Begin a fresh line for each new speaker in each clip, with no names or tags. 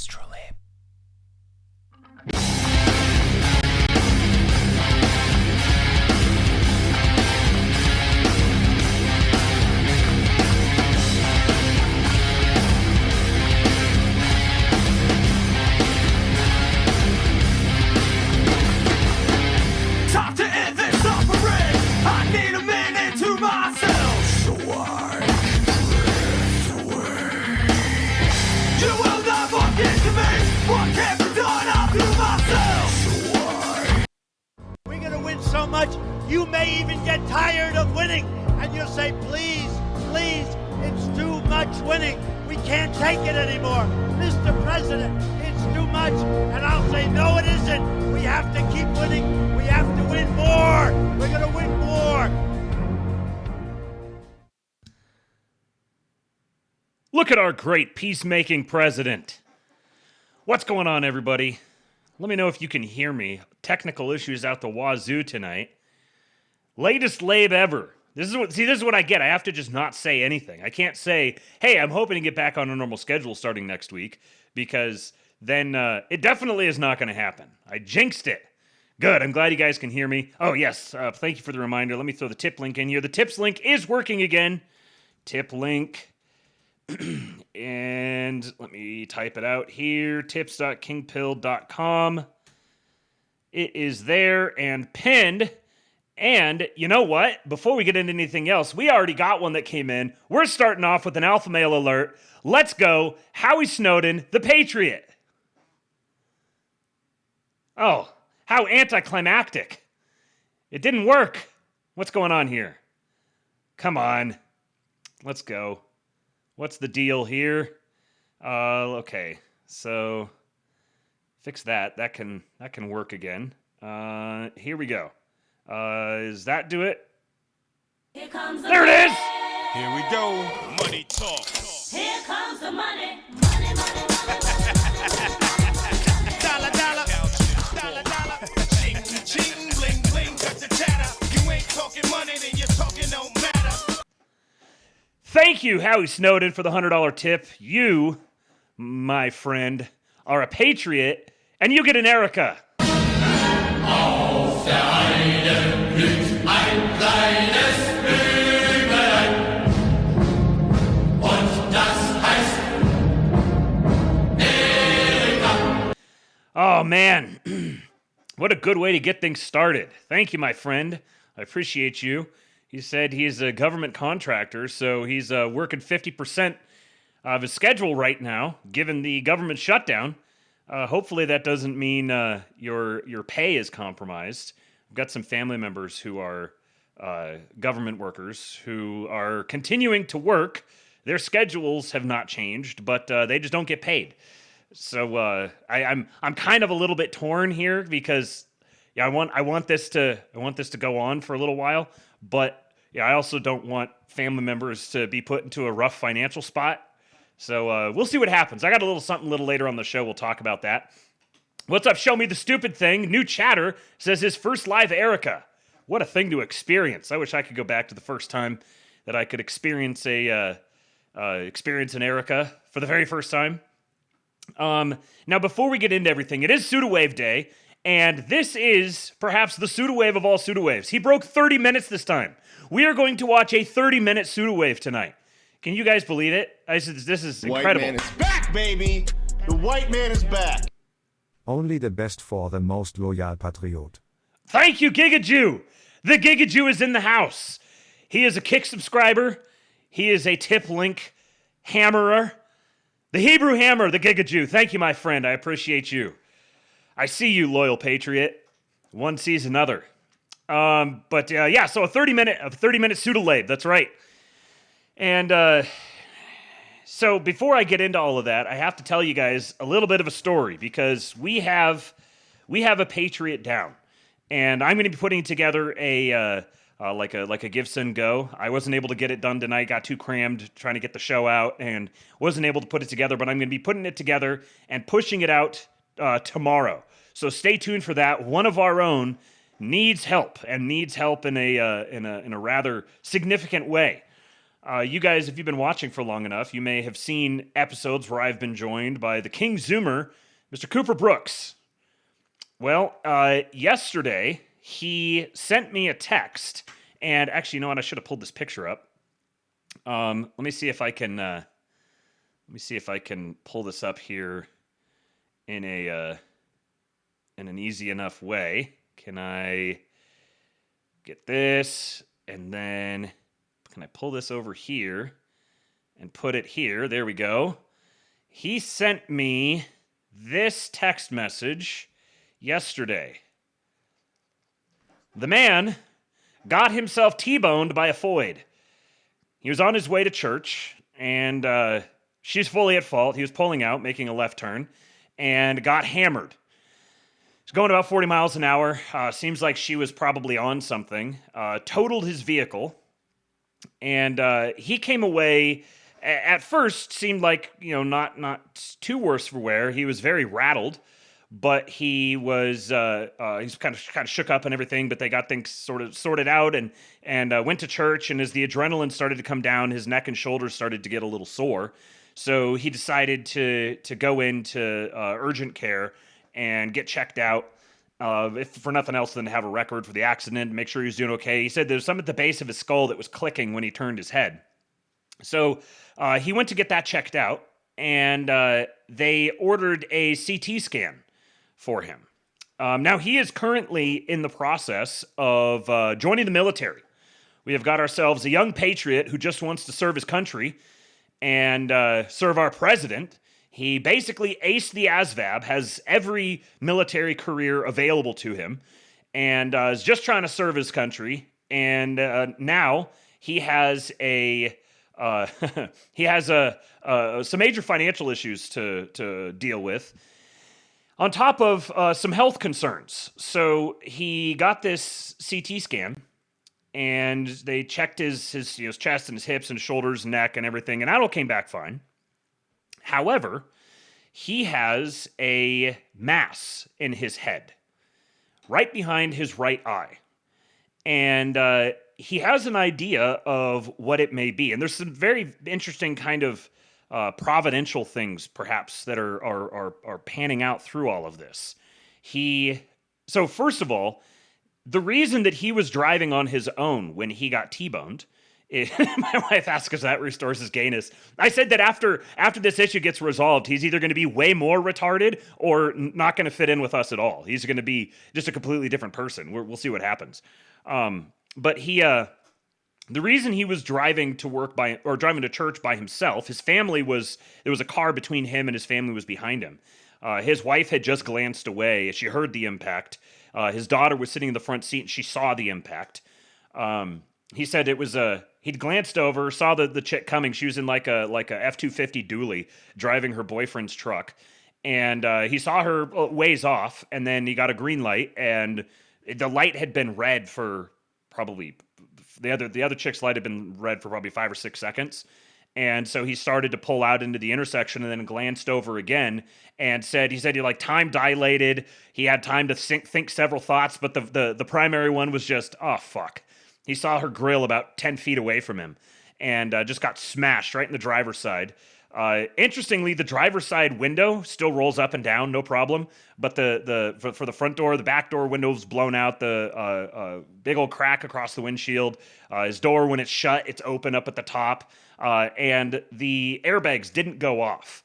ASTROLABE.
Time to end this suffering. I need a minute to myself. So I drift away. You will never get to me. What can't be done, I'll do myself. So
We're going to win so much, you may even get tired of winning. And you'll say, please, please, it's too much winning. We can't take it anymore. Mr. President, it's too much. And I'll say, no, it isn't. We have to keep winning. We have to win more. We're going to win more.
Look at our great peacemaking president. What's going on, everybody? Let me know if you can hear me. Technical issues out the wazoo tonight. Latest lab ever. This is what I get. I have to just not say anything. I can't say, hey, I'm hoping to get back on a normal schedule starting next week, because then it definitely is not going to happen. I jinxed it. Good. I'm glad you guys can hear me. Oh, yes. Thank you for the reminder. Let me throw the tip link in here. The tips link is working again. Tip link. And let me type it out here. tips.kingpill.com. It is there and pinned. And you know what? Before we get into anything else, we already got one that came in. We're starting off with an alpha male alert. Let's go. Howie Snowden, the Patriot. Oh, how anticlimactic. It didn't work. What's going on here? Come on. Let's go. What's the deal here? Okay. So fix that. That can work again. Here we go. Does that do it?
Here comes the
There it is!
Here we go. Money talk.
Here comes the money. Money, money, money, money.
Dollar, dollar. Dollar, dollar. Ching, ching, bling, bling. Cut the chatter. You ain't talking money, then you're talking no matter.
Thank you, Howie Snowden, for the $100 tip. You, my friend, are a patriot, and you get an Erica.
Auf der Heide blüht ein kleines Blümelein. Und das heißt Erika.
Oh, man. What a good way to get things started. Thank you, my friend. I appreciate you. He said he's a government contractor, so he's working 50% of his schedule right now, given the government shutdown. Hopefully that doesn't mean your pay is compromised. I've got some family members who are government workers who are continuing to work. Their schedules have not changed, but they just don't get paid. So I'm kind of a little bit torn here, because yeah, I want this to go on for a little while, but yeah, I also don't want family members to be put into a rough financial spot. So we'll see what happens. I got a little something a little later on the show. We'll talk about that. What's up? Show me the stupid thing. New chatter says his first live Erica. What a thing to experience. I wish I could go back to the first time that I could experience an Erica for the very first time. Now, before we get into everything, it is SUDAWAVE Day, and this is perhaps the SUDAWAVE of all SUDAWAVEs. He broke 30 minutes this time. We are going to watch a 30-minute SUDAWAVE tonight. Can you guys believe it? This is incredible.
White man is back, baby. The white man is back.
Only the best for the most loyal patriot.
Thank you, Gigajew. The Gigajew is in the house. He is a Kick subscriber. He is a tip link hammerer. The Hebrew Hammer, the Gigajew. Thank you, my friend. I appreciate you. I see you, loyal patriot. One sees another. So a 30-minute SUDAWAVE. That's right. And so before I get into all of that, I have to tell you guys a little bit of a story, because we have a patriot down, and I'm going to be putting together a give send go. I wasn't able to get it done tonight. Got too crammed trying to get the show out, and wasn't able to put it together. But I'm going to be putting it together and pushing it out tomorrow. So stay tuned for that. One of our own needs help in a rather significant way. You guys, if you've been watching for long enough, you may have seen episodes where I've been joined by the King Zoomer, Mr. Cooper Brooks. Well, yesterday, he sent me a text, and actually, you know what? I should have pulled this picture up. Let me see if I can pull this up here in an easy enough way. Can I get this, and then can I pull this over here and put it here? There we go. He sent me this text message yesterday. The man got himself T-boned by a Foyd. He was on his way to church, and she's fully at fault. He was pulling out, making a left turn, and got hammered. He's going about 40 miles an hour. Seems like she was probably on something. Totaled his vehicle. And he came away, at first, seemed like, not too worse for wear. He was very rattled, but he was, he's kind of shook up and everything, but they got things sort of sorted out and went to church. And as the adrenaline started to come down, his neck and shoulders started to get a little sore. So he decided to go into urgent care and get checked out. If for nothing else than to have a record for the accident, make sure he was doing okay. He said there was something at the base of his skull that was clicking when he turned his head. So he went to get that checked out, and they ordered a CT scan for him. Now, he is currently in the process of joining the military. We have got ourselves a young patriot who just wants to serve his country and serve our president. He basically aced the ASVAB, has every military career available to him, and is just trying to serve his country. And now he has some major financial issues to deal with, on top of some health concerns. So he got this CT scan, and they checked his chest and his hips and shoulders, neck, and everything, and that all came back fine. However, he has a mass in his head, right behind his right eye. And he has an idea of what it may be. And there's some very interesting kind of providential things, perhaps, that are panning out through all of this. So first of all, the reason that he was driving on his own when he got T-boned, my wife asks if that restores his gayness. I said that after this issue gets resolved, he's either going to be way more retarded or not going to fit in with us at all. He's going to be just a completely different person. We'll see what happens. But the reason he was driving to driving to church by himself, there was a car between him and his family was behind him. His wife had just glanced away as she heard the impact. His daughter was sitting in the front seat and she saw the impact. He said he'd glanced over, saw the chick coming. She was in like a F-250 dually driving her boyfriend's truck. And he saw her ways off, and then he got a green light, and the light had been red for probably, the other chick's light had been red for probably 5 or 6 seconds. And so he started to pull out into the intersection and then glanced over again and he said he time dilated. He had time to think several thoughts, but the primary one was just, oh, fuck. He saw her grill about 10 feet away from him and just got smashed right in the driver's side. Interestingly, the driver's side window still rolls up and down, no problem. But for the front door, the back door window was blown out. The big old crack across the windshield. His door, when it's shut, it's open up at the top. And the airbags didn't go off.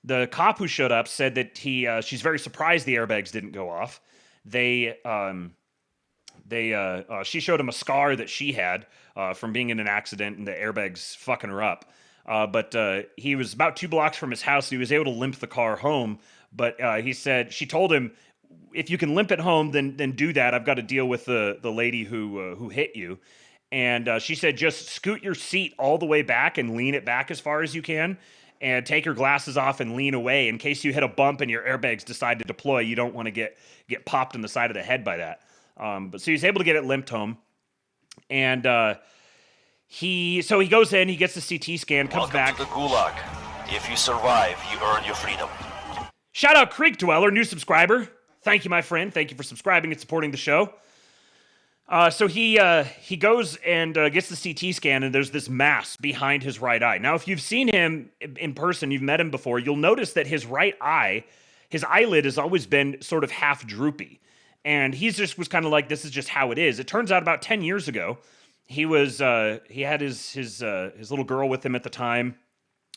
The cop who showed up said that she's very surprised the airbags didn't go off. She showed him a scar that she had from being in an accident and the airbags fucking her up. But he was about 2 blocks from his house. He was able to limp the car home. But she told him, if you can limp it home, then do that. I've got to deal with the lady who hit you. And she said, just scoot your seat all the way back and lean it back as far as you can. And take your glasses off and lean away in case you hit a bump and your airbags decide to deploy. You don't want to get popped in the side of the head by that. But so he's able to get it limped home. And he goes in, he gets the CT scan, comes back.
Welcome to the Gulag. If you survive, you earn your freedom.
Shout out Creek Dweller, new subscriber. Thank you, my friend. Thank you for subscribing and supporting the show. So he goes and gets the CT scan, and there's this mass behind his right eye. Now, if you've seen him in person, you've met him before, you'll notice that his right eye, his eyelid has always been sort of half droopy. And he just was kind of like, this is just how it is. It turns out about 10 years ago, he had his little girl with him at the time.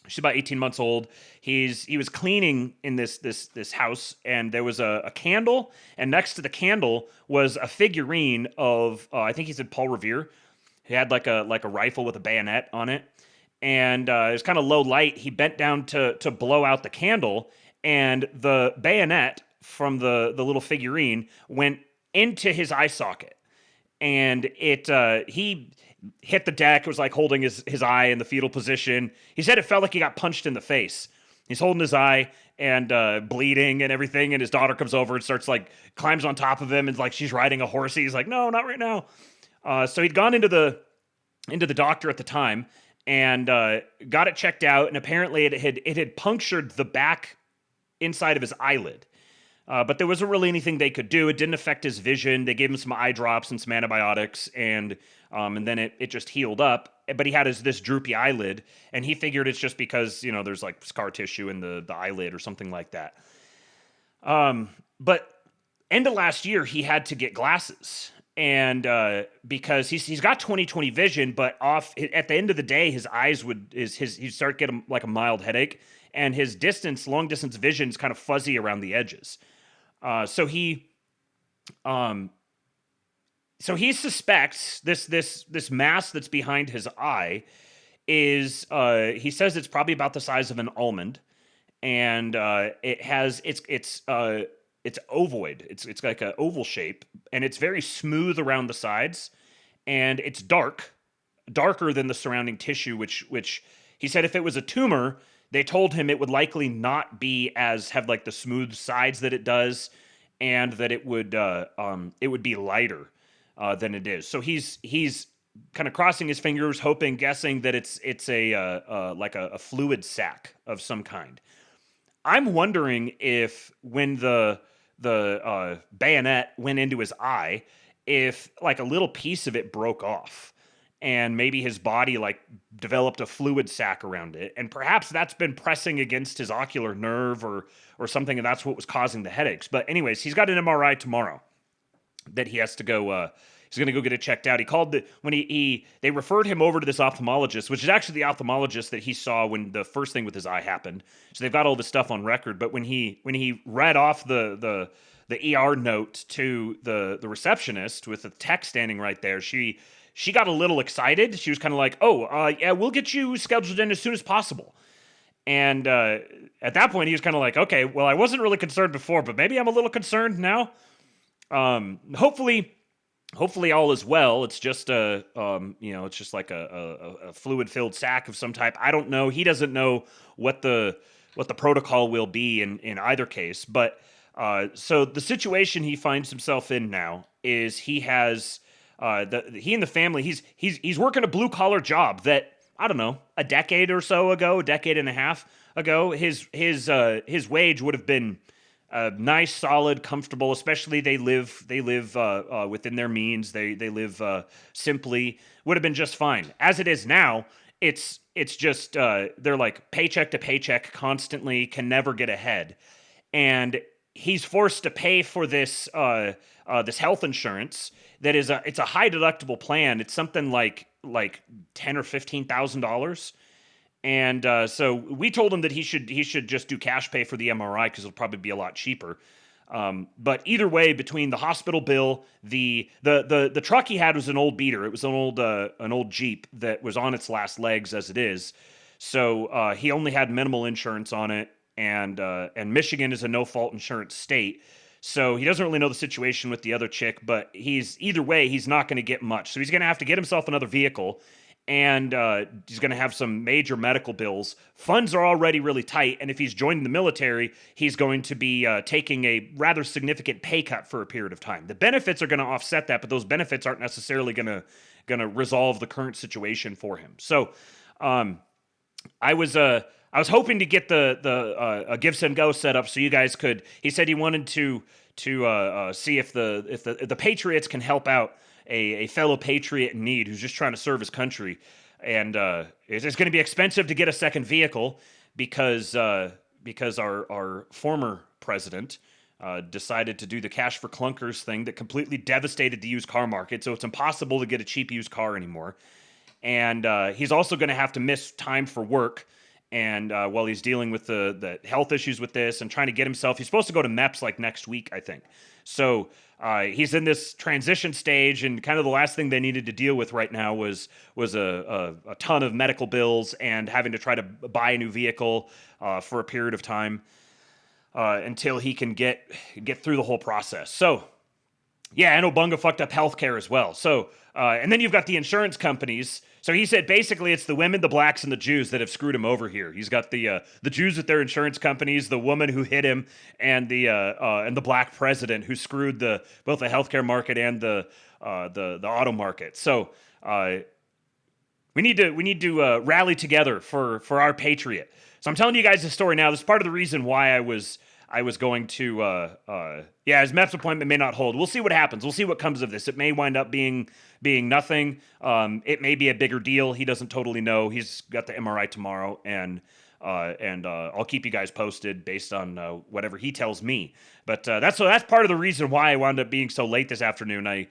She's about 18 months old. He was cleaning in this house, and there was a candle, and next to the candle was a figurine of I think he said Paul Revere. He had like a rifle with a bayonet on it, and it was kind of low light. He bent down to blow out the candle, and the bayonet from the little figurine went into his eye socket, and he hit the deck. It was like holding his eye in the fetal position. He said it felt like he got punched in the face. He's holding his eye and bleeding and everything, and his daughter comes over and starts climbs on top of him and like she's riding a horse. He's like, no, not right now. So he'd gone into the doctor at the time and got it checked out, and apparently it had punctured the back inside of his eyelid. But there wasn't really anything they could do. It didn't affect his vision. They gave him some eye drops and some antibiotics, and then it just healed up. But he had this droopy eyelid, and he figured it's just because, there's like scar tissue in the eyelid or something like that. But end of last year, he had to get glasses, and because he's got 20/20 vision, but at the end of the day, his eyes he'd start getting like a mild headache, and his long distance vision is kind of fuzzy around the edges. So he suspects this mass that's behind his eye is he says it's probably about the size of an almond, and it's ovoid. It's like an oval shape, and it's very smooth around the sides, and it's darker than the surrounding tissue, which he said if it was a tumor, they told him it would likely not have like the smooth sides that it does, and that it would be lighter than it is. So he's kind of crossing his fingers, guessing that it's a fluid sac of some kind. I'm wondering if when the bayonet went into his eye, if like a little piece of it broke off, and maybe his body developed a fluid sac around it, and perhaps that's been pressing against his ocular nerve or something, and that's what was causing the headaches. But anyways, he's got an MRI tomorrow that he has to go. He's going to go get it checked out. He called they referred him over to this ophthalmologist, which is actually the ophthalmologist that he saw when the first thing with his eye happened. So they've got all this stuff on record. But when he read off the ER note to the receptionist with the tech standing right there, she got a little excited. She was kind of like, yeah, we'll get you scheduled in as soon as possible. And at that point, he was kind of like, okay, well, I wasn't really concerned before, but maybe I'm a little concerned now. Hopefully all is well. It's just it's just like a fluid-filled sac of some type. I don't know. He doesn't know what the protocol will be in either case. But so the situation he finds himself in now is he has. He and the family, he's working a blue collar job that, I don't know, a decade and a half ago, his wage would have been nice, solid, comfortable. Especially they live within their means. They live simply. Would have been just fine. As it is now, it's just they're like paycheck to paycheck constantly, can never get ahead, and he's forced to pay for this health insurance that it's a high deductible plan. It's something like $10,000 or $15,000, and so we told him that he should just do cash pay for the MRI because it'll probably be a lot cheaper. But either way, between the hospital bill, the truck he had was an old beater. It was an old Jeep that was on its last legs as it is. So he only had minimal insurance on it. And Michigan is a no-fault insurance state, so he doesn't really know the situation with the other chick, but he's not going to get much. So he's going to have to get himself another vehicle, and he's going to have some major medical bills. Funds are already really tight, and if he's joining the military, he's going to be taking a rather significant pay cut for a period of time. The benefits are going to offset that, but those benefits aren't necessarily going to resolve the current situation for him. So I was hoping to get the Give Send Go set up so you guys could. He said he wanted to see if the Patriots can help out a fellow patriot in need who's just trying to serve his country. And it's going to be expensive to get a second vehicle because our former president decided to do the cash for clunkers thing that completely devastated the used car market. So it's impossible to get a cheap used car anymore. And he's also going to have to miss time for work. And while he's dealing with the health issues with this and trying to get himself, he's supposed to go to MEPS like next week, I think. So he's in this transition stage, and kind of the last thing they needed to deal with right now was a ton of medical bills and having to try to buy a new vehicle for a period of time until he can get through the whole process. So, yeah, and Obunga fucked up healthcare as well. So, and then you've got the insurance companies. So he said basically it's the women, the blacks, and the Jews that have screwed him over here. He's got the Jews with their insurance companies, the woman who hit him, and the black president who screwed both the healthcare market and the auto market. So we need to rally together for our patriot. So I'm telling you guys this story now. This is part of the reason why I was going to his MEPS appointment may not hold. We'll see what happens. We'll see what comes of this. It may wind up being nothing. It may be a bigger deal. He doesn't totally know. He's got the MRI tomorrow, and I'll keep you guys posted based on whatever he tells me. But that's part of the reason why I wound up being so late this afternoon. I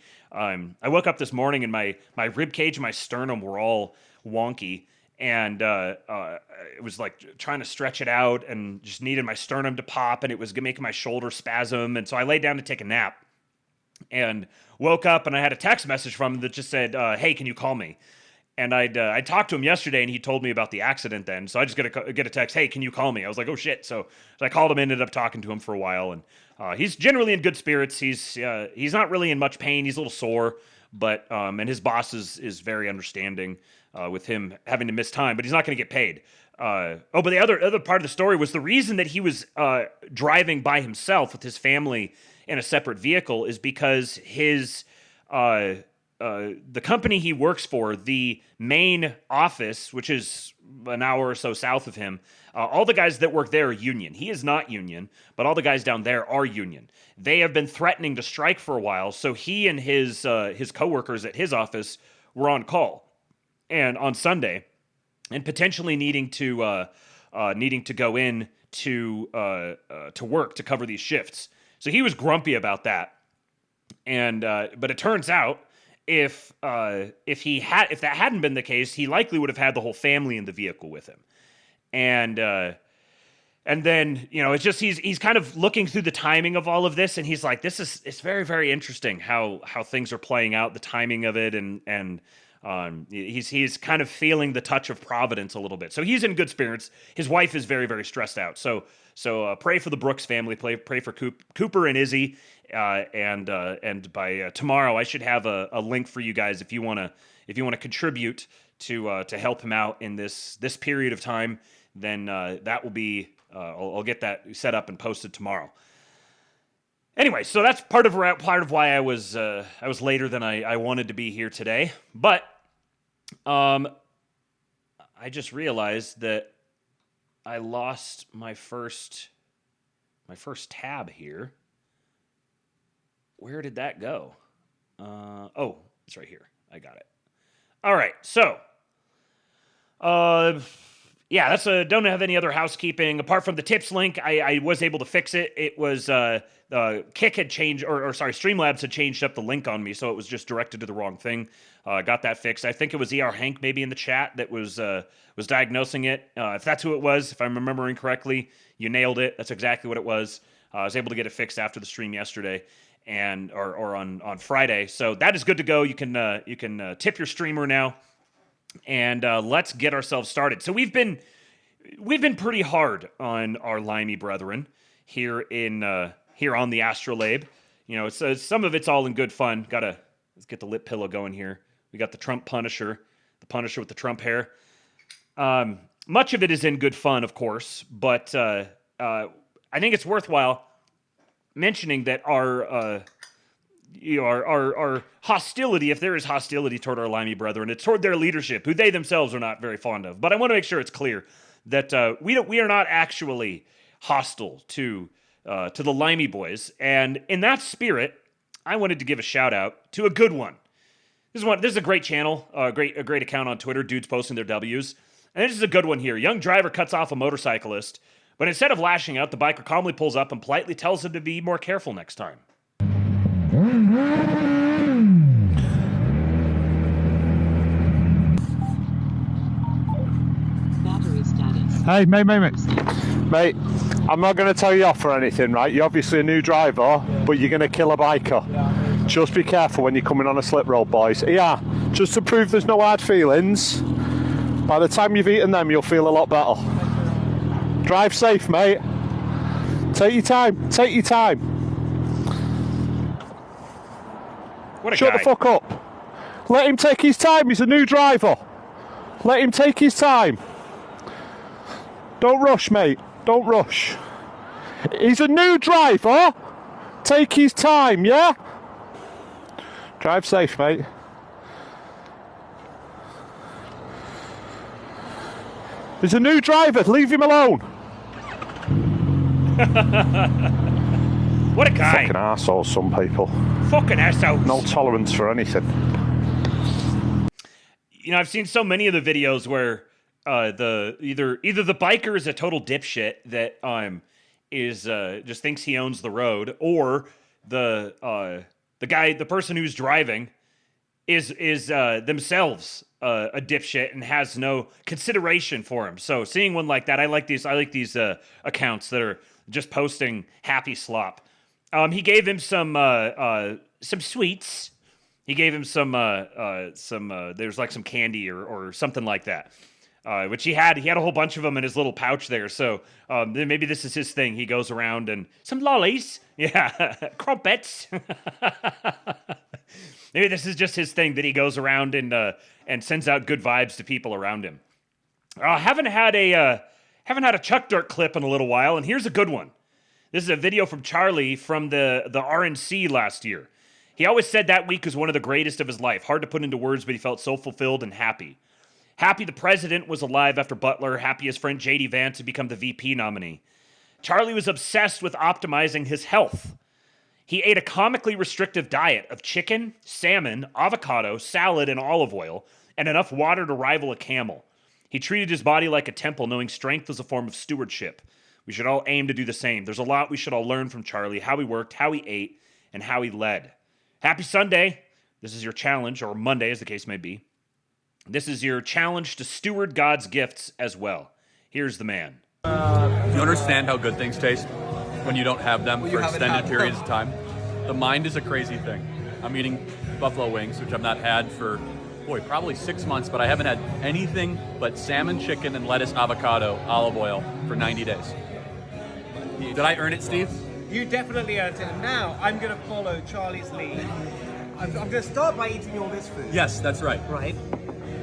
woke up this morning and my rib cage and my sternum were all wonky. And it was like trying to stretch it out and just needed my sternum to pop, and it was making my shoulder spasm. And so I laid down to take a nap and woke up, and I had a text message from him that just said, hey, can you call me? And I talked to him yesterday, and he told me about the accident then. So I just get a text, hey, can you call me? I was like, oh, shit. So I called him, ended up talking to him for a while. And he's generally in good spirits. He's not really in much pain. He's a little sore, but and his boss is very understanding with him having to miss time, but he's not going to get paid. But the other part of the story was the reason that he was driving by himself with his family in a separate vehicle is because his the company he works for, the main office, which is an hour or so south of him, all the guys that work there are union. He is not union, but all the guys down there are union. They have been threatening to strike for a while, so he and his coworkers at his office were on call. And on Sunday, and potentially needing to go in to work to cover these shifts. So he was grumpy about that. And but it turns out if that hadn't been the case, he likely would have had the whole family in the vehicle with him. And then, it's just he's kind of looking through the timing of all of this, and he's like, it's very, very interesting how things are playing out, the timing of it, and he's kind of feeling the touch of Providence a little bit. So he's in good spirits. His wife is very, very stressed out. So pray for the Brooks family. Pray for Cooper and Izzy. And by tomorrow, I should have a link for you guys if you want to contribute to help him out in this period of time. Then that will be I'll get that set up and posted tomorrow. Anyway, so that's part of why I was later than I wanted to be here today. But I just realized that I lost my first tab here. Where did that go? It's right here. I got it. All right, so don't have any other housekeeping apart from the tips link. I was able to fix it. It was Kick had changed, Streamlabs had changed up the link on me, so it was just directed to the wrong thing. Got that fixed. I think it was ER Hank maybe in the chat that was diagnosing it. If that's who it was, if I'm remembering correctly, you nailed it. That's exactly what it was. I was able to get it fixed after the stream yesterday or on Friday. So that is good to go. You can tip your streamer now. And let's get ourselves started. So we've been pretty hard on our limey brethren here on the Astrolabe. Some of it's all in good fun. Let's get the lip pillow going here. We got the Trump Punisher, the Punisher with the Trump hair. Much of it is in good fun, of course, but I think it's worthwhile mentioning that our hostility, if there is hostility toward our limey brethren, it's toward their leadership, who they themselves are not very fond of. But I want to make sure it's clear that we are not actually hostile to the limey boys. And in that spirit, I wanted to give a shout out to a good one. This is a great channel, a great account on Twitter. Dudes posting their W's, and this is a good one here. Young driver cuts off a motorcyclist, but instead of lashing out, the biker calmly pulls up and politely tells him to be more careful next time.
Battery status.
Hey, mate. Mate, I'm not going to tell you off or anything, right? You're obviously a new driver, but you're going to kill a biker. Just be careful when you're coming on a slip road, boys. Yeah, just to prove there's no hard feelings. By the time you've eaten them, you'll feel a lot better. Drive safe, mate. Take your time.
What a
Shut
guy.
the fuck up. Let him take his time. He's a new driver. Let him take his time. Don't rush, mate. Don't rush. He's a new driver. Take his time, yeah? Drive safe, mate. He's a new driver. Leave him alone.
What a guy.
Fucking arseholes, some people.
Fucking assholes.
No tolerance for anything.
You know, I've seen so many of the videos where either the biker is a total dipshit that is just thinks he owns the road, or the person who's driving is themselves a dipshit and has no consideration for him. So seeing one like that, I like these accounts that are just posting happy slop. He gave him some sweets. He gave him some there's like some candy or something like that. Which he had a whole bunch of them in his little pouch there. So then maybe this is his thing. He goes around and some lollies, yeah, crumpets. Maybe this is just his thing that he goes around and sends out good vibes to people around him. Haven't had a Chuck Dirt clip in a little while, and here's a good one. This is a video from Charlie from the RNC last year. He always said that week was one of the greatest of his life. Hard to put into words, but he felt so fulfilled and happy. Happy the president was alive after Butler. Happy his friend J.D. Vance had become the VP nominee. Charlie was obsessed with optimizing his health. He ate a comically restrictive diet of chicken, salmon, avocado, salad, and olive oil, and enough water to rival a camel. He treated his body like a temple, knowing strength was a form of stewardship. We should all aim to do the same. There's a lot we should all learn from Charlie, how he worked, how he ate, and how he led. Happy Sunday. This is your challenge, or Monday as the case may be. This is your challenge to steward God's gifts as well. Here's the man.
You understand how good things taste when you don't have them for extended periods of time? The mind is a crazy thing. I'm eating buffalo wings, which I've not had for, probably 6 months, but I haven't had anything but salmon, chicken, and lettuce, avocado, olive oil for 90 days. Did I earn it, Steve?
You definitely earned it. Now I'm going to follow Charlie's lead. I'm going to start by eating all this food.
Yes, that's right.
Right.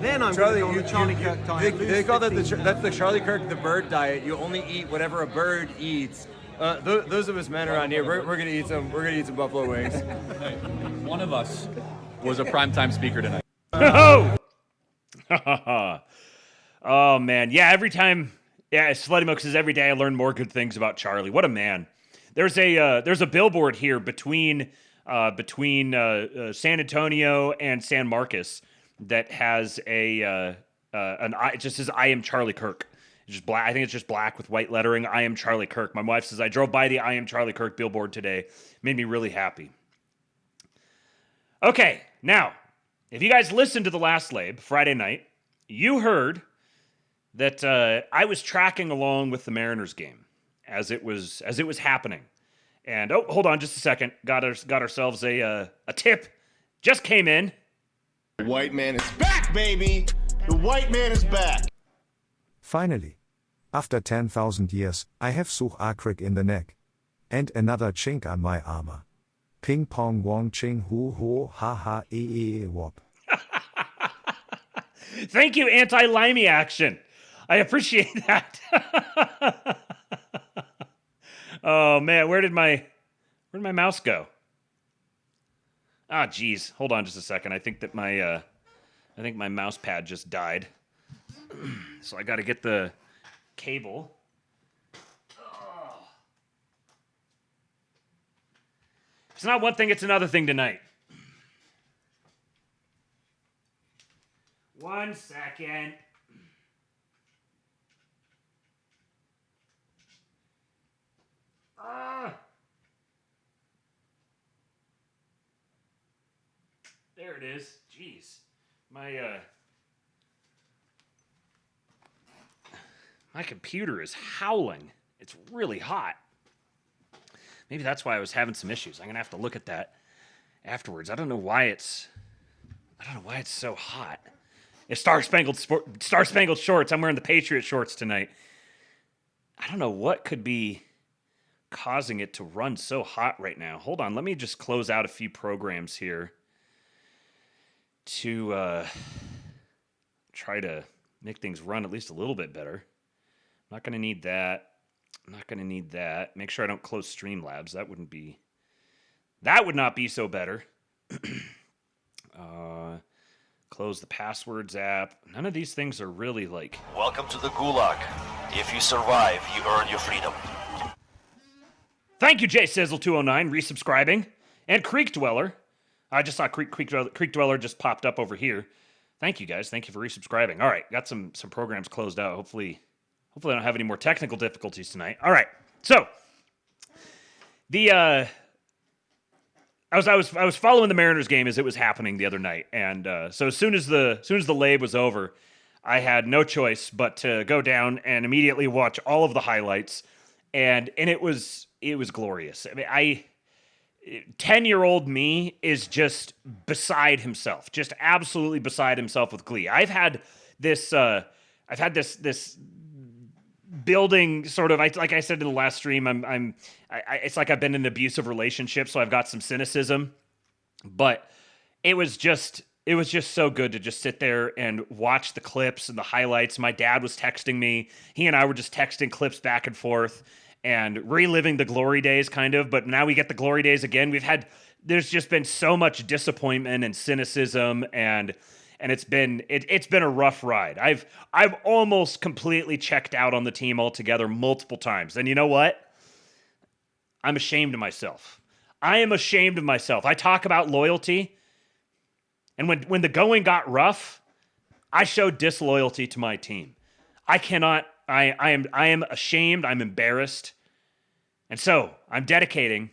Then I'm going to go on the Charlie Kirk diet.
They call that that's the Charlie Kirk the bird diet. You only eat whatever a bird eats. Those of us men around here, we're gonna eat some buffalo wings.
Hey, one of us was a primetime speaker tonight.
Oh! Oh man, yeah. Every time, Slutty Milk says every day I learn more good things about Charlie. What a man. There's a billboard here between San Antonio and San Marcos that has it just says I am Charlie Kirk. It's just black. I think it's just black with white lettering. I am Charlie Kirk. My wife says I drove by the I am Charlie Kirk billboard today. Made me really happy. Okay, now, if you guys listened to the last Labe Friday night, you heard that I was tracking along with the Mariners game as it was happening. And hold on just a second. Got ourselves a tip. Just came in.
The white man is back, baby! The white man is back!
Finally. After 10,000 years, I have SUDAWAVE in the neck. And another chink on my armor. Ping pong wong ching hu ho ha ha wop.
Thank you, anti-limey action. I appreciate that. Oh man, where did my mouse go? Ah, geez. Hold on just a second. I think that my mouse pad just died. So I got to get the cable. Oh. It's not one thing, it's another thing tonight. 1 second. There it is. Jeez. My computer is howling. It's really hot. Maybe that's why I was having some issues. I'm gonna have to look at that afterwards. I don't know why it's so hot. It's Star Spangled Shorts. I'm wearing the Patriot shorts tonight. I don't know what could be causing it to run so hot right now. Hold on, let me just close out a few programs here to try to make things run at least a little bit better. I'm not going to need that. I'm not going to need that. Make sure I don't close Streamlabs. That would not be so better. Close the passwords app. None of these things are really like...
Welcome to the Gulag. If you survive, you earn your freedom.
Thank you, JSizzle209, resubscribing. And Creek Dweller. I just saw Creek Dweller just popped up over here. Thank you, guys. Thank you for resubscribing. All right, got some programs closed out. Hopefully I don't have any more technical difficulties tonight. All right, so I was following the Mariners game as it was happening the other night, and so as soon as the lab was over, I had no choice but to go down and immediately watch all of the highlights, and it was glorious. I mean, 10-year-old me is just beside himself, just absolutely beside himself with glee. I've had this building sort of, like I said in the last stream, it's like I've been in an abusive relationship, so I've got some cynicism, but it was just so good to just sit there and watch the clips and the highlights. My dad was texting me. He and I were just texting clips back and forth and reliving the glory days, kind of, but now we get the glory days again. There's just been so much disappointment and cynicism, and it's been a rough ride. I've almost completely checked out on the team altogether multiple times. And you know what? I'm ashamed of myself. I am ashamed of myself. I talk about loyalty, and when the going got rough, I showed disloyalty to my team. I cannot. I am ashamed. I'm embarrassed. And so I'm dedicating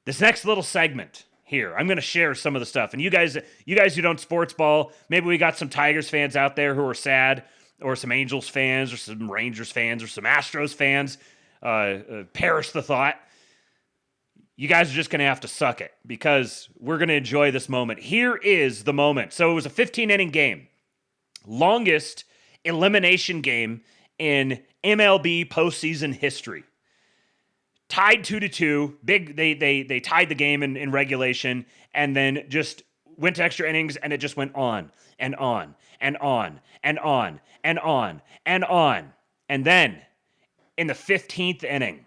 this next little segment here. I'm going to share some of the stuff. And you guys who don't sports ball, maybe we got some Tigers fans out there who are sad, or some Angels fans, or some Rangers fans, or some Astros fans. Perish the thought. You guys are just going to have to suck it, because we're going to enjoy this moment. Here is the moment. So it was a 15-inning game. Longest elimination game in MLB postseason history. Tied 2-2. They tied the game in regulation, and then just went to extra innings, and it just went on and on and on and on and on and on. And then in the 15th inning,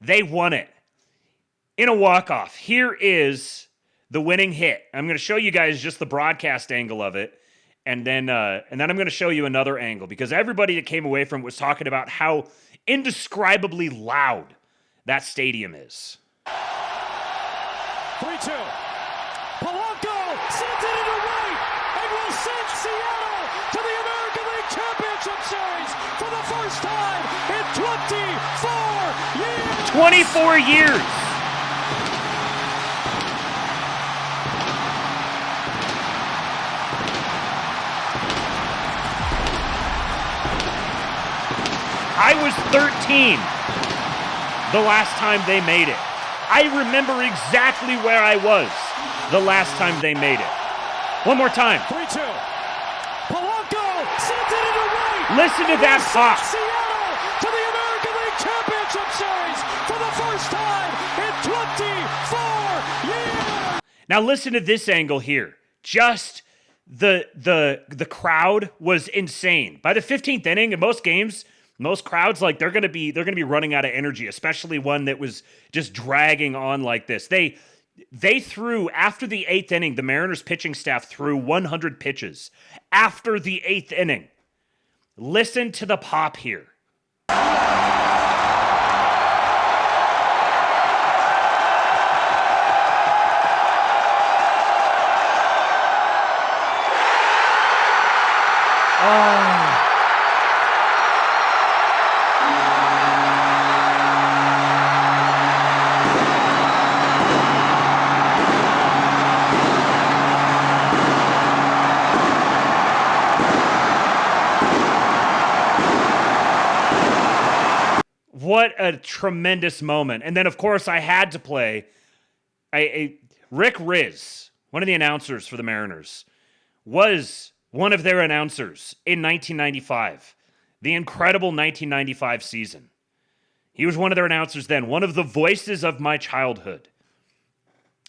they won it in a walk-off. Here is the winning hit. I'm going to show you guys just the broadcast angle of it. And then I'm going to show you another angle, because everybody that came away from it was talking about how indescribably loud that stadium is.
3-2. Polanco sends it into right and will send Seattle to the American League Championship Series for the first time in 24 years.
24 years. I was 13 the last time they made it. I remember exactly where I was the last time they made it. One more time.
3-2. Polanco sends it into right.
Listen to that pop.
Seattle to the American League Championship Series for the first time in 24 years.
Now listen to this angle here. Just the crowd was insane. By the 15th inning, in most games, most crowds, like, they're gonna be running out of energy, especially one that was just dragging on like this. They threw, after the 8th inning, the Mariners pitching staff threw 100 pitches after the 8th inning. Listen to the pop here. a tremendous moment. And then, of course, I had to play Rick Riz, one of the announcers for the Mariners, was one of their announcers in 1995, the incredible 1995 season. He was one of their announcers then, one of the voices of my childhood.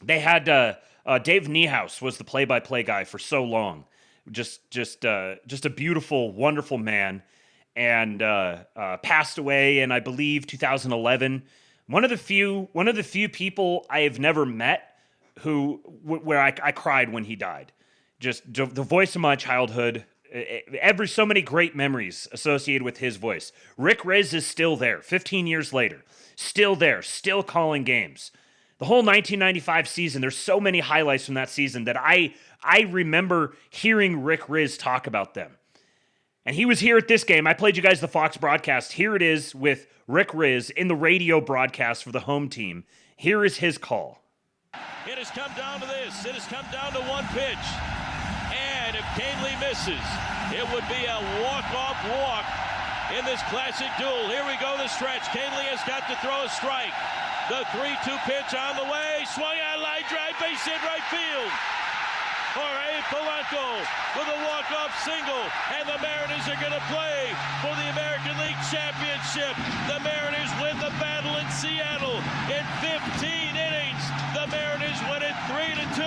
They had Dave Niehaus was the play-by-play guy for so long. Just a beautiful, wonderful man, and passed away in, I believe, 2011. One of the few people I have never met where I cried when he died. Just the voice of my childhood. So many great memories associated with his voice. Rick Riz is still there, 15 years later. Still there, still calling games. The whole 1995 season, there's so many highlights from that season that I remember hearing Rick Riz talk about them. And he was here at this game. I played you guys the Fox broadcast. Here it is with Rick Riz in the radio broadcast for the home team. Here is his call.
It has come down to this. It has come down to one pitch. And if Canely misses, it would be a walk-off walk in this classic duel. Here we go, the stretch. Canely has got to throw a strike. The 3-2 pitch on the way. Swung on, line drive, base hit, right field. Jorge Polanco with a walk-off single. And the Mariners are going to play for the American League Championship. The Mariners win the battle in Seattle in 15 innings. The Mariners win it 3-2.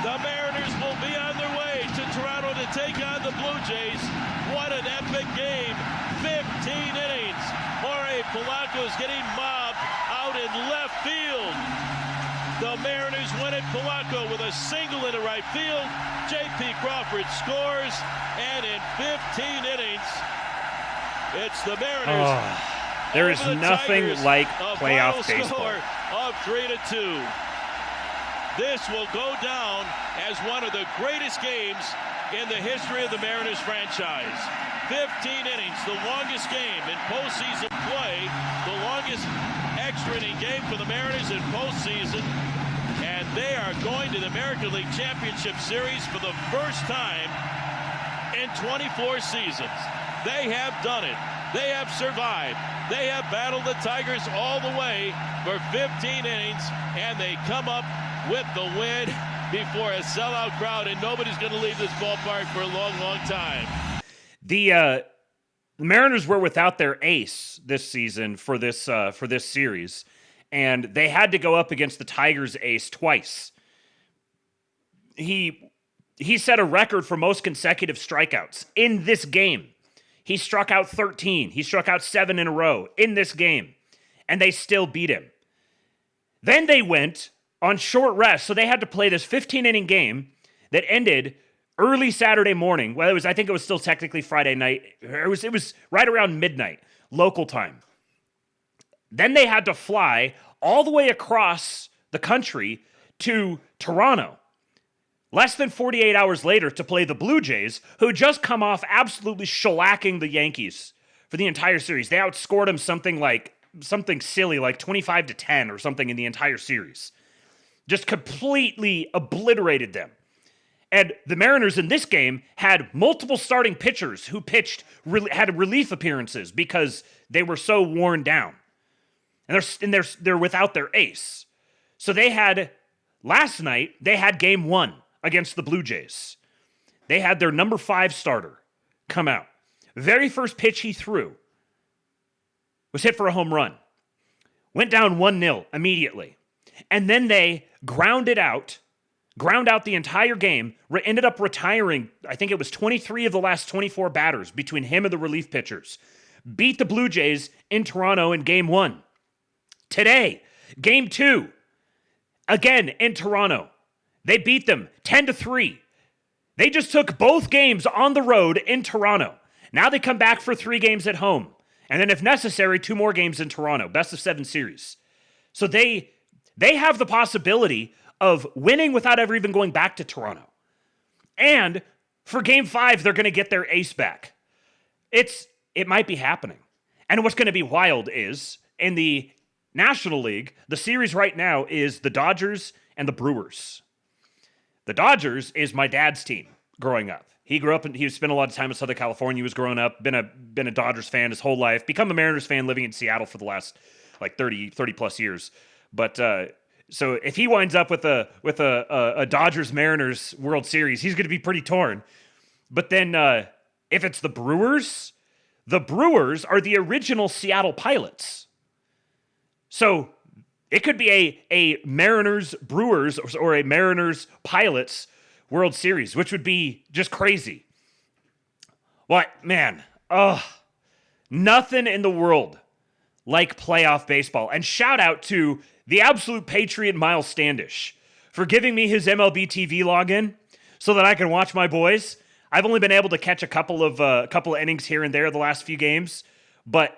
The Mariners will be on their way to Toronto to take on the Blue Jays. What an epic game. 15 innings. Jorge Polanco is getting mobbed out in left field. The Mariners win it. Polanco with a single into right field. J.P. Crawford scores. And in 15 innings, it's the Mariners.
There is nothing like playoff baseball.
Of 3-2. This will go down as one of the greatest games in the history of the Mariners franchise. 15 innings, the longest game in postseason play, the longest extra inning game for the Mariners in postseason, and they are going to the American League Championship Series for the first time in 24 seasons. They have done it. They have survived. They have battled the Tigers all the way for 15 innings, and they come up with the win before a sellout crowd, and nobody's going to leave this ballpark for a long, long time.
The Mariners were without their ace this season for this series, and they had to go up against the Tigers' ace twice. He set a record for most consecutive strikeouts in this game. He struck out 13. He struck out 7 in a row in this game, and they still beat him. Then they went on short rest, so they had to play this 15-inning game that ended early Saturday morning. Well, I think it was still technically Friday night. It was right around midnight, local time. Then they had to fly all the way across the country to Toronto, less than 48 hours later, to play the Blue Jays, who just come off absolutely shellacking the Yankees for the entire series. They outscored them something silly, like 25-10 or something in the entire series. Just completely obliterated them. And the Mariners in this game had multiple starting pitchers who had relief appearances because they were so worn down. And they're without their ace. So last night, they had game 1 against the Blue Jays. They had their number 5 starter come out. Very first pitch he threw was hit for a home run. Went down 1-0 immediately. And then they ground out the entire game, ended up retiring, I think it was 23 of the last 24 batters between him and the relief pitchers. Beat the Blue Jays in Toronto in game 1. Today, game 2, again in Toronto. They beat them 10-3. They just took both games on the road in Toronto. Now they come back for 3 games at home. And then if necessary, 2 more games in Toronto. Best of 7 series. So they have the possibility of winning without ever even going back to Toronto. And for game 5, they're going to get their ace back. It might be happening. And what's going to be wild is, in the National League, the series right now is the Dodgers and the Brewers. The Dodgers is my dad's team growing up. He grew up and he spent a lot of time in Southern California. He was growing up, been a Dodgers fan his whole life, become a Mariners fan living in Seattle for the last like 30 plus years. But so if he winds up with a Dodgers Mariners World Series, he's going to be pretty torn. But then if it's the Brewers are the original Seattle Pilots. So it could be a Mariners Brewers or a Mariners Pilots World Series, which would be just crazy. What, man? Nothing in the world like playoff baseball. And shout out to the absolute patriot Miles Standish for giving me his MLB TV login so that I can watch my boys. I've only been able to catch a couple of innings here and there the last few games, but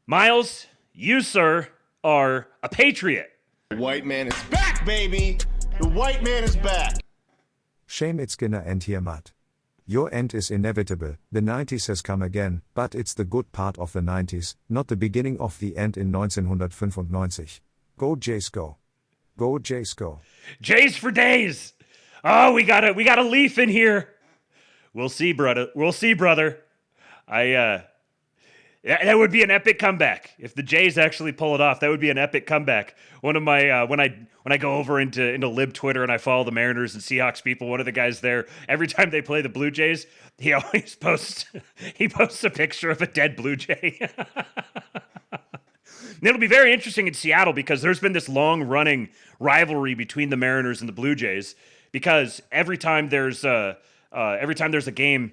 Miles, you sir are a patriot.
The white man is back, baby. The white man is back.
Shame it's gonna end here, Matt. Your end is inevitable. The 90s has come again, but it's the good part of the 90s, not the beginning of the end in 1995. Go Jays, go. Go Jays, go.
Jays for days. Oh, we got a Leaf in here. We'll see, brother. That would be an epic comeback if the Jays actually pull it off. That would be an epic comeback. One of my when I go over into Lib Twitter and I follow the Mariners and Seahawks people, one of the guys there, every time they play the Blue Jays, he always posts a picture of a dead Blue Jay. And it'll be very interesting in Seattle because there's been this long-running rivalry between the Mariners and the Blue Jays. Because every time there's a game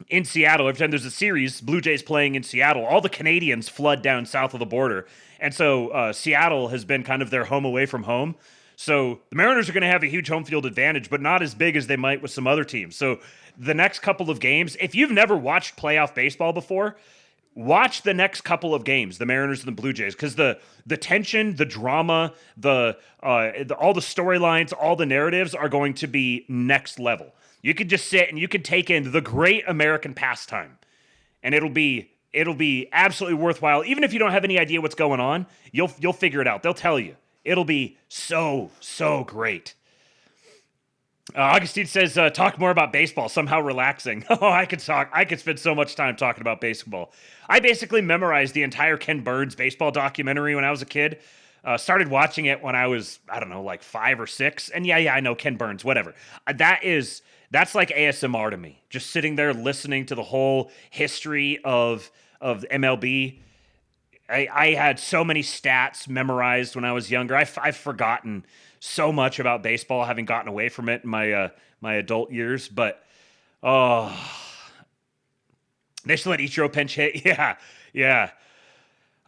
in Seattle, every time there's a series, Blue Jays playing in Seattle, all the Canadians flood down south of the border. And so Seattle has been kind of their home away from home. So the Mariners are going to have a huge home field advantage, but not as big as they might with some other teams. So the next couple of games, if you've never watched playoff baseball before, watch the next couple of games, the Mariners and the Blue Jays, because the tension, the drama, all the storylines, all the narratives are going to be next level. You could just sit and you could take in the great American pastime, and it'll be absolutely worthwhile. Even if you don't have any idea what's going on, you'll figure it out. They'll tell you. It'll be so great. Augustine says, talk more about baseball, somehow relaxing. Oh, I could spend so much time talking about baseball. I basically memorized the entire Ken Burns baseball documentary when I was a kid. Started watching it when I was, I don't know, like 5 or 6. And yeah, I know Ken Burns, whatever. That's like ASMR to me. Just sitting there listening to the whole history of MLB. I had so many stats memorized when I was younger. I've forgotten so much about baseball, having gotten away from it in my adult years. But they still let Ichiro pinch hit. Yeah.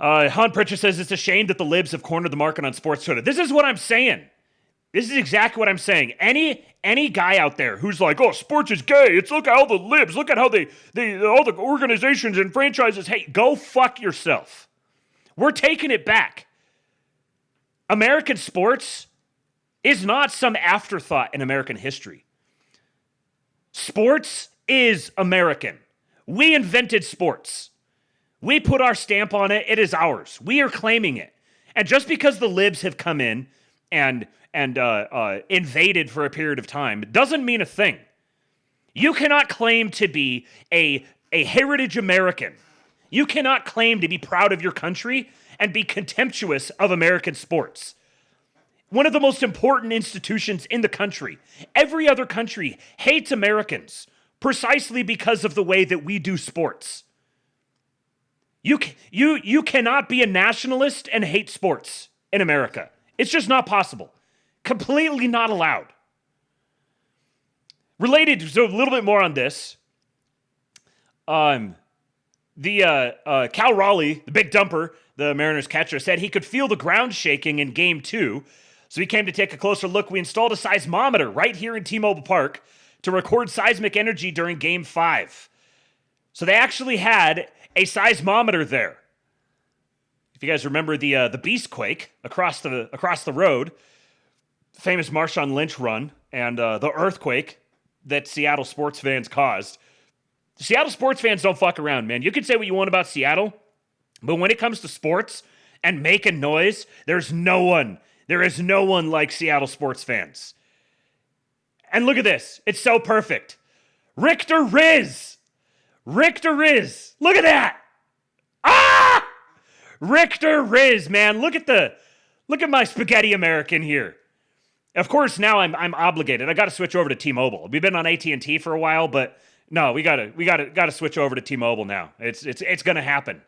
Han Pritchard says it's a shame that the libs have cornered the market on sports Twitter. This is what I'm saying. This is exactly what I'm saying. Any guy out there who's like, oh, sports is gay. It's look at all the libs. Look at how they all the organizations and franchises hate. Go fuck yourself. We're taking it back. American sports is not some afterthought in American history. Sports is American. We invented sports. We put our stamp on it. It is ours. We are claiming it. And just because the libs have come in and invaded for a period of time doesn't mean a thing. You cannot claim to be a heritage American. You cannot claim to be proud of your country and be contemptuous of American sports. One of the most important institutions in the country. Every other country hates Americans precisely because of the way that we do sports. You cannot be a nationalist and hate sports in America. It's just not possible. Completely not allowed. Related, so a little bit more on this. Cal Raleigh, the big dumper, the Mariners catcher, said he could feel the ground shaking in Game 2. So he came to take a closer look. We installed a seismometer right here in T-Mobile Park to record seismic energy during Game 5. So they actually had a seismometer there. If you guys remember the Beastquake across the road, famous Marshawn Lynch run, and the earthquake that Seattle sports fans caused. Seattle sports fans don't fuck around, man. You can say what you want about Seattle, but when it comes to sports and making noise, there is no one like Seattle sports fans. And look at this. It's so perfect. Richter Riz. Richter Riz. Look at that. Ah! Richter Riz, man. Look at my spaghetti American here. Of course, now I'm obligated. I got to switch over to T-Mobile. We've been on AT&T for a while, but no, we got to switch over to T-Mobile now. It's going to happen.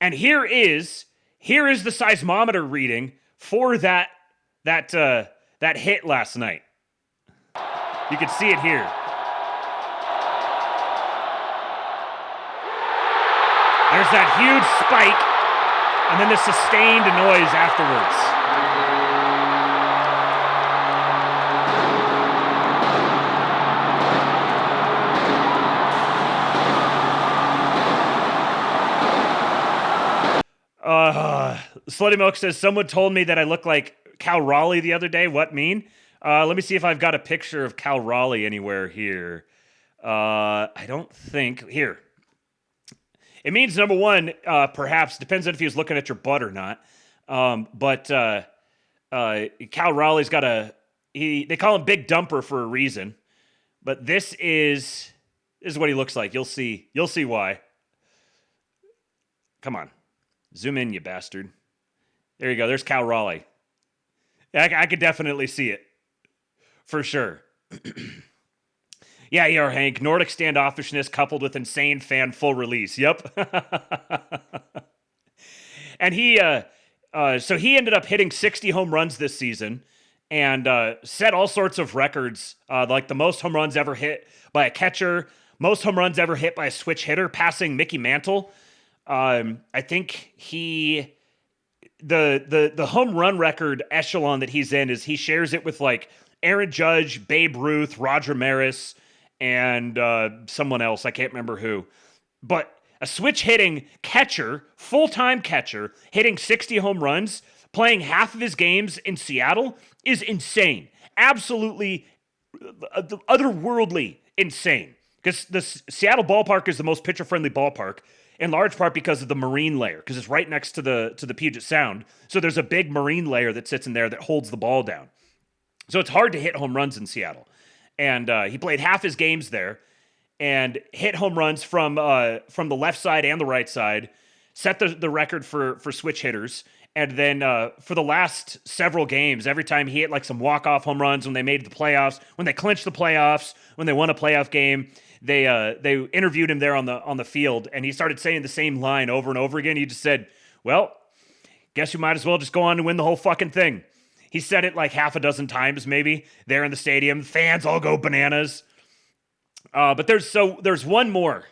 And here is the seismometer reading for that hit last night. You can see it here. There's that huge spike, and then the sustained noise afterwards. Slutty Milk says, someone told me that I look like Cal Raleigh the other day. What mean? Let me see if I've got a picture of Cal Raleigh anywhere here. I don't think. Here. It means, number one, perhaps, depends on if he was looking at your butt or not. But Cal Raleigh's got they call him Big Dumper for a reason. But this is what he looks like. You'll see why. Come on. Zoom in, you bastard. There you go. There's Cal Raleigh. I could definitely see it. For sure. Yeah, you are, Hank. Nordic standoffishness coupled with insane fan full release. Yep. And so he ended up hitting 60 home runs this season and set all sorts of records, like the most home runs ever hit by a catcher, most home runs ever hit by a switch hitter, passing Mickey Mantle. I think the home run record echelon that he's in is he shares it with like Aaron Judge, Babe Ruth, Roger Maris, and someone else. I can't remember who. But a switch hitting catcher, full-time catcher, hitting 60 home runs, playing half of his games in Seattle is insane. Absolutely otherworldly insane. Because the Seattle ballpark is the most pitcher-friendly ballpark, in large part because of the marine layer, because it's right next to the Puget Sound. So there's a big marine layer that sits in there that holds the ball down. So it's hard to hit home runs in Seattle. And he played half his games there and hit home runs from the left side and the right side, set the record for switch hitters. And then for the last several games, every time he hit like some walk-off home runs when they made the playoffs, when they clinched the playoffs, when they won a playoff game, they interviewed him there on the field, and he started saying the same line over and over again. He just said, well, guess you might as well just go on and win the whole fucking thing. He said it like half a dozen times, maybe, there in the stadium. Fans all go bananas. But there's one more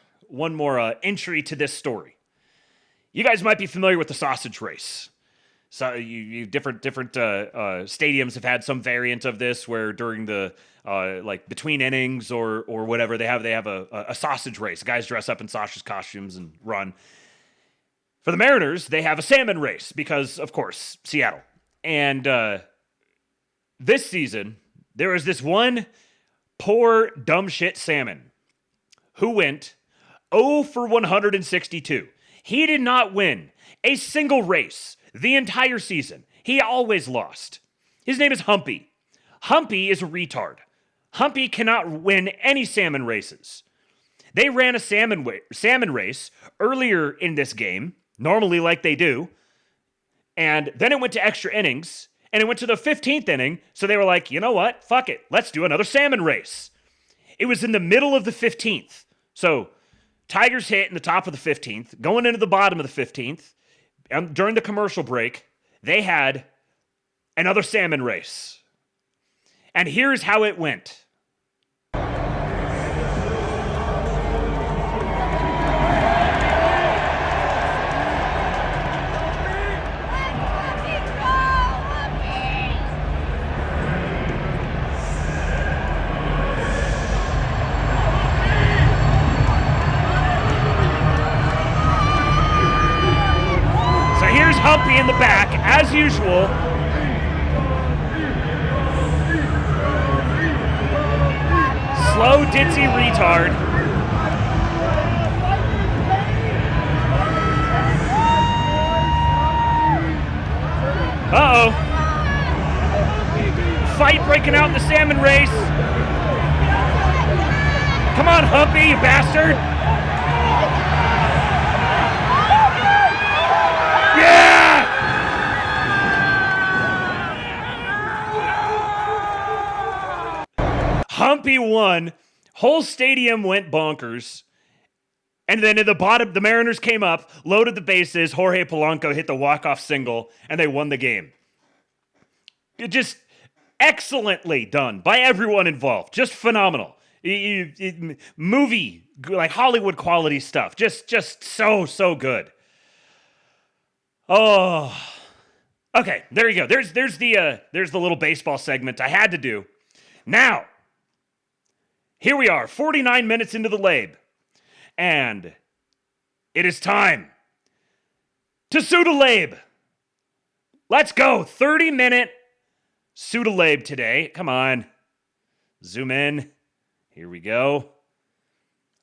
entry to this story. You guys might be familiar with the sausage race. So you different stadiums have had some variant of this, where during the like between innings or whatever, they have a sausage race. Guys dress up in sausage costumes and run. For the Mariners, they have a salmon race because, of course, Seattle. And this season, there was this one poor dumb shit salmon who went 0 for 162. He did not win a single race the entire season. He always lost. His name is Humpy. Humpy is a retard. Humpy cannot win any salmon races. They ran a salmon race earlier in this game, normally like they do, and then it went to extra innings, and it went to the 15th inning, so they were like, you know what? Fuck it. Let's do another salmon race. It was in the middle of the 15th. So Tigers hit in the top of the 15th, going into the bottom of the 15th. During the commercial break, they had another salmon race. And here's how it went. Humpy in the back, as usual. Slow, ditzy retard. Uh-oh. fight breaking out in the salmon race. Come on, Humpy, you bastard. Yeah! Humpy won. Whole stadium went bonkers. And then at the bottom, the Mariners came up, loaded the bases. Jorge Polanco hit the walk-off single, and they won the game. It just excellently done by everyone involved. Just phenomenal. Movie, like Hollywood quality stuff. Just so good. Oh, okay. There you go. There's the little baseball segment I had to do. Now, here we are, 49 minutes into the Labe. And it is time to SUDAWAVE. Let's go. 30-minute SUDAWAVE today. Come on. Zoom in. Here we go.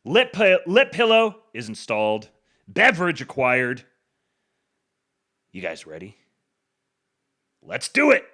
Lip pillow is installed. Beverage acquired. You guys ready? Let's do it.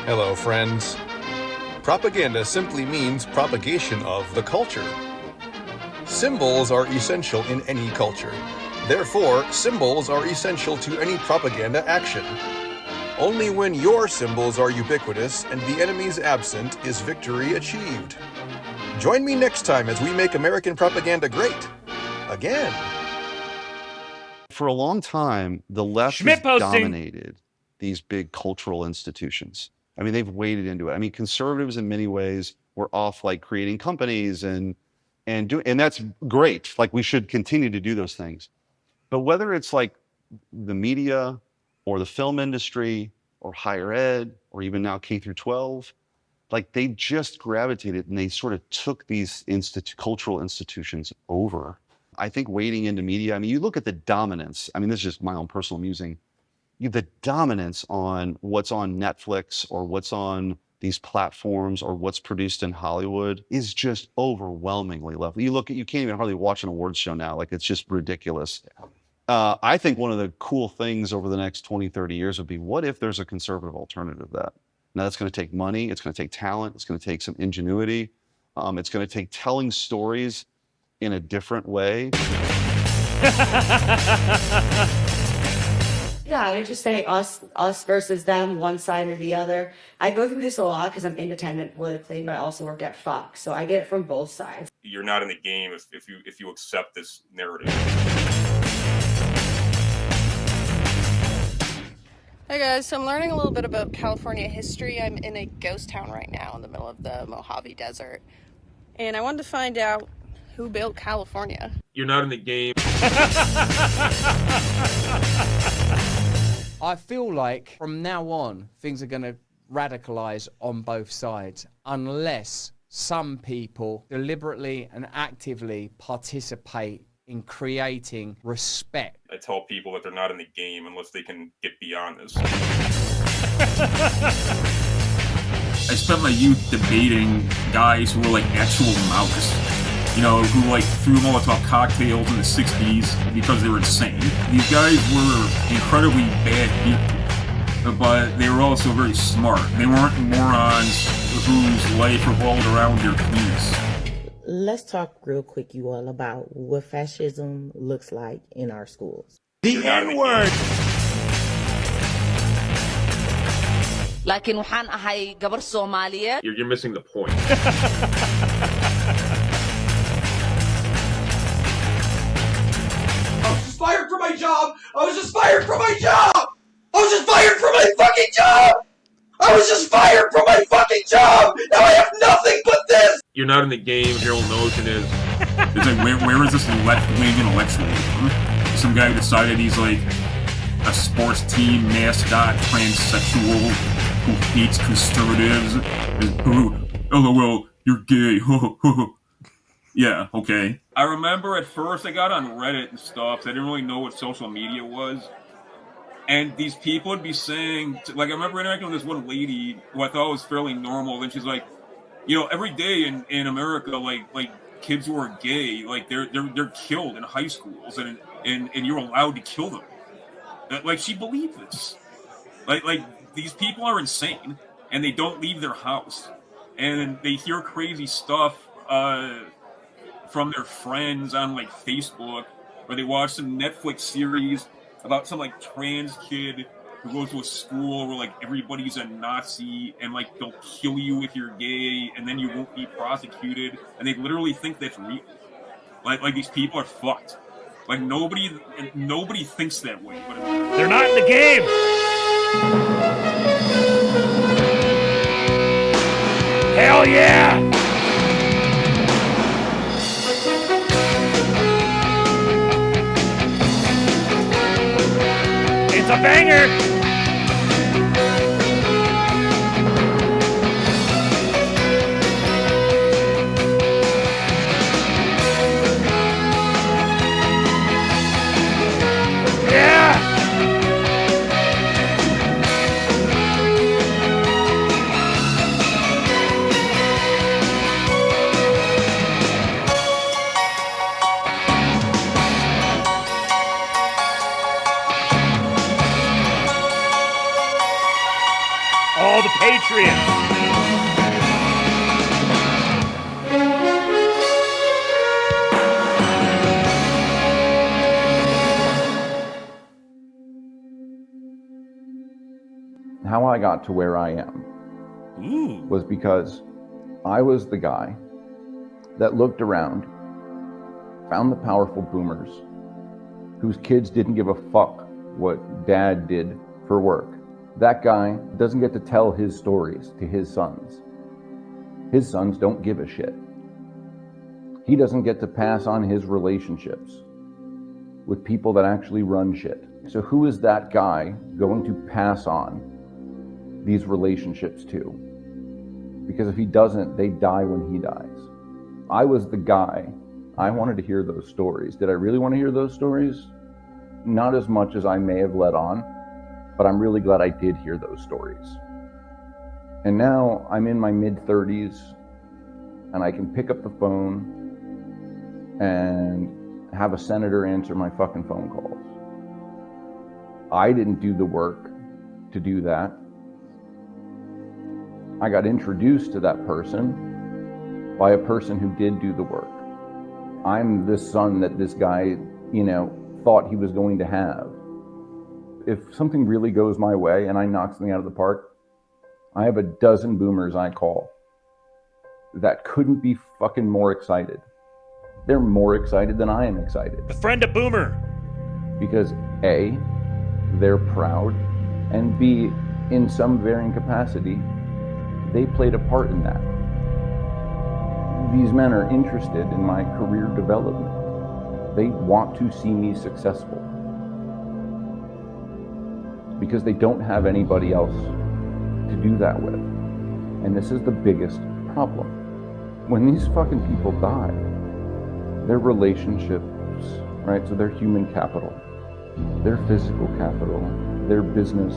Hello, friends. Propaganda simply means propagation of the culture. Symbols are essential in any culture. Therefore, symbols are essential to any propaganda action. Only when your symbols are ubiquitous and the enemy's absent is victory achieved. Join me next time as we make American propaganda great. Again.
For a long time, the left has dominated these big cultural institutions. I mean, they've waded into it. I mean, conservatives in many ways were off like creating companies and that's great. Like we should continue to do those things. But whether it's like the media or the film industry or higher ed or even now K through 12, like they just gravitated and they sort of took these cultural institutions over. I think wading into media, I mean, you look at the dominance. I mean, this is just my own personal musing. The dominance on what's on Netflix or what's on these platforms or what's produced in Hollywood is just overwhelmingly left. You can't even hardly watch an awards show now. Like it's just ridiculous. I think one of the cool things over the next 20, 30 years would be, what if there's a conservative alternative to that? Now that's going to take money. It's going to take talent. It's going to take some ingenuity. It's going to take telling stories in a different way.
Yeah, I would just say us versus them, one side or the other. I go through this a lot because I'm independent politically, but I also work at Fox, so I get it from both sides.
You're not in the game if you accept this narrative.
Hey guys, so I'm learning a little bit about California history. I'm in a ghost town right now in the middle of the Mojave Desert, and I wanted to find out who built California.
You're not in the game.
I feel like from now on, things are going to radicalize on both sides unless some people deliberately and actively participate in creating respect.
I tell people that they're not in the game unless they can get beyond this.
I spent my youth debating guys who were like actual mouths. You know, who like threw Molotov cocktails in the 60s because they were insane. These guys were incredibly bad people, but they were also very smart. They weren't morons whose life revolved around their penis.
Let's talk real quick, you all, about what fascism looks like in our schools.
The N-word!
Laakiin waxaan ahay gabar Soomaaliyeed.
You're missing the point.
I was just fired from my job! I was just fired from my job! I was just fired from my fucking job! I was just fired from my fucking job! Now I have nothing but this!
You're not in the game. Your whole notion is...
It's like, where is this left-wing intellectual? Some guy who decided he's like a sports team mascot, transsexual, who hates conservatives, who, LOL, you're gay, yeah, okay.
I remember at first I got on Reddit and stuff, so I didn't really know what social media was. And these people would be saying, like, I remember interacting with this one lady who I thought was fairly normal, and she's like, you know, every day in America, like kids who are gay, like they're killed in high schools, and you're allowed to kill them. Like, she believed this. Like these people are insane, and they don't leave their house, and they hear crazy stuff from their friends on like Facebook, or they watch some Netflix series about some like trans kid who goes to a school where like everybody's a Nazi and like they'll kill you if you're gay and then you won't be prosecuted, and they literally think that's real. Like these people are fucked. Like nobody thinks that way. But
they're not in the game. Hell yeah! It's a banger! All the Patriots.
How I got to where I am was because I was the guy that looked around, found the powerful boomers whose kids didn't give a fuck what dad did for work. That guy doesn't get to tell his stories to his sons. His sons don't give a shit. He doesn't get to pass on his relationships with people that actually run shit. So who is that guy going to pass on these relationships to? Because if he doesn't, they die when he dies. I was the guy. I wanted to hear those stories. Did I really want to hear those stories? Not as much as I may have let on, but I'm really glad I did hear those stories. And now I'm in my mid-30s, and I can pick up the phone and have a senator answer my fucking phone calls. I didn't do the work to do that. I got introduced to that person by a person who did do the work. I'm the son that this guy, thought he was going to have. If something really goes my way and I knock something out of the park, I have a dozen boomers I call that couldn't be fucking more excited. They're more excited than I am excited.
Befriend a boomer. Because
A, they're proud, and B, in some varying capacity, they played a part in that. These men are interested in my career development. They want to see me successful because they don't have anybody else to do that with. And this is the biggest problem. When these fucking people die, their relationships, right? So their human capital, their physical capital, their business,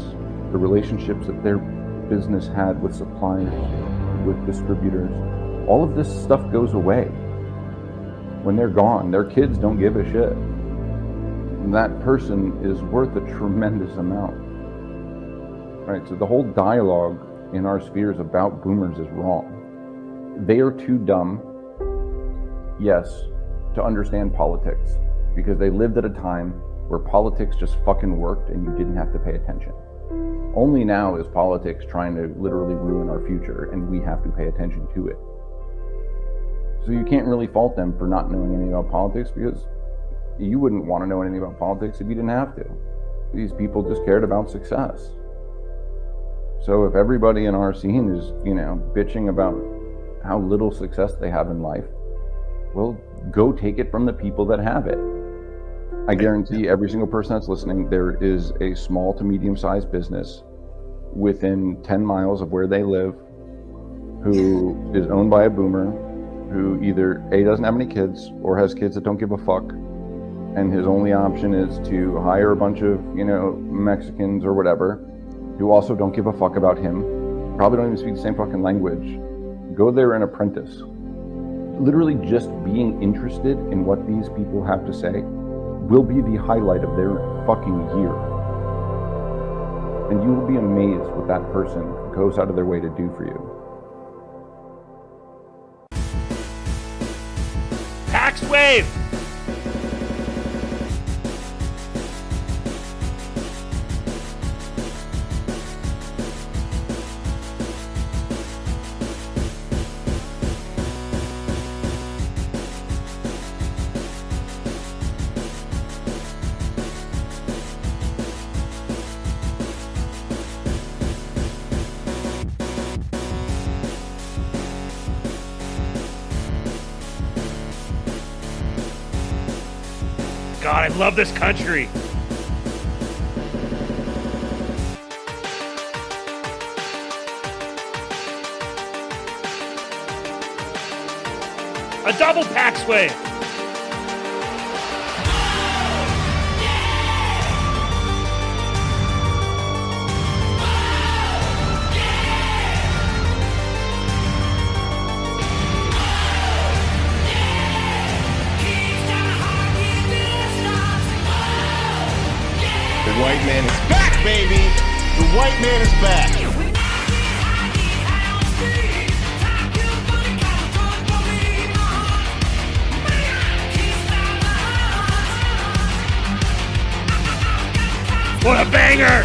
the relationships that their business had with suppliers, with distributors, all of this stuff goes away. When they're gone, their kids don't give a shit. And that person is worth a tremendous amount. Right, so the whole dialogue in our spheres about boomers is wrong. They are too dumb, yes, to understand politics, because they lived at a time where politics just fucking worked and you didn't have to pay attention. Only now is politics trying to literally ruin our future, and we have to pay attention to it. So you can't really fault them for not knowing anything about politics, because you wouldn't want to know anything about politics if you didn't have to. These people just cared about success. So if everybody in our scene is, bitching about how little success they have in life, well, go take it from the people that have it. I guarantee every single person that's listening, there is a small to medium-sized business within 10 miles of where they live who is owned by a boomer who either A, doesn't have any kids, or has kids that don't give a fuck, and his only option is to hire a bunch of, Mexicans or whatever, who also don't give a fuck about him, probably don't even speak the same fucking language. Go there and apprentice. Literally just being interested in what these people have to say will be the highlight of their fucking year. And you will be amazed what that person goes out of their way to do for you.
Tax wave! God, I love this country. A double pack sway.
The white man is back, baby! The white man is back!
What a banger!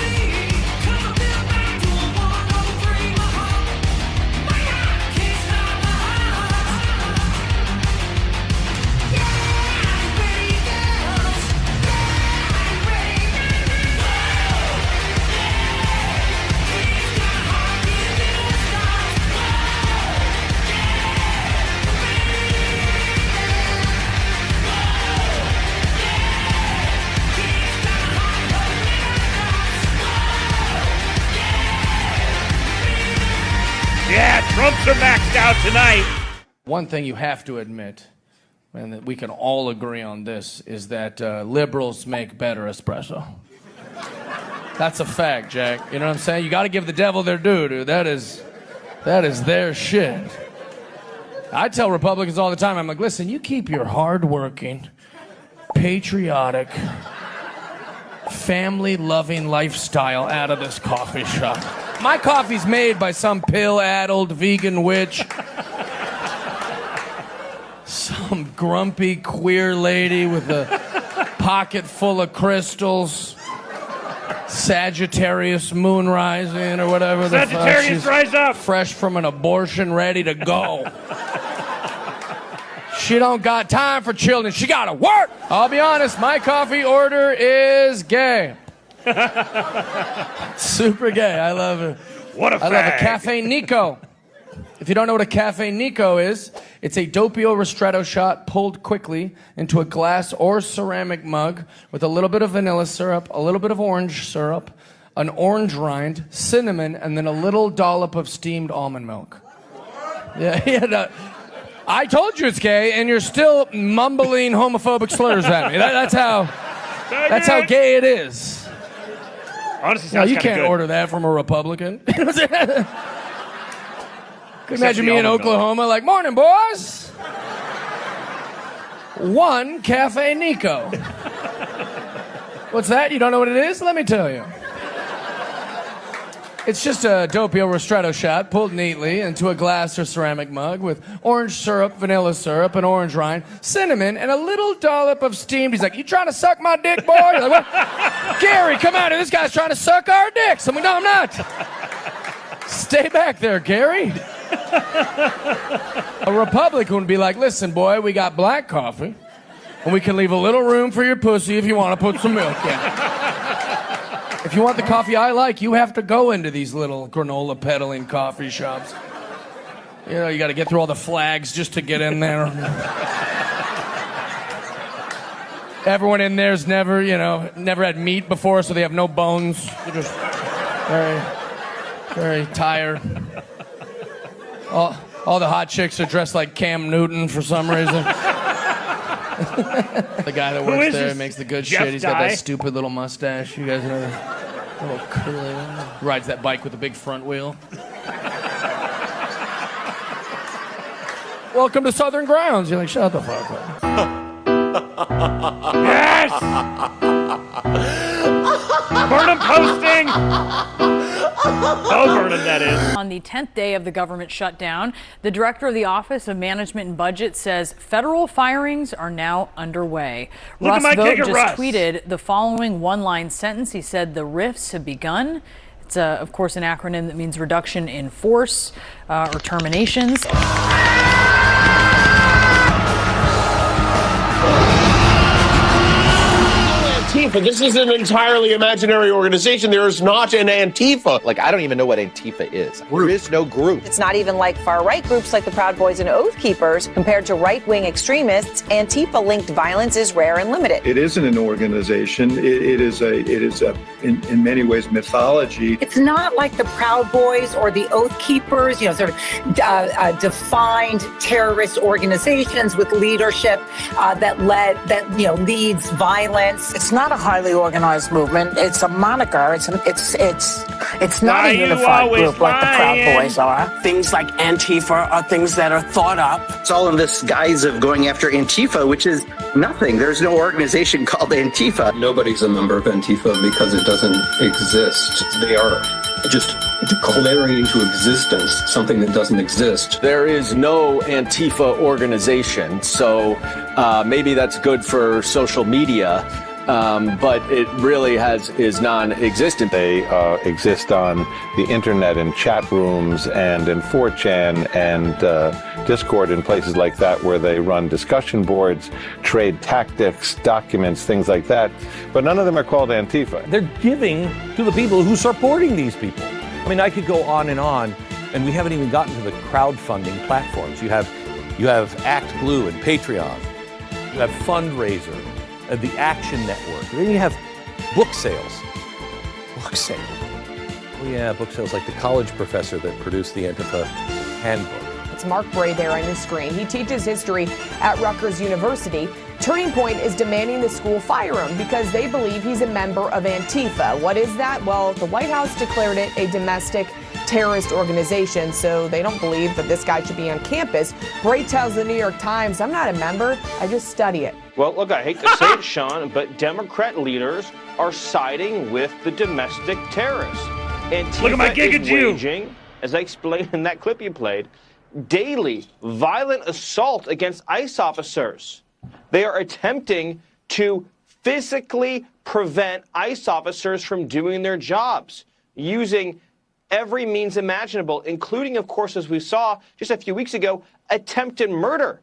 Yeah, Trumps are maxed out tonight.
One thing you have to admit, and that we can all agree on this, is that liberals make better espresso. That's a fact, Jack. You know what I'm saying? You got to give the devil their due, dude. That is their shit. I tell Republicans all the time, I'm like, listen, you keep your hardworking, patriotic, family-loving lifestyle out of this coffee shop. My coffee's made by some pill-addled vegan witch. Some grumpy queer lady with a pocket full of crystals. Sagittarius moon rising or whatever the fuck.
Sagittarius rise up.
Fresh from an abortion, ready to go. She don't got time for children. She gotta work. I'll be honest, my coffee order is gay. Super gay. I love it.
What a
I love a Cafe Nico. If you don't know what a Cafe Nico is, it's a doppio ristretto shot pulled quickly into a glass or ceramic mug with a little bit of vanilla syrup, a little bit of orange syrup, an orange rind, cinnamon, and then a little dollop of steamed almond milk. Yeah, no, I told you it's gay, and you're still mumbling homophobic slurs at me. That's how gay it is.
Honestly,
No,
sounds
you
kinda
can't
good.
order that from a Republican. Could you imagine
the
me in
almond milk.
Oklahoma like, morning, boys. One Cafe Nico. What's that? You don't know what it is? Let me tell you. It's just a doppio ristretto shot pulled neatly into a glass or ceramic mug with orange syrup, vanilla syrup, an orange rind, cinnamon, and a little dollop of steamed. He's like, you trying to suck my dick, boy? You're like, what? Gary, come out here. This guy's trying to suck our dicks. I'm like, no, I'm not. Stay back there, Gary. A Republican would be like, listen, boy, we got black coffee, and we can leave a little room for your pussy if you want to put some milk in. If you want the coffee I like, you have to go into these little granola peddling coffee shops. You know, you got to get through all the flags just to get in there. Everyone in there's never had meat before, so they have no bones. They're just very, very tired. All the hot chicks are dressed like Cam Newton for some reason. The guy that works there makes the good
Jeff
shit. He's got
Dye?
that stupid little mustache. You guys know that? Little curly one. Rides that bike with a big front wheel. Welcome to Southern Grounds. You're like, shut the fuck up.
Yes! Burnham posting! Oh, Burnham, that is.
On the 10th day of the government shutdown, the director of the Office of Management and Budget says federal firings are now underway.
Look
Russ
at my
Vogt
kicker,
just
Russ.
tweeted the following one-line sentence. He said the rifts have begun. It's, of course, an acronym that means reduction in force or terminations.
Antifa. This is an entirely imaginary organization. There is not an Antifa.
Like, I don't even know what Antifa is. There is no group.
It's not even like far-right groups like the Proud Boys and Oath Keepers. Compared to right-wing extremists, Antifa-linked violence is rare and limited.
It isn't an organization. It is in many ways mythology.
It's not like the Proud Boys or the Oath Keepers, sort of defined terrorist organizations with leadership that leads violence.
It's not a highly organized movement. It's a moniker. It's not a unified group like the Proud Boys are.
Things like Antifa are things that are thought up.
It's all in this guise of going after Antifa, which is nothing. There's no organization called Antifa.
Nobody's a member of Antifa because it doesn't exist. They are just declaring into existence something that doesn't exist.
There is no Antifa organization, so maybe that's good for social media, but it really is non-existent.
They exist on the internet in chat rooms and in 4chan and Discord and places like that, where they run discussion boards, trade tactics, documents, things like that. But none of them are called Antifa.
They're giving to the people who are supporting these people. I mean, I could go on, and we haven't even gotten to the crowdfunding platforms. You have ActBlue and Patreon. You have Fundraiser, the Action Network. Then you have book sales. Book sales. Oh yeah, book sales like the college professor that produced the Antifa handbook.
It's Mark Bray there on the screen. He teaches history at Rutgers University. Turning Point is demanding the school fire him because they believe he's a member of Antifa. What is that? Well, the White House declared it a domestic terrorist organization, so they don't believe that this guy should be on campus. Bray tells the New York Times, "I'm not a member, I just study it."
Well, look, I hate to say it, Sean, but Democrat leaders are siding with the domestic terrorists. Antifa
Look at my Giga
is
Jew.
waging, as I explained in that clip you played, daily violent assault against ICE officers. They are attempting to physically prevent ICE officers from doing their jobs, using every means imaginable, including, of course, as we saw just a few weeks ago, attempted murder.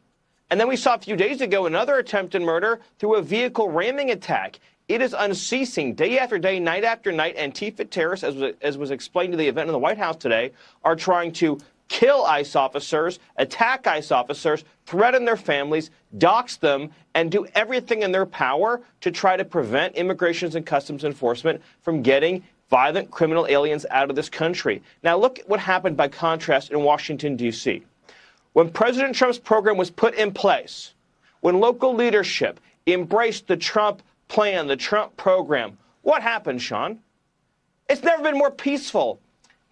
And then we saw a few days ago another attempted murder through a vehicle ramming attack. It is unceasing. Day after day, night after night, Antifa terrorists, as was explained to the event in the White House today, are trying to kill ICE officers, attack ICE officers, threaten their families, dox them, and do everything in their power to try to prevent Immigration and Customs Enforcement from getting violent criminal aliens out of this country. Now look at what happened by contrast in Washington, D.C. When President Trump's program was put in place, when local leadership embraced the Trump plan, the Trump program, what happened, Sean? It's never been more peaceful.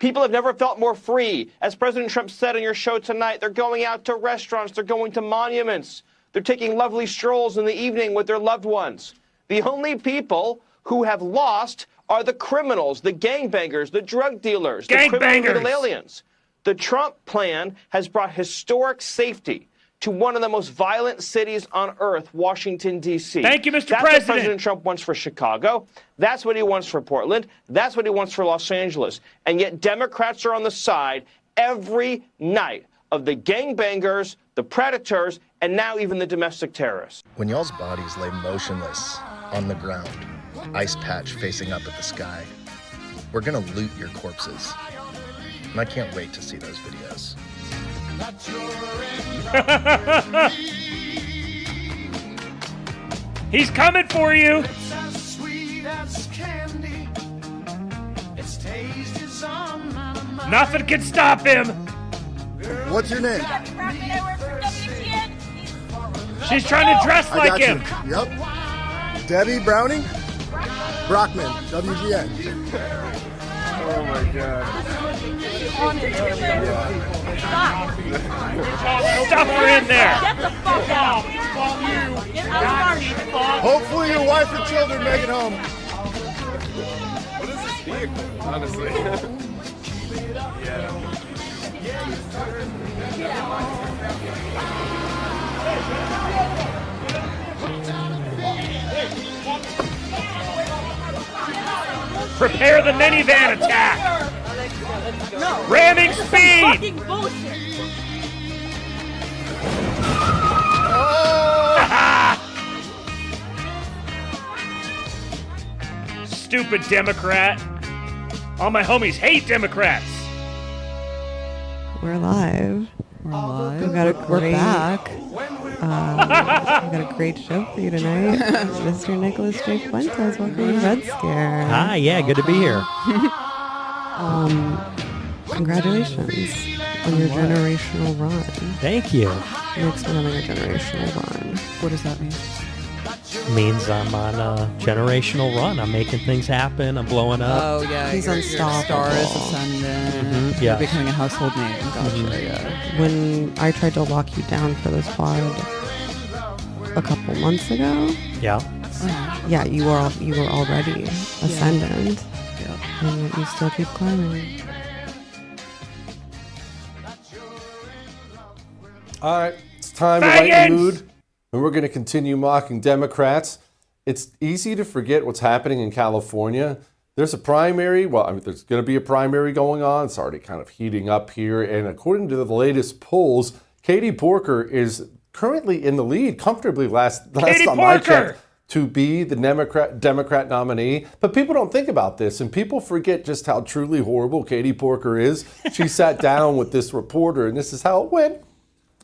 People have never felt more free. As President Trump said on your show tonight, they're going out to restaurants, they're going to monuments, they're taking lovely strolls in the evening with their loved ones. The only people who have lost are the criminals, the gangbangers, the drug dealers, the criminal aliens. The Trump plan has brought historic safety to one of the most violent cities on earth, Washington, D.C.
Thank you, Mr.
That's
President.
what President Trump wants for Chicago. That's what he wants for Portland. That's what he wants for Los Angeles. And yet Democrats are on the side every night of the gangbangers, the predators, and now even the domestic terrorists.
When y'all's bodies lay motionless on the ground, ice patch facing up at the sky, we're gonna loot your corpses. And I can't wait to see those videos.
He's coming for you.
It's as sweet as candy. Its taste is on my mind.
Nothing can stop him.
What's your name?
She's trying to dress
I
like
got
him.
you. Yep. Debbie Browning? Brockman, WGN.
Oh my God.
Stuff her in there.
Get the fuck out.
Hopefully your wife and children make it home.
What is this vehicle, honestly? Yeah.
Prepare the minivan attack. Ramming speed. stupid Democrat. All my homies hate Democrats.
We're live.
We're live.
We're back. We've got a great show for you tonight. Mr. Nicholas J. Fuentes, welcome to Red Scare.
Hi, yeah, good to be here.
Congratulations on your generational run.
Thank you.
Nick's been having a generational run.
What does that mean? Means I'm on a generational run. I'm making things happen. I'm blowing up.
Oh, yeah. He's unstoppable.
Star is
ascendant.
Yeah.
You're becoming a household name. Gotcha, yeah. When I tried to lock you down for this pod a couple months ago.
Yeah.
Yeah, you were already ascendant.
Yeah.
And you still keep climbing.
All right, it's time to lighten the mood, and we're going to continue mocking Democrats. It's easy to forget what's happening in California. There's a primary. Well, I mean, there's going to be a primary going on. It's already kind of heating up here. And according to the latest polls, Katie Porker is currently in the lead, comfortably last time I checked, to be the Democrat nominee. But people don't think about this, and people forget just how truly horrible Katie Porker is. She sat down with this reporter, and this is how it went.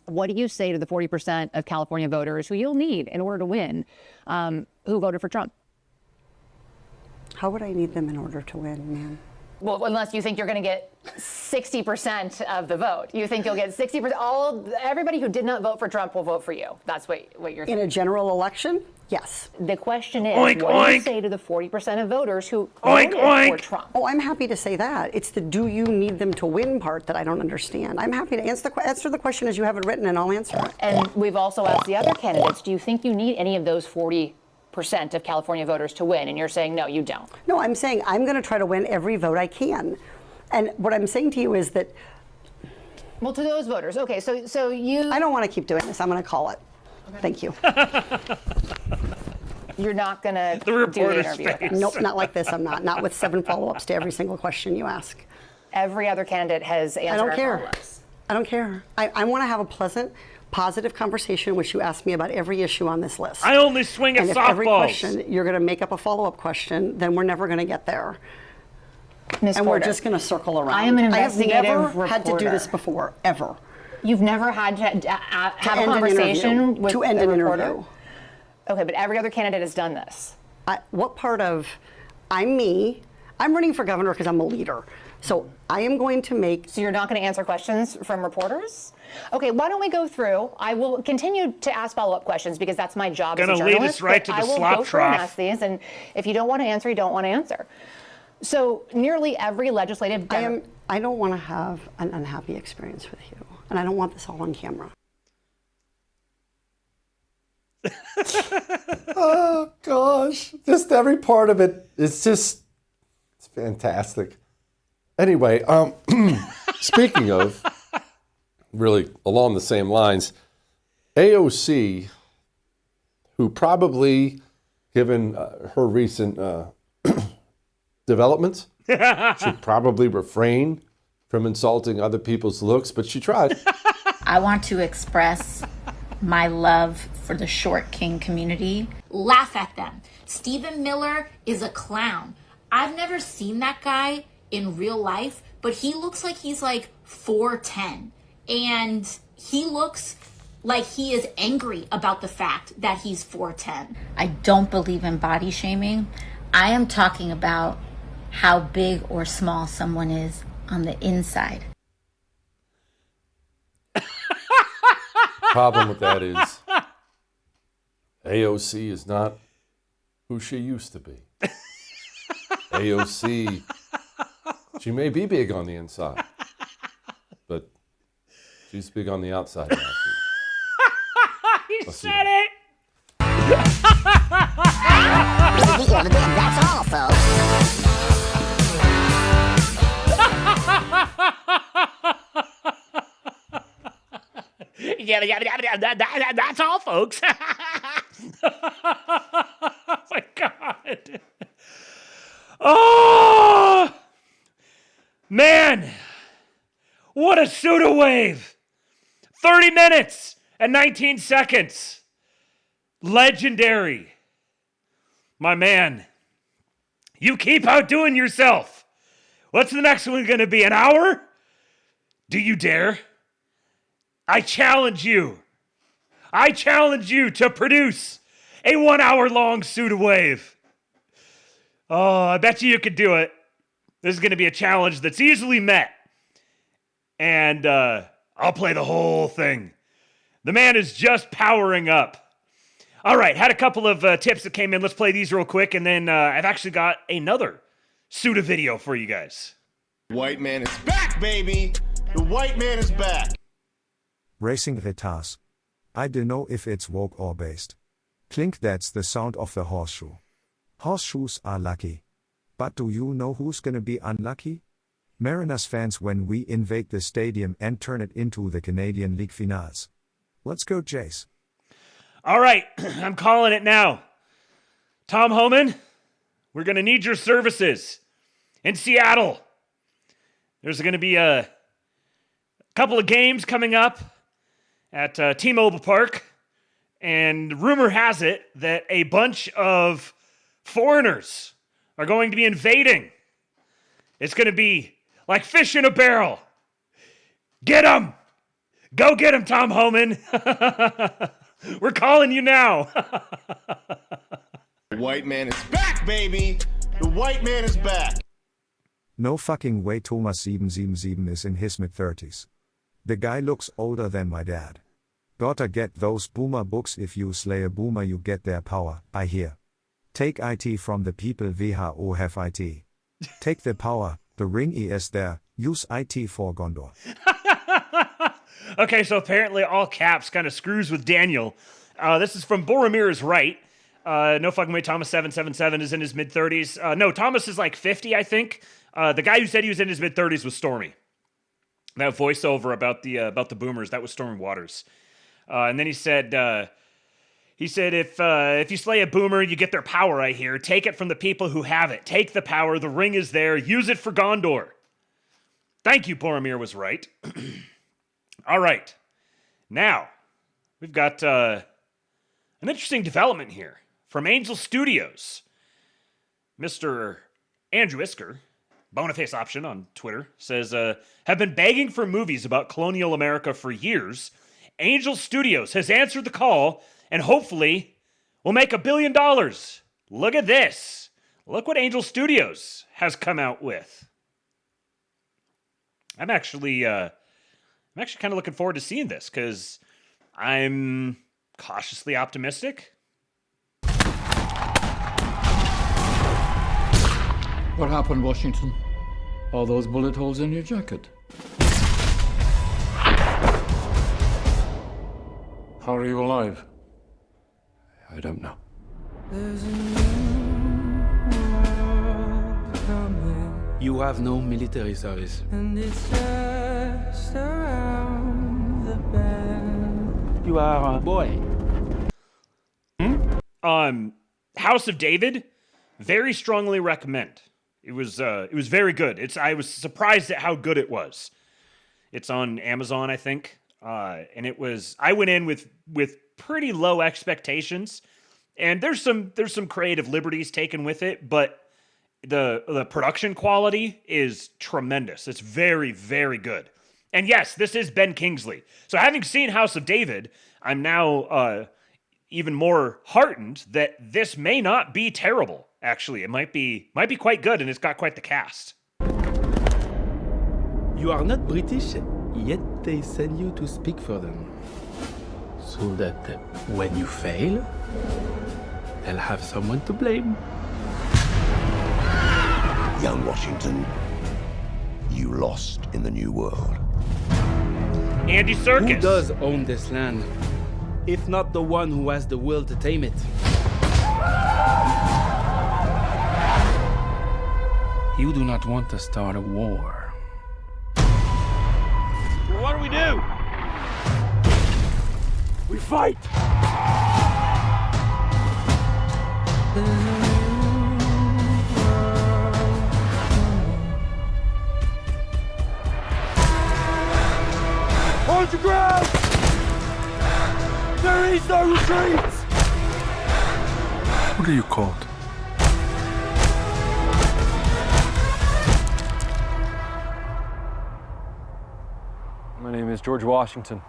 What do you say to the 40% of California voters who you'll need in order to win, who voted for Trump?
How would I need them in order to win, man?
Well, unless you think you're going to get 60% of the vote. You think you'll get 60%. Everybody who did not vote for Trump will vote for you. That's what you're saying.
In a general election? Yes.
The question is,
Oink,
what
oink.
do you say to the 40% of voters who voted for Trump?
Oh, I'm happy to say that. It's the do you need them to win part that I don't understand. I'm happy to answer the question as you have it written, and I'll answer it.
And we've also asked the other candidates, do you think you need any of those 40% of California voters to win? And you're saying, no, you don't.
No, I'm saying I'm going to try to win every vote I can. And what I'm saying to you is that...
Well, to those voters, okay, so you...
I don't want to keep doing this. I'm going to call it. Okay. Thank you.
You're not going to do the interview with us?
Nope, not like this. I'm not. Not with 7 follow-ups to every single question you ask.
Every other candidate has answered our follow-ups.
I don't care. I want to have a pleasant, positive conversation in which you ask me about every issue on this list.
I only swing at
and if
softballs.
Every question you're going to make up a follow-up question, then we're never going to get there.
Ms.
And
Porter,
we're just going to circle around.
I am an investigative
I have never had to do
reporter.
this before, ever.
You've never had to have a conversation with
to end
a
an
reporter?
interview.
Okay, but every other candidate has done this.
What part of I'm me? I'm running for governor because I'm a leader. So I am going to make...
So you're not going to answer questions from reporters? Okay, why don't we go through? I will continue to ask follow-up questions because that's my job as a journalist.
Lead us right to the slop
I will go through and
trough.
ask these, and if you don't want to answer, you don't want to answer. So nearly every legislative...
I don't want to have an unhappy experience with you, and I don't want this all on camera.
Oh, gosh. Just every part of it is just, it's fantastic. Anyway, speaking of, really along the same lines, AOC, who probably, given her recent developments, should probably refrain from insulting other people's looks, but she tried.
I want to express my love for the short king community. Laugh at them. Stephen Miller is a clown. I've never seen that guy in real life, but he looks like he's like 4'10", and he looks like he is angry about the fact that he's 4'10". I don't believe in body shaming. I am talking about how big or small someone is on the inside.
Problem with that is AOC is not who she used to be. AOC, she may be big on the inside, but she's big on the outside now too.
He said it.
That's all, folks.
Yeah, that's all, folks. Oh my God. Oh man, what a SUDAWAVE! 30 minutes and 19 seconds. Legendary. My man, You keep outdoing yourself. What's the next one going to be? An hour? Do you dare? I challenge you. I challenge you to produce a 1 hour long SUDAWAVE. Oh, I bet you could do it. This is going to be a challenge that's easily met. And I'll play the whole thing. The man is just powering up. All right, had a couple of tips that came in. Let's play these real quick, and then I've actually got another Suda video for you guys.
White man is back, baby! The white man is back!
Racing retards. I don't know if it's woke or based. Clink, that's the sound of the horseshoe. Horseshoes are lucky. But do you know who's gonna be unlucky? Mariners fans when we invade the stadium and turn it into the Canadian League finals. Let's go, Jace.
All right, I'm calling it now. Tom Homan, we're going to need your services in Seattle. There's going to be a couple of games coming up at T-Mobile Park, and rumor has it that a bunch of foreigners are going to be invading. It's going to be like fish in a barrel. Get them! Go get him, Tom Homan. We're calling you now.
The white man is back, baby. The white man is back.
No fucking way Thomas 777 is in his mid-30s. The guy looks older than my dad. Gotta get those boomer books. If you slay a boomer you get their power, I hear. Take IT from the people WHO have IT. Take the power, the ring is there, use IT for Gondor.
Okay, so apparently all caps kind of screws with Daniel. This is from Boromir is right. No fucking way Thomas 777 is in his mid-30s. No, Thomas is like 50, I think. The guy who said he was in his mid-30s was Stormy. That voiceover about the boomers, that was Stormy Waters. And then he said if you slay a boomer, you get their power, I hear. Take it from the people who have it. Take the power, the ring is there, use it for Gondor. Thank you, Boromir was right. All right. Now, we've got an interesting development here from Angel Studios. Mr. Andrew Isker, Bonaface Option on Twitter, says, have been begging for movies about colonial America for years. Angel Studios has answered the call and hopefully will make $1 billion. Look at this. Look what Angel Studios has come out with. I'm actually kind of looking forward to seeing this because I'm cautiously optimistic.
What happened, Washington? All those bullet holes in your jacket? How are you alive? I don't know. You have no military service.
And it's just around the bend.
You are a boy.
House of David, very strongly recommend. It was very good. I was surprised at how good it was. It's on Amazon, I think. And I went in with pretty low expectations, and there's some creative liberties taken with it, but the production quality is tremendous. It's very, very good. And yes, this is Ben Kingsley. So having seen House of David, I'm now even more heartened that this may not be terrible. Actually, it might be quite good, and it's got quite the cast.
You are not British, yet they send you to speak for them. So that when you fail, they'll have someone to blame.
Young Washington, you lost in the New World.
Andy Serkis.
Who does own this land, if not the one who has the will to tame it? You do not want to start a war.
What do we do? We fight! Hold your ground! There is no retreat!
What are you called?
is George Washington.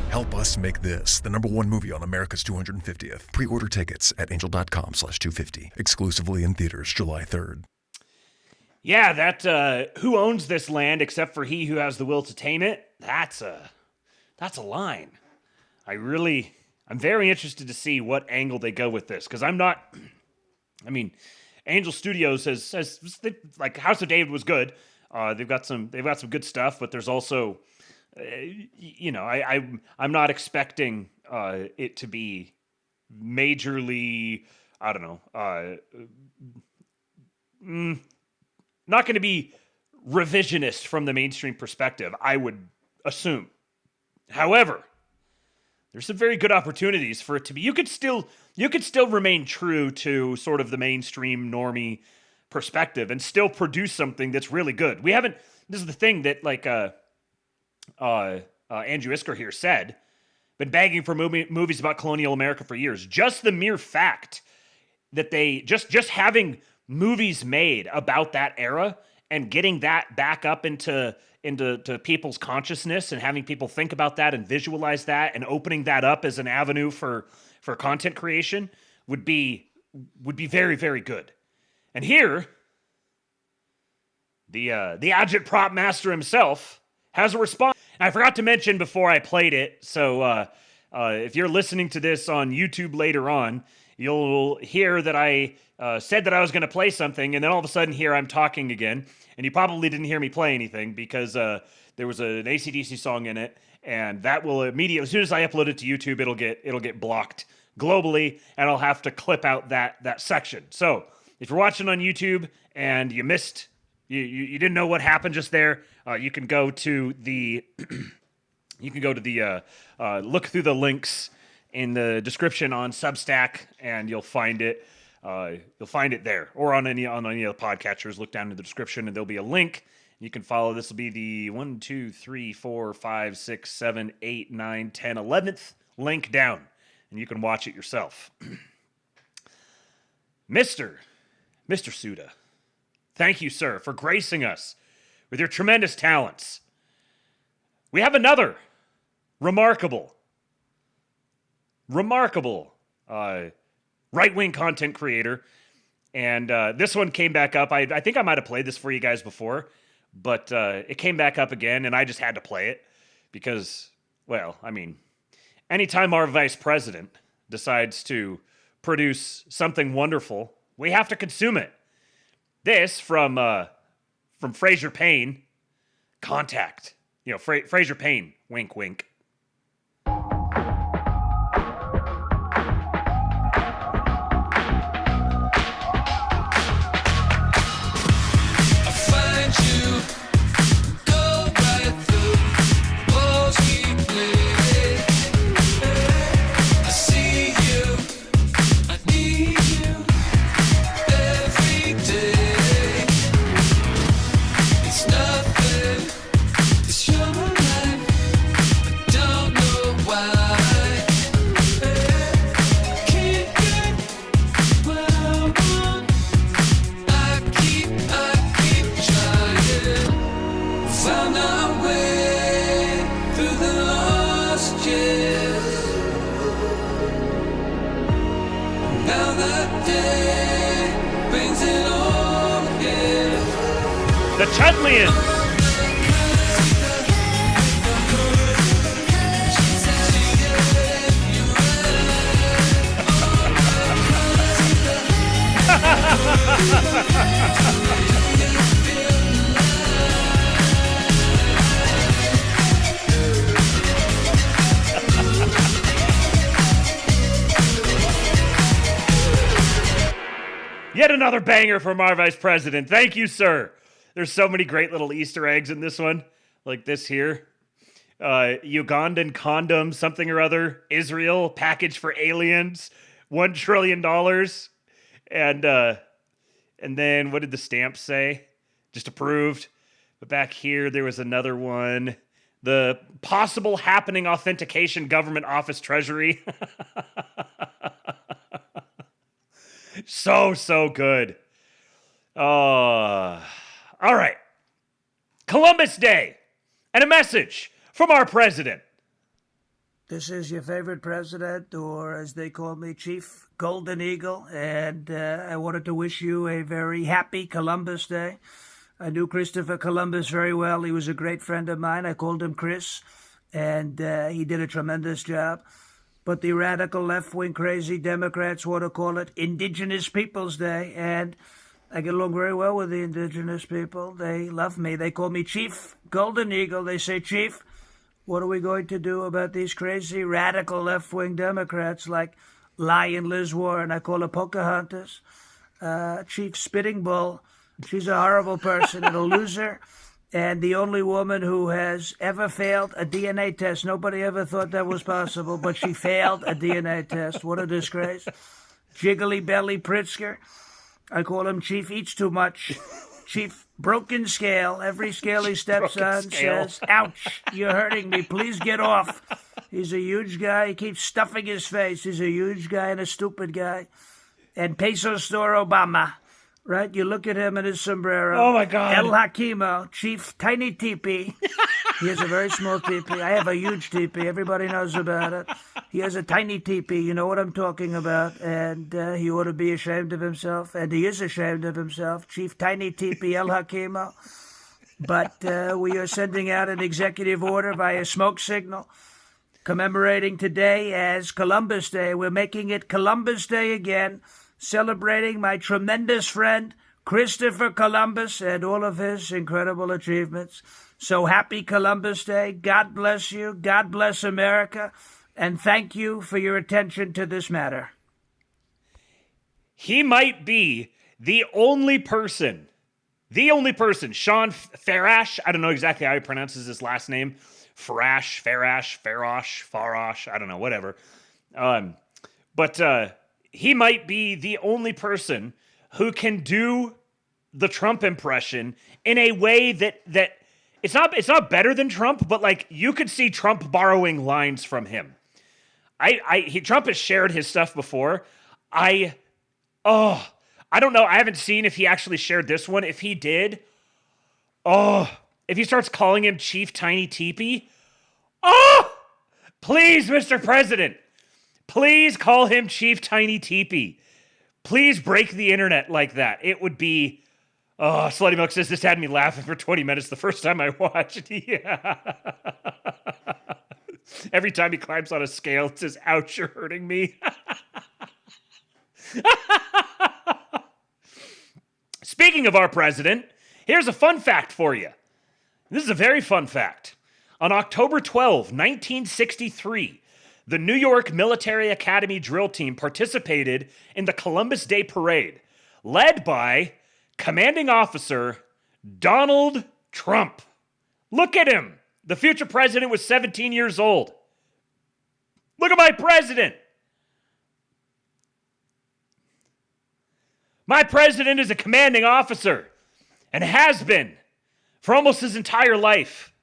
Help us make this the #1 movie on America's 250th. Pre-order tickets at angel.com/250. Exclusively in theaters July 3rd.
Yeah, that who owns this land except for he who has the will to tame it? That's a line. I'm very interested to see what angle they go with this, because Angel Studios has like House of David was good. They've got some good stuff, but there's also I'm not expecting it to be majorly, I don't know, not going to be revisionist from the mainstream perspective, I would assume. However, there's some very good opportunities for it to be. You could still remain true to sort of the mainstream normie perspective and still produce something that's really good. This is the thing that Andrew Isker here said, been begging for movies about colonial America for years. Just the mere fact that they just having movies made about that era and getting that back up into people's consciousness and having people think about that and visualize that and opening that up as an avenue for content creation would be very, very good. And here, the adjunct prop master himself has a response. And I forgot to mention before I played it, so if you're listening to this on YouTube later on, you'll hear that I said that I was going to play something, and then all of a sudden here I'm talking again, and you probably didn't hear me play anything because there was an AC/DC song in it, and that will immediately, as soon as I upload it to YouTube, it'll get blocked globally, and I'll have to clip out that section. So if you're watching on YouTube and you missed, you didn't know what happened just there, you can go to the look through the links in the description on Substack, and you'll find it. You'll find it there, or on any of the podcatchers. Look down in the description, and there'll be a link. You can follow. This will be the 1, 2, 3, 4, 5, 6, 7, 8, 9, 10, 11th link down, and you can watch it yourself. Mr. Suda, thank you, sir, for gracing us with your tremendous talents. We have another remarkable right-wing content creator, and this one came back up. I think I might have played this for you guys before, but it came back up again, and I just had to play it because, well, I mean, anytime our vice president decides to produce something wonderful, we have to consume it. This from Fraser Payne, Contact. Fraser Payne, wink, wink. The Chudlians. Yet another banger from our vice president. Thank you, sir. There's so many great little Easter eggs in this one, like this here. Ugandan condom, something or other. Israel, package for aliens, $1 trillion. And then what did the stamp say? Just approved. But back here, there was another one. The possible happening authentication government office treasury. So good. Oh, All right. Columbus Day and a message from our president.
This is your favorite president, or as they call me, Chief Golden Eagle, and I wanted to wish you a very happy Columbus Day. I knew Christopher Columbus very well. He was a great friend of mine. I called him Chris, and he did a tremendous job. But the radical left-wing crazy Democrats want to call it Indigenous Peoples Day, and I get along very well with the indigenous people. They love me. They call me Chief Golden Eagle. They say, Chief, what are we going to do about these crazy radical left-wing Democrats like Lion Liz Warren? I call her Pocahontas. Chief Spitting Bull. She's a horrible person and a loser, and the only woman who has ever failed a DNA test. Nobody ever thought that was possible, but she failed a DNA test. What a disgrace. Jiggly Belly Pritzker. I call him Chief Eats Too Much. Chief Broken Scale. Every scale he steps on says, ouch, you're hurting me. Please get off. He's a huge guy. He keeps stuffing his face. He's a huge guy and a stupid guy. And Peso Store Obama. Right? You look at him in his sombrero.
Oh, my God.
El Hakimo, Chief Tiny Teepee. He has a very small teepee. I have a huge teepee. Everybody knows about it. He has a tiny teepee. You know what I'm talking about. And he ought to be ashamed of himself. And he is ashamed of himself. Chief Tiny Teepee El Hakimo. But we are sending out an executive order via smoke signal commemorating today as Columbus Day. We're making it Columbus Day again, celebrating my tremendous friend, Christopher Columbus, and all of his incredible achievements. So happy Columbus Day. God bless you. God bless America. And thank you for your attention to this matter.
He might be the only person, Sean Farash, I don't know exactly how he pronounces his last name, Farash, I don't know, whatever. But he might be the only person who can do the Trump impression in a way that it's not better than Trump, but like you could see Trump borrowing lines from him. Trump has shared his stuff before. I don't know. I haven't seen if he actually shared this one. If he did, if he starts calling him Chief Tiny Teepee, please, Mr. President, please call him Chief Tiny Teepee. Please break the internet like that. It would be, Slutty Milk says this had me laughing for 20 minutes the first time I watched. Yeah. Every time he climbs on a scale, it says, ouch, you're hurting me. Speaking of our president, here's a fun fact for you. This is a very fun fact. On October 12, 1963, the New York Military Academy drill team participated in the Columbus Day Parade, led by Commanding Officer Donald Trump. Look at him. The future president was 17 years old. Look at my president. My president is a commanding officer and has been for almost his entire life.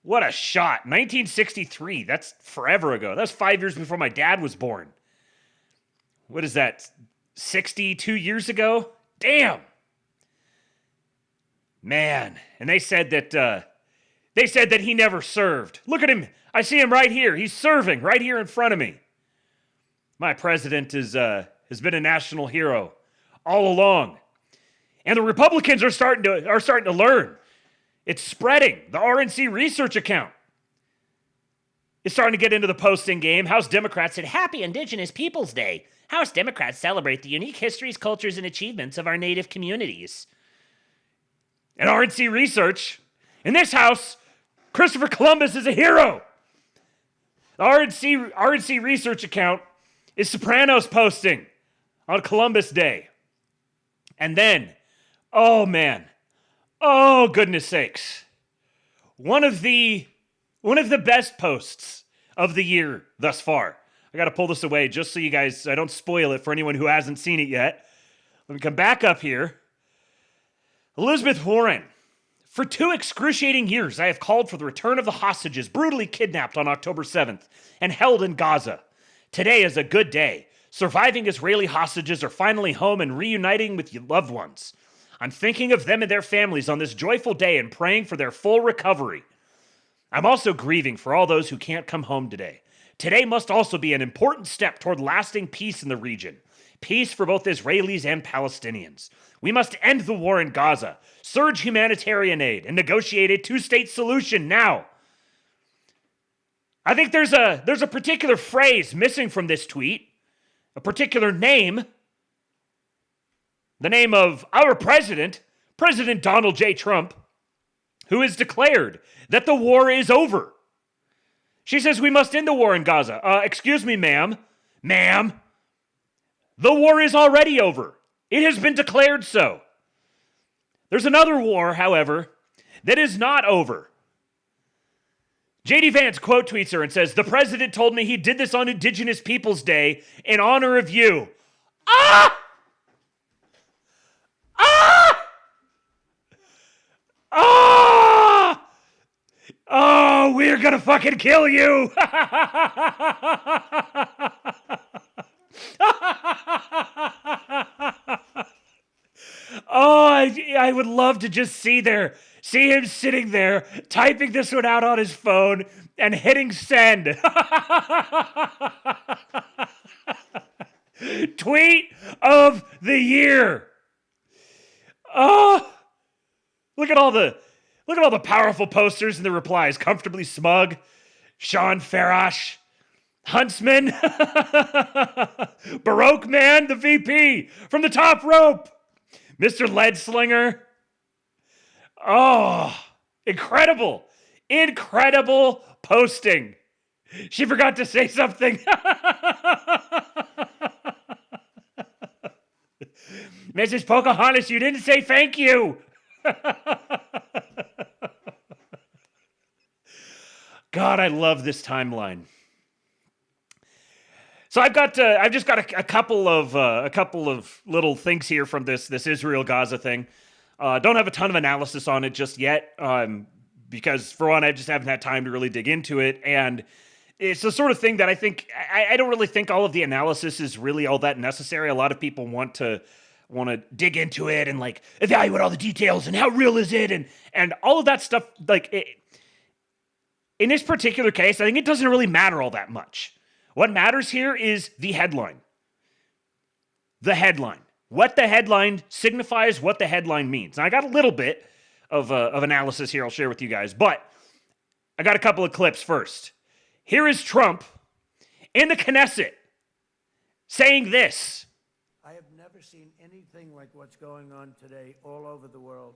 What a shot. 1963. That's forever ago. That's 5 years before my dad was born. What is that? 62 years ago? Damn. Man. And they said that he never served. Look at him. I see him right here. He's serving right here in front of me. My president has been a national hero all along. And the Republicans are starting to learn. It's spreading. The RNC research account is starting to get into the posting game. House Democrats said, Happy Indigenous Peoples Day. House Democrats celebrate the unique histories, cultures, and achievements of our native communities. And RNC research, in this house, Christopher Columbus is a hero. The RNC research account is Sopranos posting on Columbus Day. And then, oh man, oh goodness sakes, one of the best posts of the year thus far. I got to pull this away just so you guys, I don't spoil it for anyone who hasn't seen it yet. Let me come back up here. Elizabeth Warren. For 2 excruciating years, I have called for the return of the hostages brutally kidnapped on October 7th and held in Gaza. Today is a good day. Surviving Israeli hostages are finally home and reuniting with your loved ones. I'm thinking of them and their families on this joyful day and praying for their full recovery. I'm also grieving for all those who can't come home today. Today must also be an important step toward lasting peace in the region. Peace for both Israelis and Palestinians. We must end the war in Gaza, surge humanitarian aid, and negotiate a two-state solution now. I think there's a particular phrase missing from this tweet, a particular name, the name of our president, President Donald J. Trump, who has declared that the war is over. She says we must end the war in Gaza. Excuse me, ma'am. Ma'am, the war is already over. It has been declared so. There's another war, however, that is not over. J.D. Vance quote tweets her and says, the president told me he did this on Indigenous Peoples Day in honor of you. Ah! Ah! Ah! Oh, we're gonna fucking kill you! Oh, I would love to just see him sitting there, typing this one out on his phone and hitting send. Tweet of the year. Oh, look at all the powerful posters and the replies. Comfortably smug, Sean Farash, Huntsman, Baroque Man, the VP from the top rope, Mr. Lead Slinger. Oh, incredible posting. She forgot to say something. Mrs. Pocahontas, you didn't say thank you. God, I love this timeline. So I've just got a couple of little things here from this Israel-Gaza thing. Don't have a ton of analysis on it just yet, because for one, I just haven't had time to really dig into it, and it's the sort of thing that I don't really think all of the analysis is really all that necessary. A lot of people want to dig into it and like evaluate all the details and how real is it and all of that stuff. In this particular case, I think it doesn't really matter all that much. What matters here is the headline. The headline. What the headline signifies, what the headline means. Now, I got a little bit of analysis here I'll share with you guys, but I got a couple of clips first. Here is Trump in the Knesset saying this.
I have never seen anything like what's going on today all over the world.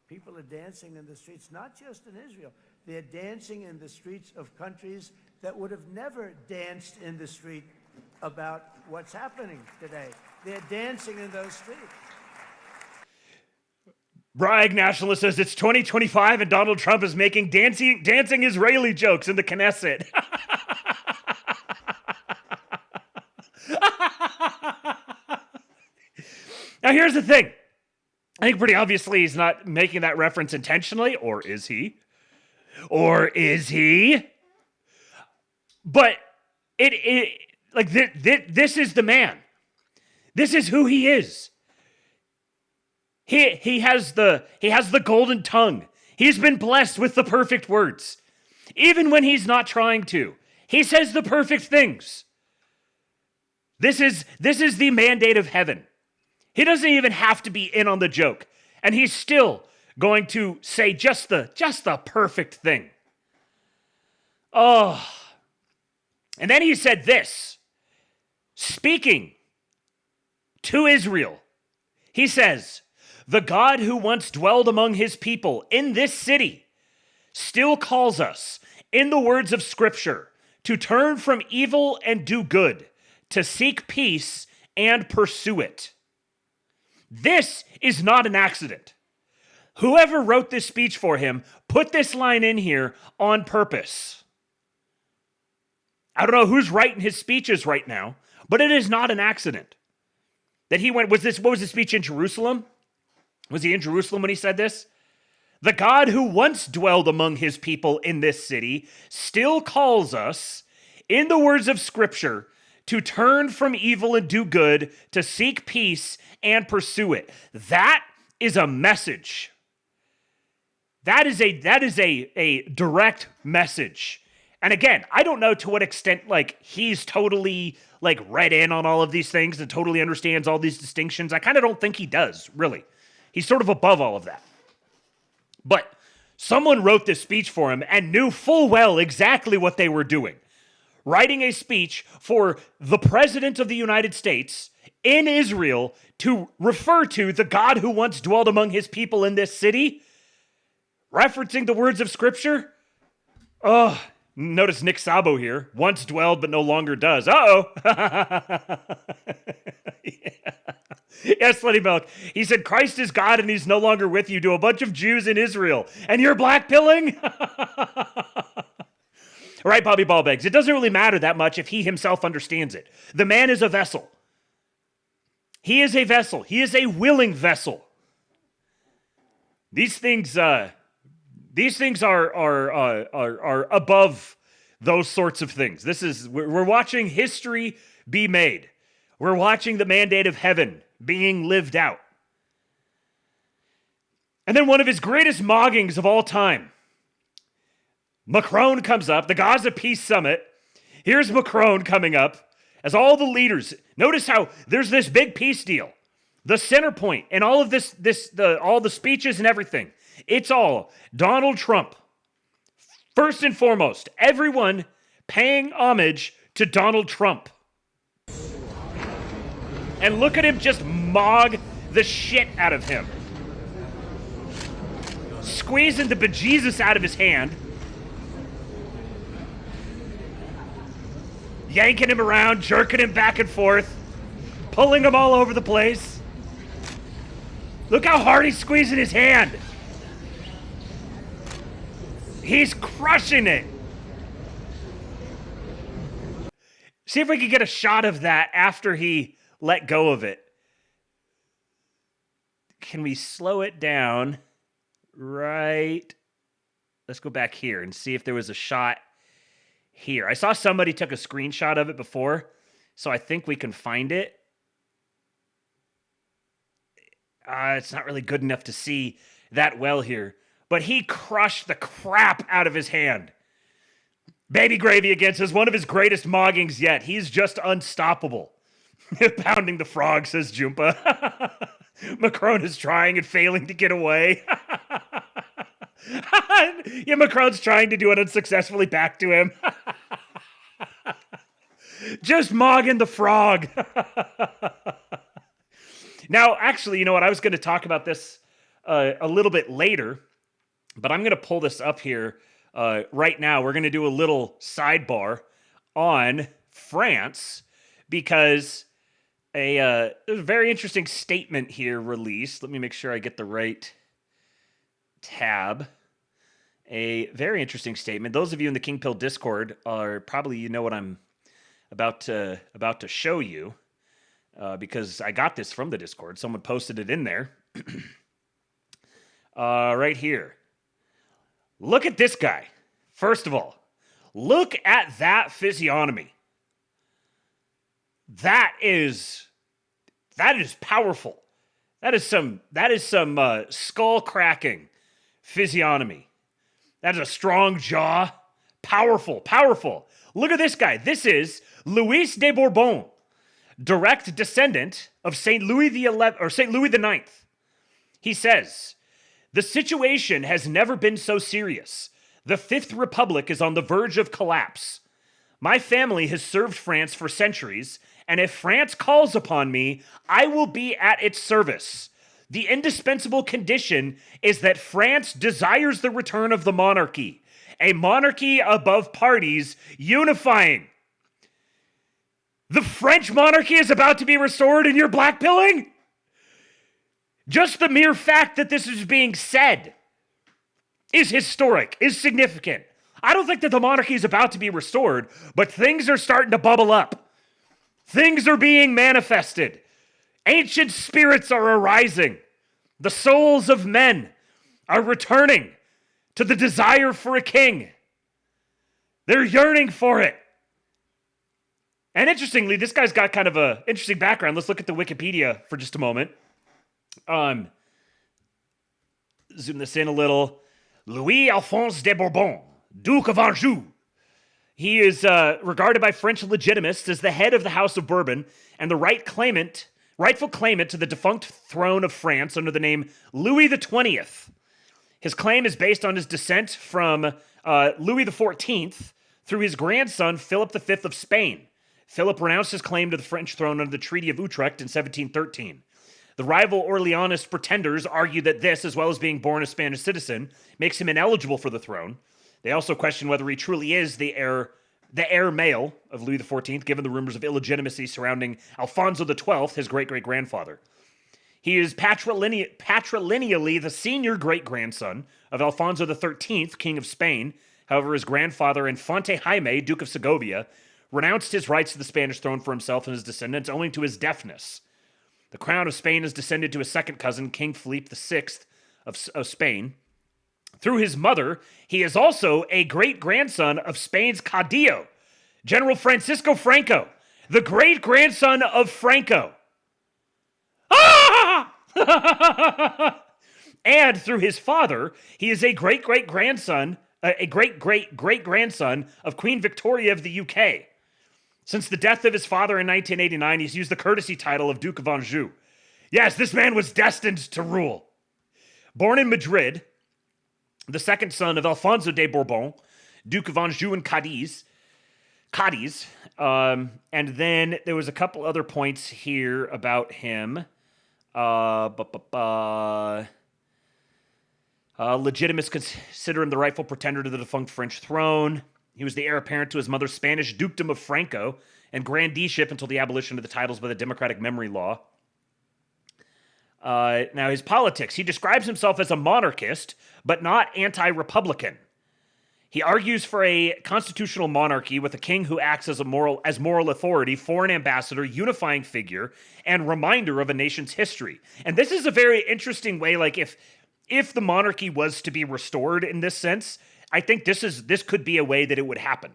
People are dancing in the streets, not just in Israel. They're dancing in the streets of countries that would have never danced in the street about what's happening today. They're dancing in those streets.
Bragg nationalist says it's 2025 and Donald Trump is making dancing Israeli jokes in the Knesset. Now here's the thing. I think pretty obviously he's not making that reference intentionally, or is he? But this is the man. This is who he is. He has the golden tongue. He's been blessed with the perfect words. Even when he's not trying to, he says the perfect things. This is the mandate of heaven. He doesn't even have to be in on the joke, and he's still going to say just the perfect thing. Oh. And then he said this, speaking to Israel. He says, the God who once dwelled among his people in this city still calls us, in the words of Scripture, to turn from evil and do good, to seek peace and pursue it. This is not an accident. Whoever wrote this speech for him put this line in here on purpose. I don't know who's writing his speeches right now, but it is not an accident. That he went, what was the speech in Jerusalem? Was he in Jerusalem when he said this? The God who once dwelled among his people in this city still calls us, in the words of Scripture, to turn from evil and do good, to seek peace and pursue it. That is a message. That is a direct message. And again, I don't know to what extent like he's totally like read in on all of these things and totally understands all these distinctions. I kind of don't think he does, really. He's sort of above all of that. But someone wrote this speech for him and knew full well exactly what they were doing. Writing a speech for the President of the United States in Israel to refer to the God who once dwelled among his people in this city, referencing the words of Scripture. Oh, notice Nick Sabo here. Once dwelled, but no longer does. Uh-oh. Yeah, Slutty Milk. He said, Christ is God and he's no longer with you to a bunch of Jews in Israel. And you're blackpilling? Right, Bobby Ballbags. It doesn't really matter that much if he himself understands it. The man is a vessel. He is a vessel. He is a willing vessel. These things are above those sorts of things. We're watching history be made. We're watching the mandate of heaven being lived out. And then one of his greatest mockings of all time. Macron comes up, the Gaza Peace Summit. Here's Macron coming up as all the leaders. Notice how there's this big peace deal. The center point and all of all the speeches and everything. It's all Donald Trump. First and foremost, everyone paying homage to Donald Trump. And look at him just mog the shit out of him. Squeezing the bejesus out of his hand. Yanking him around, jerking him back and forth. Pulling him all over the place. Look how hard he's squeezing his hand. He's crushing it. See if we can get a shot of that after he let go of it. Can we slow it down? Right. Let's go back here and see if there was a shot here. I saw somebody took a screenshot of it before, so I think we can find it. It's not really good enough to see that well here. But he crushed the crap out of his hand. Baby Gravy again says one of his greatest moggings yet. He's just unstoppable. Pounding the frog, says Jumpa. Macron is trying and failing to get away. Yeah, Macron's trying to do it unsuccessfully back to him. Just mogging the frog. Now, actually, you know what? I was going to talk about this a little bit later, but I'm going to pull this up here right now. We're going to do a little sidebar on France because there's a very interesting statement here released. Let me make sure I get the right tab. A very interesting statement. Those of you in the King Pill Discord are probably, you know what I'm about to show you because I got this from the Discord. Someone posted it in there. Right here. Look at this guy. First of all, look at that physiognomy. That is powerful. That is some skull cracking physiognomy. That is a strong jaw. Powerful. Look at this guy. This is Louis de Bourbon, direct descendant of Saint Louis the Ninth. He says, "The situation has never been so serious. The Fifth Republic is on the verge of collapse. My family has served France for centuries, and if France calls upon me, I will be at its service. The indispensable condition is that France desires the return of the monarchy, a monarchy above parties, unifying." The French monarchy is about to be restored and you're blackpilling? Just the mere fact that this is being said is historic, is significant. I don't think that the monarchy is about to be restored, but things are starting to bubble up. Things are being manifested. Ancient spirits are arising. The souls of men are returning to the desire for a king. They're yearning for it. And interestingly, this guy's got kind of an interesting background. Let's look at the Wikipedia for just a moment. zoom this in a little. Louis Alphonse de Bourbon, Duke of Anjou. He is regarded by French legitimists as the head of the House of Bourbon and the rightful claimant to the defunct throne of France under the name Louis XX. His claim is based on his descent from Louis XIV through his grandson Philip V of Spain. Philip renounced his claim to the French throne under the Treaty of Utrecht in 1713. The rival Orleanist pretenders argue that this, as well as being born a Spanish citizen, makes him ineligible for the throne. They also question whether he truly is the heir male of Louis XIV, given the rumors of illegitimacy surrounding Alfonso XII, his great-great-grandfather. He is patrilineally the senior great-grandson of Alfonso XIII, King of Spain. However, his grandfather, Infante Jaime, Duke of Segovia, renounced his rights to the Spanish throne for himself and his descendants owing to his deafness. The crown of Spain is descended to his second cousin, King Philippe VI of Spain. Through his mother, he is also a great-grandson of Spain's caudillo, General Francisco Franco, the great-grandson of Franco. Ah! And through his father, he is a great-great-grandson of Queen Victoria of the UK. Since the death of his father in 1989, he's used the courtesy title of Duke of Anjou. Yes, this man was destined to rule. Born in Madrid, the second son of Alfonso de Bourbon, Duke of Anjou and Cadiz. And then there was a couple other points here about him. Legitimists consider him the rightful pretender to the defunct French throne. He was the heir apparent to his mother's Spanish dukedom of Franco and grandeeship until the abolition of the titles by the Democratic Memory Law. Now, his politics. He describes himself as a monarchist, but not anti-republican. He argues for a constitutional monarchy with a king who acts as moral authority, foreign ambassador, unifying figure, and reminder of a nation's history. And this is a very interesting way, like if the monarchy was to be restored in this sense, I think this could be a way that it would happen.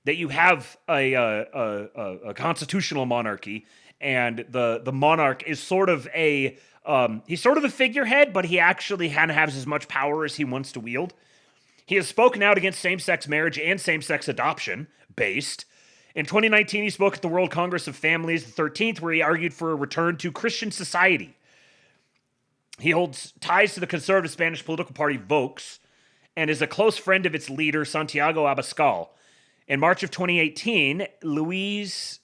That you have a constitutional monarchy, and the monarch is sort of he's sort of a figurehead, but he actually has as much power as he wants to wield. He has spoken out against same-sex marriage and same-sex adoption, based. In 2019, he spoke at the World Congress of Families, the 13th, where he argued for a return to Christian society. He holds ties to the conservative Spanish political party Vox, and is a close friend of its leader, Santiago Abascal. In March of 2018, Louis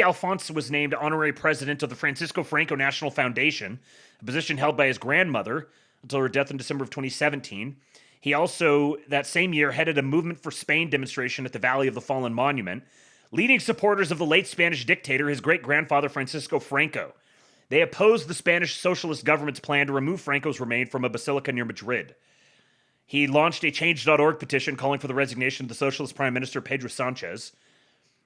Alphonse was named honorary president of the Francisco Franco National Foundation, a position held by his grandmother until her death in December of 2017. He also, that same year, headed a Movement for Spain demonstration at the Valley of the Fallen Monument, leading supporters of the late Spanish dictator, his great-grandfather Francisco Franco. They opposed the Spanish socialist government's plan to remove Franco's remains from a basilica near Madrid. He launched a Change.org petition calling for the resignation of the socialist prime minister Pedro Sanchez.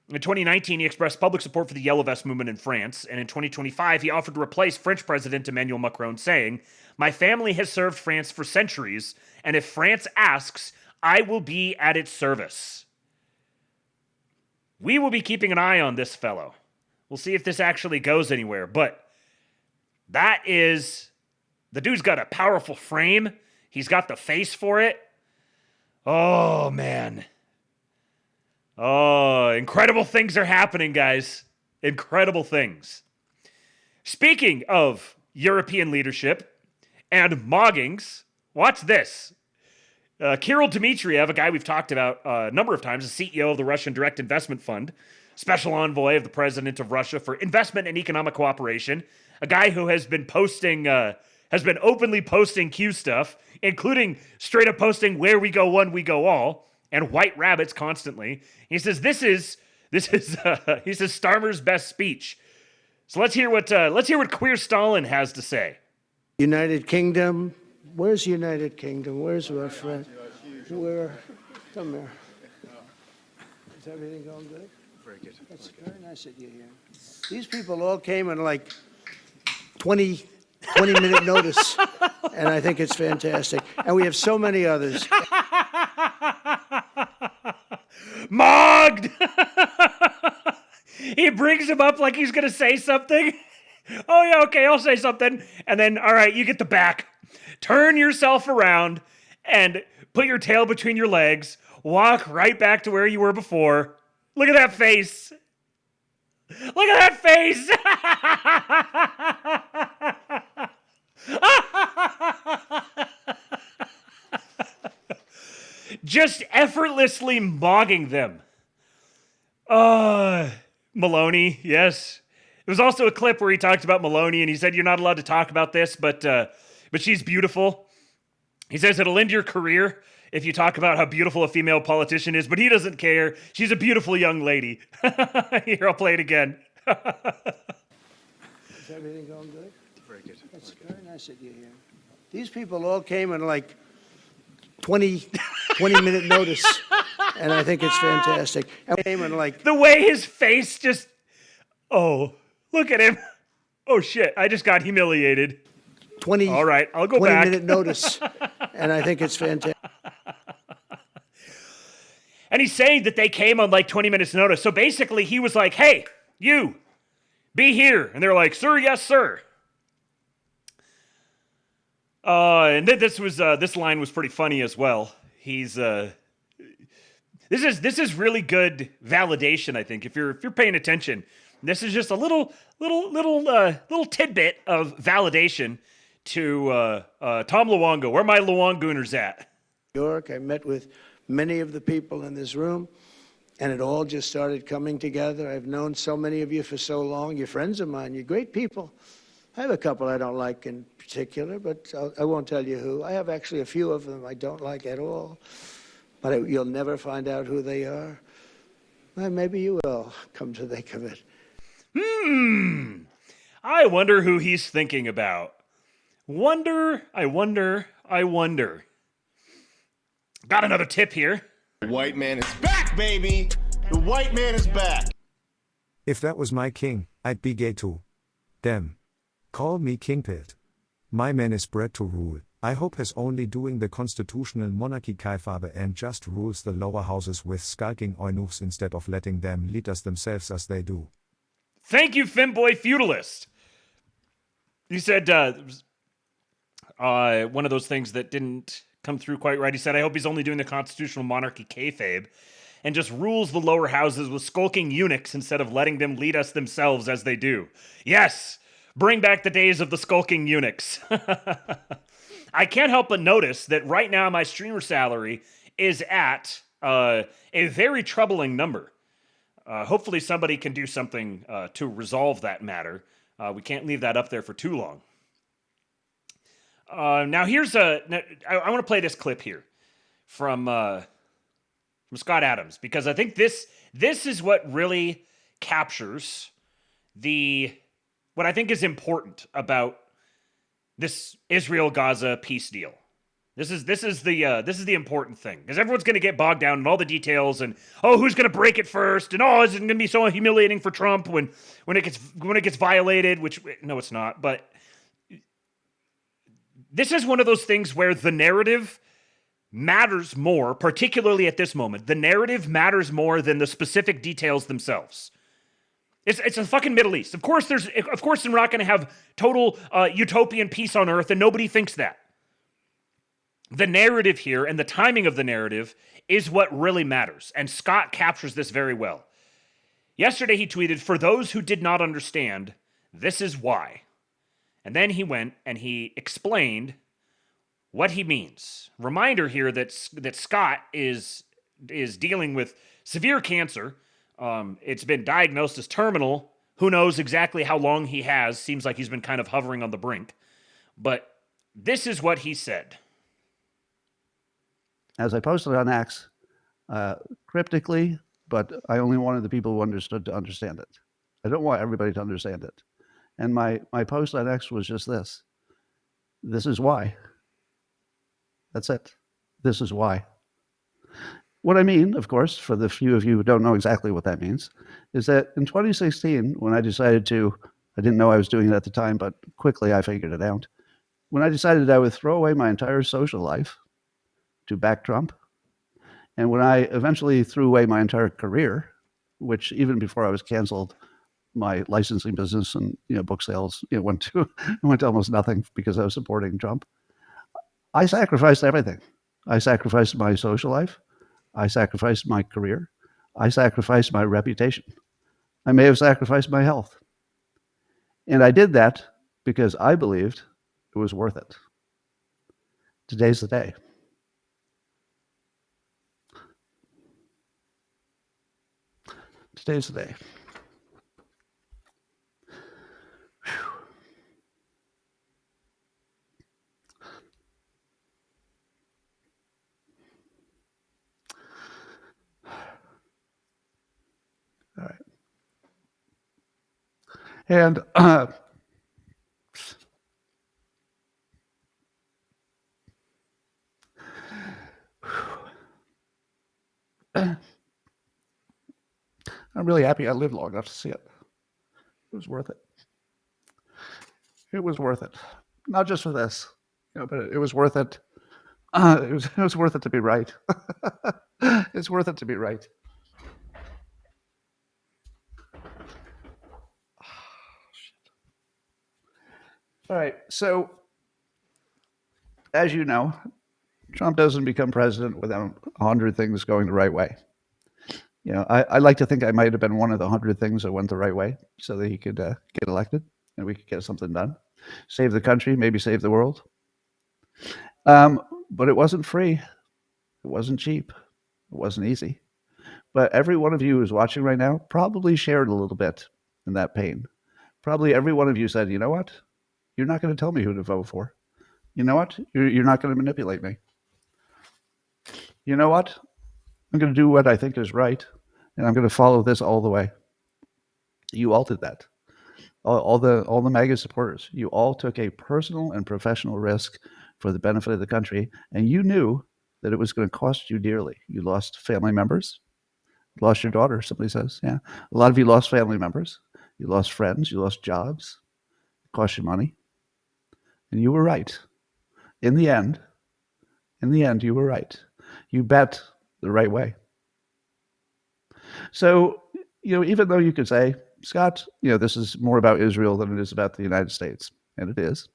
In 2019, he expressed public support for the Yellow Vest movement in France, and in 2025, he offered to replace French President Emmanuel Macron, saying, "My family has served France for centuries, and if France asks, I will be at its service." We will be keeping an eye on this fellow. We'll see if this actually goes anywhere, but the dude's got a powerful frame. He's got the face for it. Oh, man. Oh, incredible things are happening, guys. Incredible things. Speaking of European leadership and moggings, watch this. Kirill Dmitriev, a guy we've talked about a number of times, the CEO of the Russian Direct Investment Fund, special envoy of the president of Russia for investment and economic cooperation, a guy who has been openly posting Q stuff, including straight up posting "Where we go one, we go all" and white rabbits constantly. He says this is he says Starmer's best speech. So let's hear what Queer Stalin has to say.
United Kingdom. Where's United Kingdom? Where's Russia? Come here. Is everything going good? Very good. That's very nice that you're here. These people all came in like 20-minute notice, and I think it's fantastic. And we have so many others.
Mogged! He brings him up like he's going to say something. Oh, yeah, okay, I'll say something. And then, all right, you get the back. turn yourself around and put your tail between your legs, walk right back to where you were before. Look at that face. Look at that face. Just effortlessly mogging them. Maloney, yes. There was also a clip where he talked about Maloney, and he said, you're not allowed to talk about this, but she's beautiful. He says it'll end your career if you talk about how beautiful a female politician is, but he doesn't care. She's a beautiful young lady. Here, I'll play it again.
Is everything going good?
Very good.
That's very nice that you're here. These people all came in like 20-minute notice, and I think it's fantastic. And came in like
the way his face just, oh, look at him. Oh shit, I just got humiliated. All right, I'll go back.
20-minute notice, and I think it's fantastic.
And he's saying that they came on like 20 minutes notice. So basically he was like, hey, you, be here. And they're like, sir, yes, sir. And then this line was pretty funny as well. He's this is really good validation, I think. If you're paying attention, this is just a little tidbit of validation to Tom Luongo. Where my Luongooners at?
New York, I met with many of the people in this room, and it all just started coming together. I've known so many of you for so long. You're friends of mine. You're great people. I have a couple I don't like in particular, but I won't tell you who. I have actually a few of them I don't like at all, but you'll never find out who they are. Well, maybe you will, come to think of it.
I wonder who he's thinking about. I wonder. Got another tip here.
The white man is back, baby! The white man is back!
If that was my king, I'd be gay too. Damn. Call me Kingpit. My man is bred to rule. I hope he's only doing the constitutional monarchy Kaifarbe and just rules the lower houses with skulking eunuchs instead of letting them lead us themselves as they do.
Thank you, Femboy Feudalist. You said one of those things that didn't come through quite right. He said, I hope he's only doing the constitutional monarchy kayfabe and just rules the lower houses with skulking eunuchs instead of letting them lead us themselves as they do. Yes, bring back the days of the skulking eunuchs. I can't help but notice that right now my streamer salary is at a very troubling number. Hopefully somebody can do something to resolve that matter. We can't leave that up there for too long. Now here's I want to play this clip here from Scott Adams, because I think this is what really captures what I think is important about this Israel-Gaza peace deal. This is the important thing, because everyone's going to get bogged down in all the details and who's going to break it first, and is it going to be so humiliating for Trump when it gets violated? Which no, it's not. But this is one of those things where the narrative matters more, particularly at this moment. The narrative matters more than the specific details themselves. It's a fucking Middle East. Of course, they're not going to have total utopian peace on earth, and nobody thinks that. The narrative here and the timing of the narrative is what really matters, and Scott captures this very well. Yesterday he tweeted, "For those who did not understand, this is why." And then he went and he explained what he means. Reminder here that Scott is dealing with severe cancer. It's been diagnosed as terminal. Who knows exactly how long he has? Seems like he's been kind of hovering on the brink. But this is what he said.
As I posted on X, cryptically, but I only wanted the people who understood to understand it. I don't want everybody to understand it. And my post on X was just this. This is why. That's it. This is why. What I mean, of course, for the few of you who don't know exactly what that means, is that in 2016, when I decided to, I didn't know I was doing it at the time, but quickly I figured it out. When I decided I would throw away my entire social life to back Trump, and when I eventually threw away my entire career, which even before I was canceled, my licensing business and book sales went to almost nothing because I was supporting Trump. I sacrificed everything. I sacrificed my social life. I sacrificed my career. I sacrificed my reputation. I may have sacrificed my health. And I did that because I believed it was worth it. Today's the day. Today's the day. All right. And I'm really happy I lived long enough to see it. It was worth it. It was worth it. Not just for this, but it was worth it. It was worth it to be right. It's worth it to be right. All right. So, as you know, Trump doesn't become president without 100 things going the right way. I like to think I might have been one of the 100 things that went the right way so that he could get elected and we could get something done. Save the country, maybe save the world. But it wasn't free. It wasn't cheap. It wasn't easy. But every one of you who's watching right now probably shared a little bit in that pain. Probably every one of you said, you know what? You're not going to tell me who to vote for. You know what? You're not going to manipulate me. You know what? I'm going to do what I think is right, and I'm going to follow this all the way. You all did that. All the MAGA supporters. You all took a personal and professional risk for the benefit of the country, and you knew that it was going to cost you dearly. You lost family members. You lost your daughter, somebody says. Yeah. A lot of you lost family members. You lost friends. You lost jobs. It cost you money. And you were right. In the end, you were right. You bet the right way. So, even though you could say, Scott, this is more about Israel than it is about the United States, and it is.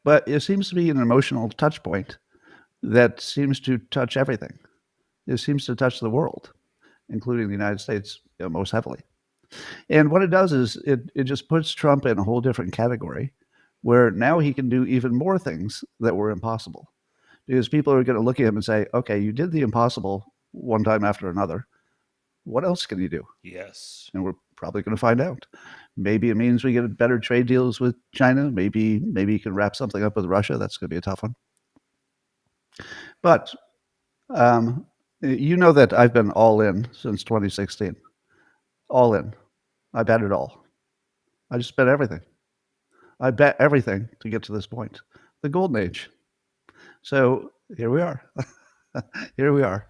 But it seems to be an emotional touch point that seems to touch everything. It seems to touch the world, including the United States most heavily. And what it does is it just puts Trump in a whole different category where now he can do even more things that were impossible. Because people are going to look at him and say, okay, you did the impossible one time after another. What else can you do?
Yes.
And we're probably going to find out. Maybe it means we get better trade deals with China. Maybe you can wrap something up with Russia. That's going to be a tough one. But you know that I've been all in since 2016. All in. I bet it all. I just bet everything. I bet everything to get to this point. The golden age. So here we are. Here we are.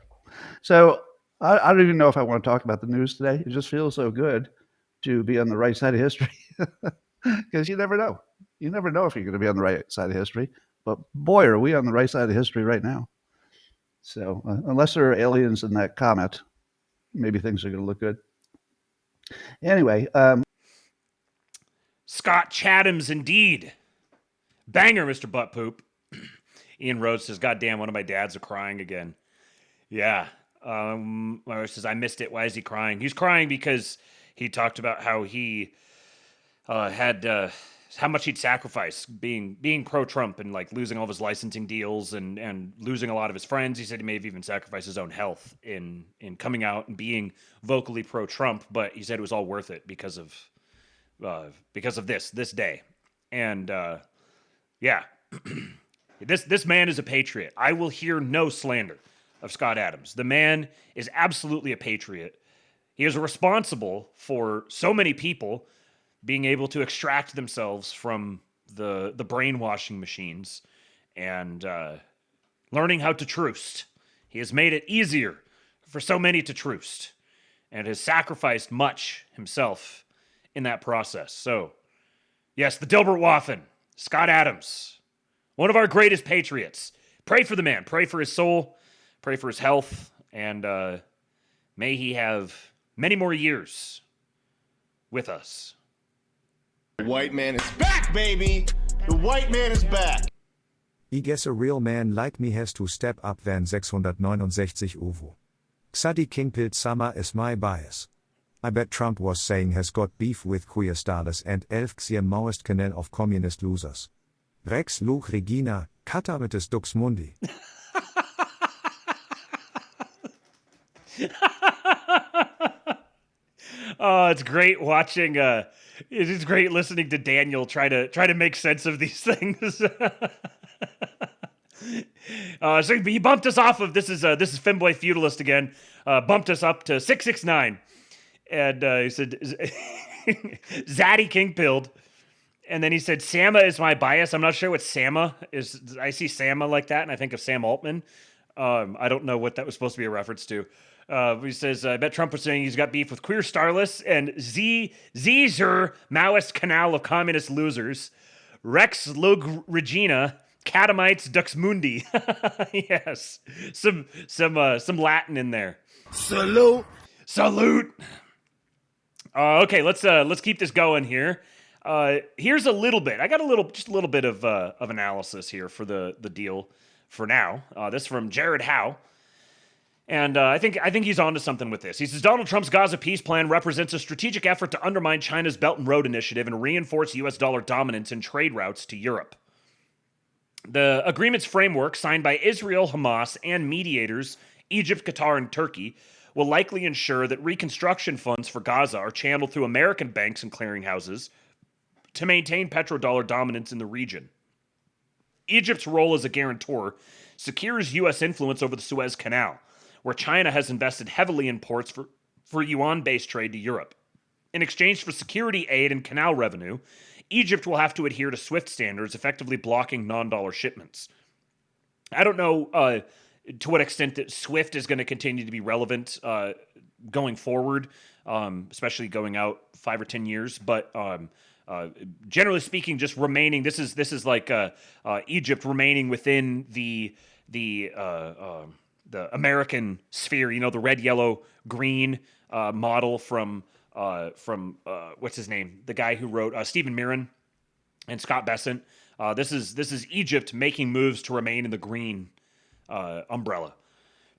So I don't even know if I want to talk about the news today. It just feels so good to be on the right side of history. Because you never know. You never know if you're going to be on the right side of history. But boy, are we on the right side of history right now. So unless there are aliens in that comet, maybe things are going to look good. Anyway.
Scott Chatham's indeed. Banger, Mr. Butt Poop. Ian Rhodes says, God damn, one of my dads are crying again. Yeah. Says, I missed it. Why is he crying? He's crying because he talked about how he had how much he'd sacrifice being pro-Trump and like losing all of his licensing deals and losing a lot of his friends. He said he may have even sacrificed his own health in coming out and being vocally pro-Trump, but he said it was all worth it because of this day. And yeah. This man is a patriot. I will hear no slander of Scott Adams. The man is absolutely a patriot. He is responsible for so many people being able to extract themselves from the brainwashing machines and learning how to troost. He has made it easier for so many to troost and has sacrificed much himself in that process. So, yes, the Dilbert Waffen, Scott Adams, one of our greatest patriots. Pray for the man. Pray for his soul. Pray for his health. And may he have many more years with us.
The white man is back, baby. The white man is back.
I guess a real man like me has to step up than 669 UVO. Xadi Kingpilled Summer is my bias. I bet Trump was saying has got beef with queer starless and Elfxier Maoist Canal of communist losers. Rex Luch Regina, Kata mit des Dux Mundi.
Oh, it's great watching. It's great listening to Daniel try to make sense of these things. So he bumped us off of this is Femboy Feudalist again. Bumped us up to 669, and he said Zaddy Kingpilled, and then he said Sama is my bias. I'm not sure what Sama is. I see Sama like that, and I think of Sam Altman. I don't know what that was supposed to be a reference to. He says, I bet Trump was saying he's got beef with queer starless and Zer Maoist Canal of communist losers. Rex Lug Regina, Catamites Dux Mundi. Yes. Some Latin in there.
Salute.
Salute. Okay, let's keep this going here. Here's a little bit. I got just a little bit of analysis here for the deal for now. This from Jared Howe. And I think he's onto something with this. He says Donald Trump's Gaza peace plan represents a strategic effort to undermine China's Belt and Road Initiative and reinforce U.S. dollar dominance in trade routes to Europe. The agreement's framework, signed by Israel, Hamas, and mediators Egypt, Qatar, and Turkey, will likely ensure that reconstruction funds for Gaza are channeled through American banks and clearinghouses to maintain petrodollar dominance in the region. Egypt's role as a guarantor secures U.S. influence over the Suez Canal, where China has invested heavily in ports for yuan-based trade to Europe. In exchange for security aid and canal revenue, Egypt will have to adhere to SWIFT standards, effectively blocking non-dollar shipments. I don't know to what extent that SWIFT is going to continue to be relevant going forward, especially going out 5 or 10 years, but generally speaking, just remaining. This is like Egypt remaining within the American sphere, the red, yellow, green model from what's his name? The guy who wrote Stephen Mirren and Scott Bessent. This is Egypt making moves to remain in the green umbrella.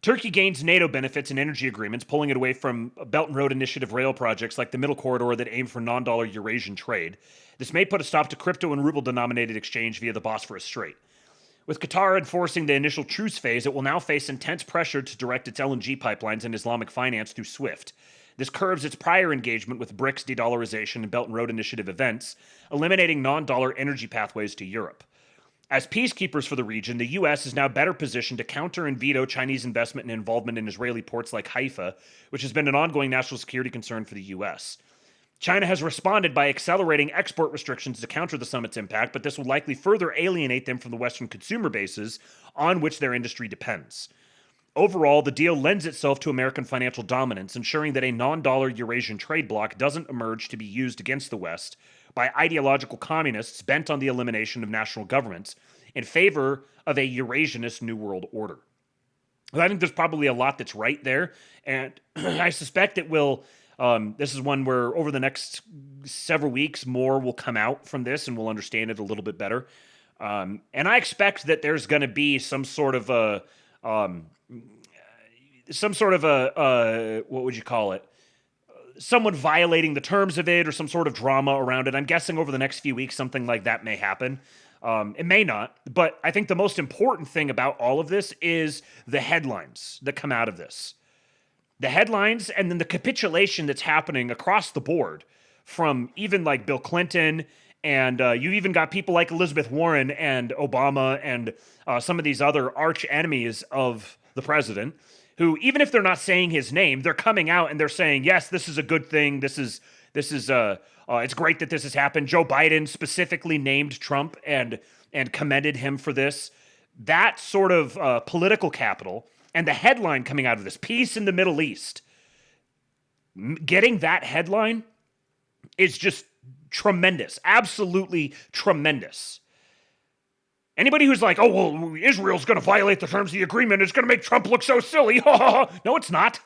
Turkey gains NATO benefits and energy agreements, pulling it away from Belt and Road Initiative rail projects like the Middle Corridor that aim for non-dollar Eurasian trade. This may put a stop to crypto and ruble-denominated exchange via the Bosphorus Strait. With Qatar enforcing the initial truce phase, it will now face intense pressure to direct its LNG pipelines and Islamic finance through SWIFT. This curbs its prior engagement with BRICS de-dollarization and Belt and Road Initiative events, eliminating non-dollar energy pathways to Europe. As peacekeepers for the region, the U.S. is now better positioned to counter and veto Chinese investment and involvement in Israeli ports like Haifa, which has been an ongoing national security concern for the U.S. China has responded by accelerating export restrictions to counter the summit's impact, but this will likely further alienate them from the Western consumer bases on which their industry depends. Overall, the deal lends itself to American financial dominance, ensuring that a non-dollar Eurasian trade bloc doesn't emerge to be used against the West by ideological communists bent on the elimination of national governments in favor of a Eurasianist New World Order. I think there's probably a lot that's right there, and I suspect it will. This is one where over the next several weeks, more will come out from this and we'll understand it a little bit better. And I expect that there's going to be some sort of a what would you call it? Someone violating the terms of it or some sort of drama around it. I'm guessing over the next few weeks, something like that may happen. It may not, but I think the most important thing about all of this is the headlines that come out of this. The headlines and then the capitulation that's happening across the board from even like Bill Clinton and you even got people like Elizabeth Warren and Obama and some of these other arch enemies of the president who, even if they're not saying his name, they're coming out and they're saying, yes, this is a good thing. This is it's great that this has happened. Joe Biden specifically named Trump and commended him for this. That sort of political capital. And the headline coming out of this, peace in the Middle East, getting that headline is just tremendous, absolutely tremendous. Anybody who's like, oh, well, Israel's going to violate the terms of the agreement, it's going to make Trump look so silly. No, it's not.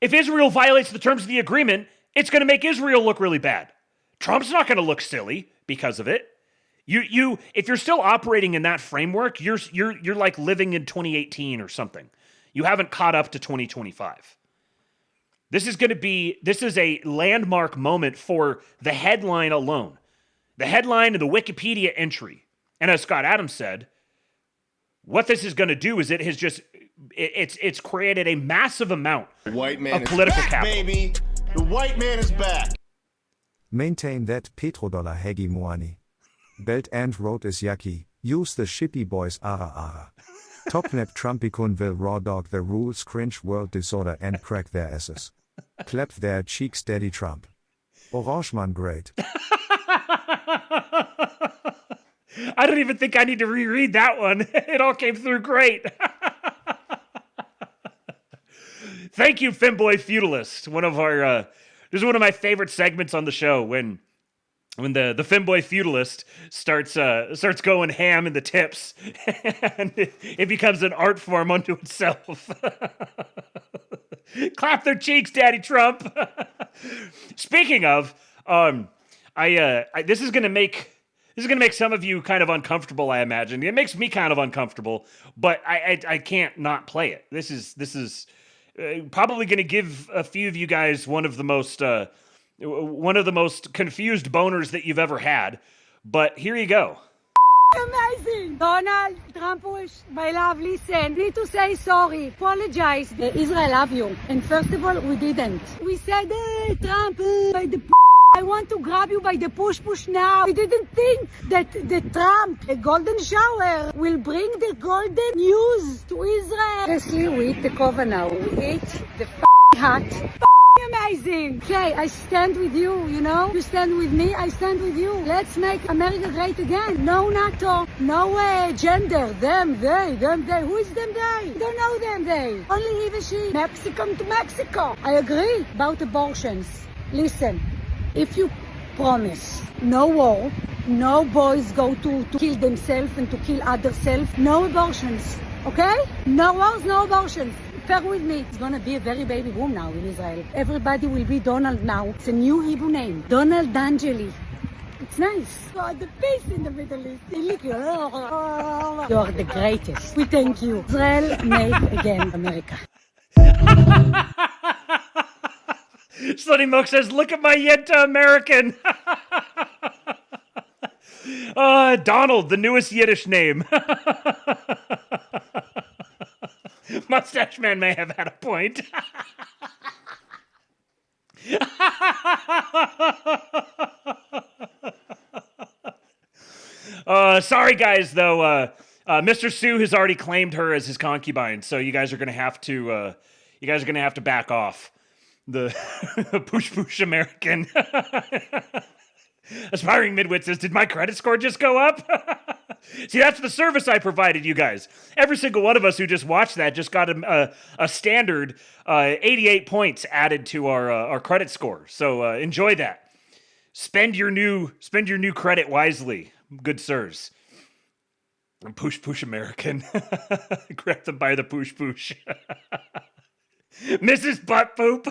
If Israel violates the terms of the agreement, it's going to make Israel look really bad. Trump's not going to look silly because of it. if you're still operating in that framework, you're like living in 2018 or something. You haven't caught up to 2025. This is a landmark moment for the headline alone. The headline of the Wikipedia entry. And as Scott Adams said, what this is going to do is it's created a massive amount of political capital.
Baby. The white man is back.
Maintain that petrodollar hegemony. Belt and road is yucky. Use the shippy boys ara ara. Topnap Trumpicon will raw dog the rules, cringe world disorder and crack their asses. Clap their cheeks, Daddy Trump. Orangeman great.
I don't even think I need to reread that one. It all came through great. Thank you, Femboy Feudalist. This is one of my favorite segments on the show when the Femboy Feudalist starts going ham in the tips, and it becomes an art form unto itself. Clap their cheeks, Daddy Trump. Speaking of, this is gonna make some of you kind of uncomfortable, I imagine. It makes me kind of uncomfortable, but I can't not play it. This is probably going to give a few of you guys one of the most confused boners that you've ever had. But here you go.
Amazing! Donald Trump, my love, listen. Need to say sorry. Apologize. Israel love you. And first of all, we didn't. We said, hey, Trump, by the I want to grab you by the push now. We didn't think that the Trump, a golden shower, will bring the golden news to Israel. Seriously, we eat the cover now. We eat the hot. Amazing. Okay, I stand with you, you know? You stand with me, I stand with you. Let's make America great again. No NATO, no gender, them, they. Who is them, they? Don't know them, they. Only he and she. Mexican to Mexico. I agree about abortions. Listen. If you promise no war, no boys go to kill themselves and to kill other self, no abortions, okay? No wars, no abortions. Bear with me. It's gonna be a very baby boom now in Israel. Everybody will be Donald now. It's a new Hebrew name. Donald D'Angeli. It's nice. God, the peace in the Middle East. You are the greatest. We thank you. Israel make again America.
Slutty Moke says, look at my Yenta American. Donald, the newest Yiddish name. Mustache Man may have had a point. Sorry, guys, though. Mr. Sue has already claimed her as his concubine, so you guys are going to have to back off. The push American. Aspiring Midwit says, did my credit score just go up? See, that's the service I provided you guys. Every single one of us who just watched that just got a standard 88 points added to our credit score. So enjoy that. Spend your new credit wisely, good sirs. Push American. Grab them by the push. Mrs. Butt Poop.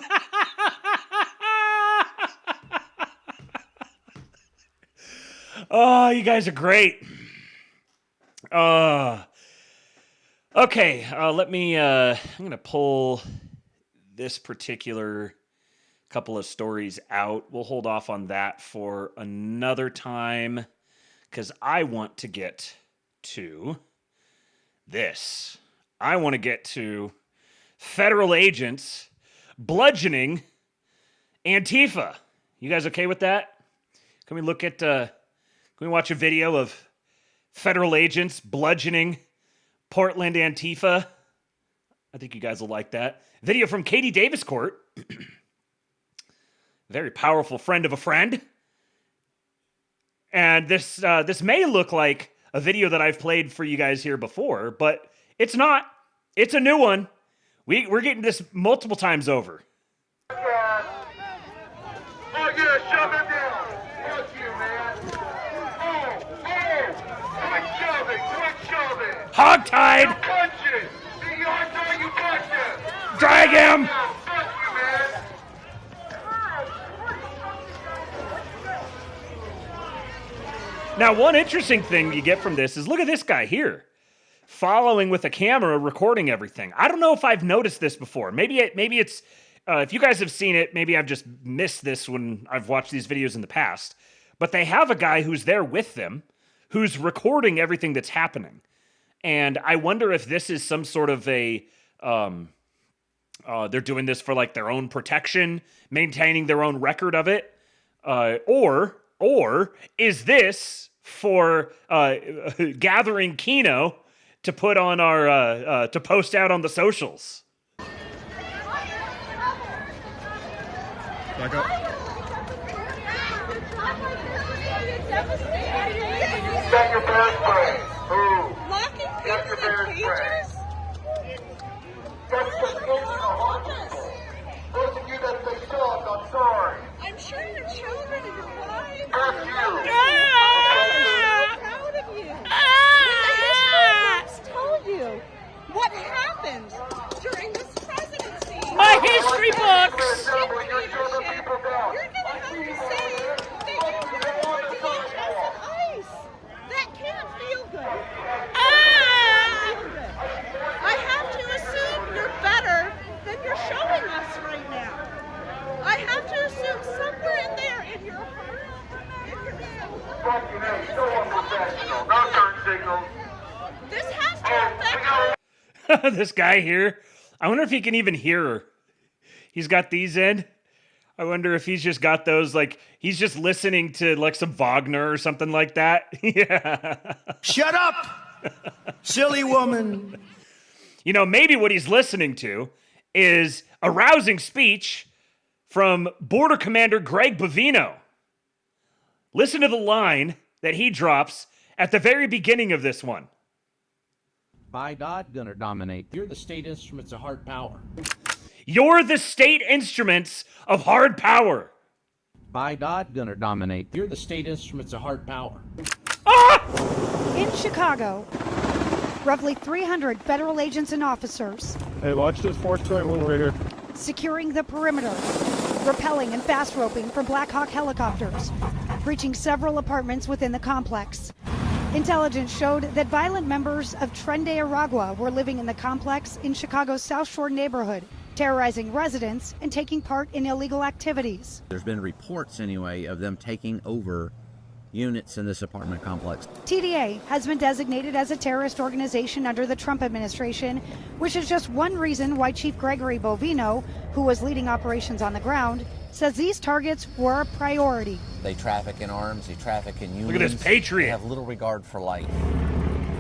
Oh, you guys are great. Okay, let me, I'm going to pull this particular couple of stories out. We'll hold off on that for another time because I want to get to this. I want to get to federal agents bludgeoning Antifa. You guys okay with that? Can we look at, can we watch a video of federal agents bludgeoning Portland Antifa? I think you guys will like that. Video from Katie Davis Court. Very powerful friend of a friend. And this may look like a video that I've played for you guys here before, but it's not. It's a new one. We're getting this multiple times over.
Oh yeah, shove it down. Fuck you, man. Quick shove it.
Hogtied.
You punch it. See, you are doing, you punch it.
Drag him.
Fuck you, man.
Now, one interesting thing you get from this is look at this guy here, following with a camera, recording everything. I don't know if I've noticed this before. Maybe it's if you guys have seen it, maybe I've just missed this when I've watched these videos in the past. But they have a guy who's there with them, who's recording everything that's happening. And I wonder if this is some sort of a they're doing this for like their own protection, maintaining their own record of it, or is this for gathering Kino to put on our to post out on the socials?
Back up. Get your bear spray.
Locking people in cages?
That's the those of you that say soft, I'm sorry.
I'm sure your children and your wives.
F you.
I'm so proud of you. The history books told you what happened during this presidency.
My history books!
You're going to have to say that you were DHS and ICE. That can't feel good. I have to assume you're better than you're showing us right now. I have to assume somewhere in there, in your heart, in your soul, this has to affect you.
This guy here, I wonder if he can even hear her. He's got these in. I wonder if he's just got those, like, he's just listening to, like, some Wagner or something like that. Yeah.
Shut up, silly woman.
You know, maybe what he's listening to is a rousing speech from Border Commander Greg Bovino. Listen to the line that he drops at the very beginning of this one.
By God, gonna dominate. You're the state instruments of hard power.
You're the state instruments of hard power.
By God, gonna dominate. You're the state instruments of hard power.
In Chicago, roughly 300 federal agents and officers.
Hey, watch this fourth current one right here.
Securing the perimeter, rappelling and fast roping from Black Hawk helicopters, breaching several apartments within the complex. Intelligence showed that violent members of Tren de Aragua were living in the complex in Chicago's South Shore neighborhood, terrorizing residents and taking part in illegal activities.
There's been reports, anyway, of them taking over units in this apartment complex.
TDA has been designated as a terrorist organization under the Trump administration, which is just one reason why Chief Gregory Bovino, who was leading operations on the ground, says these targets were a priority.
They traffic in arms, they traffic in unions.
Look at this patriot.
They have little regard for life.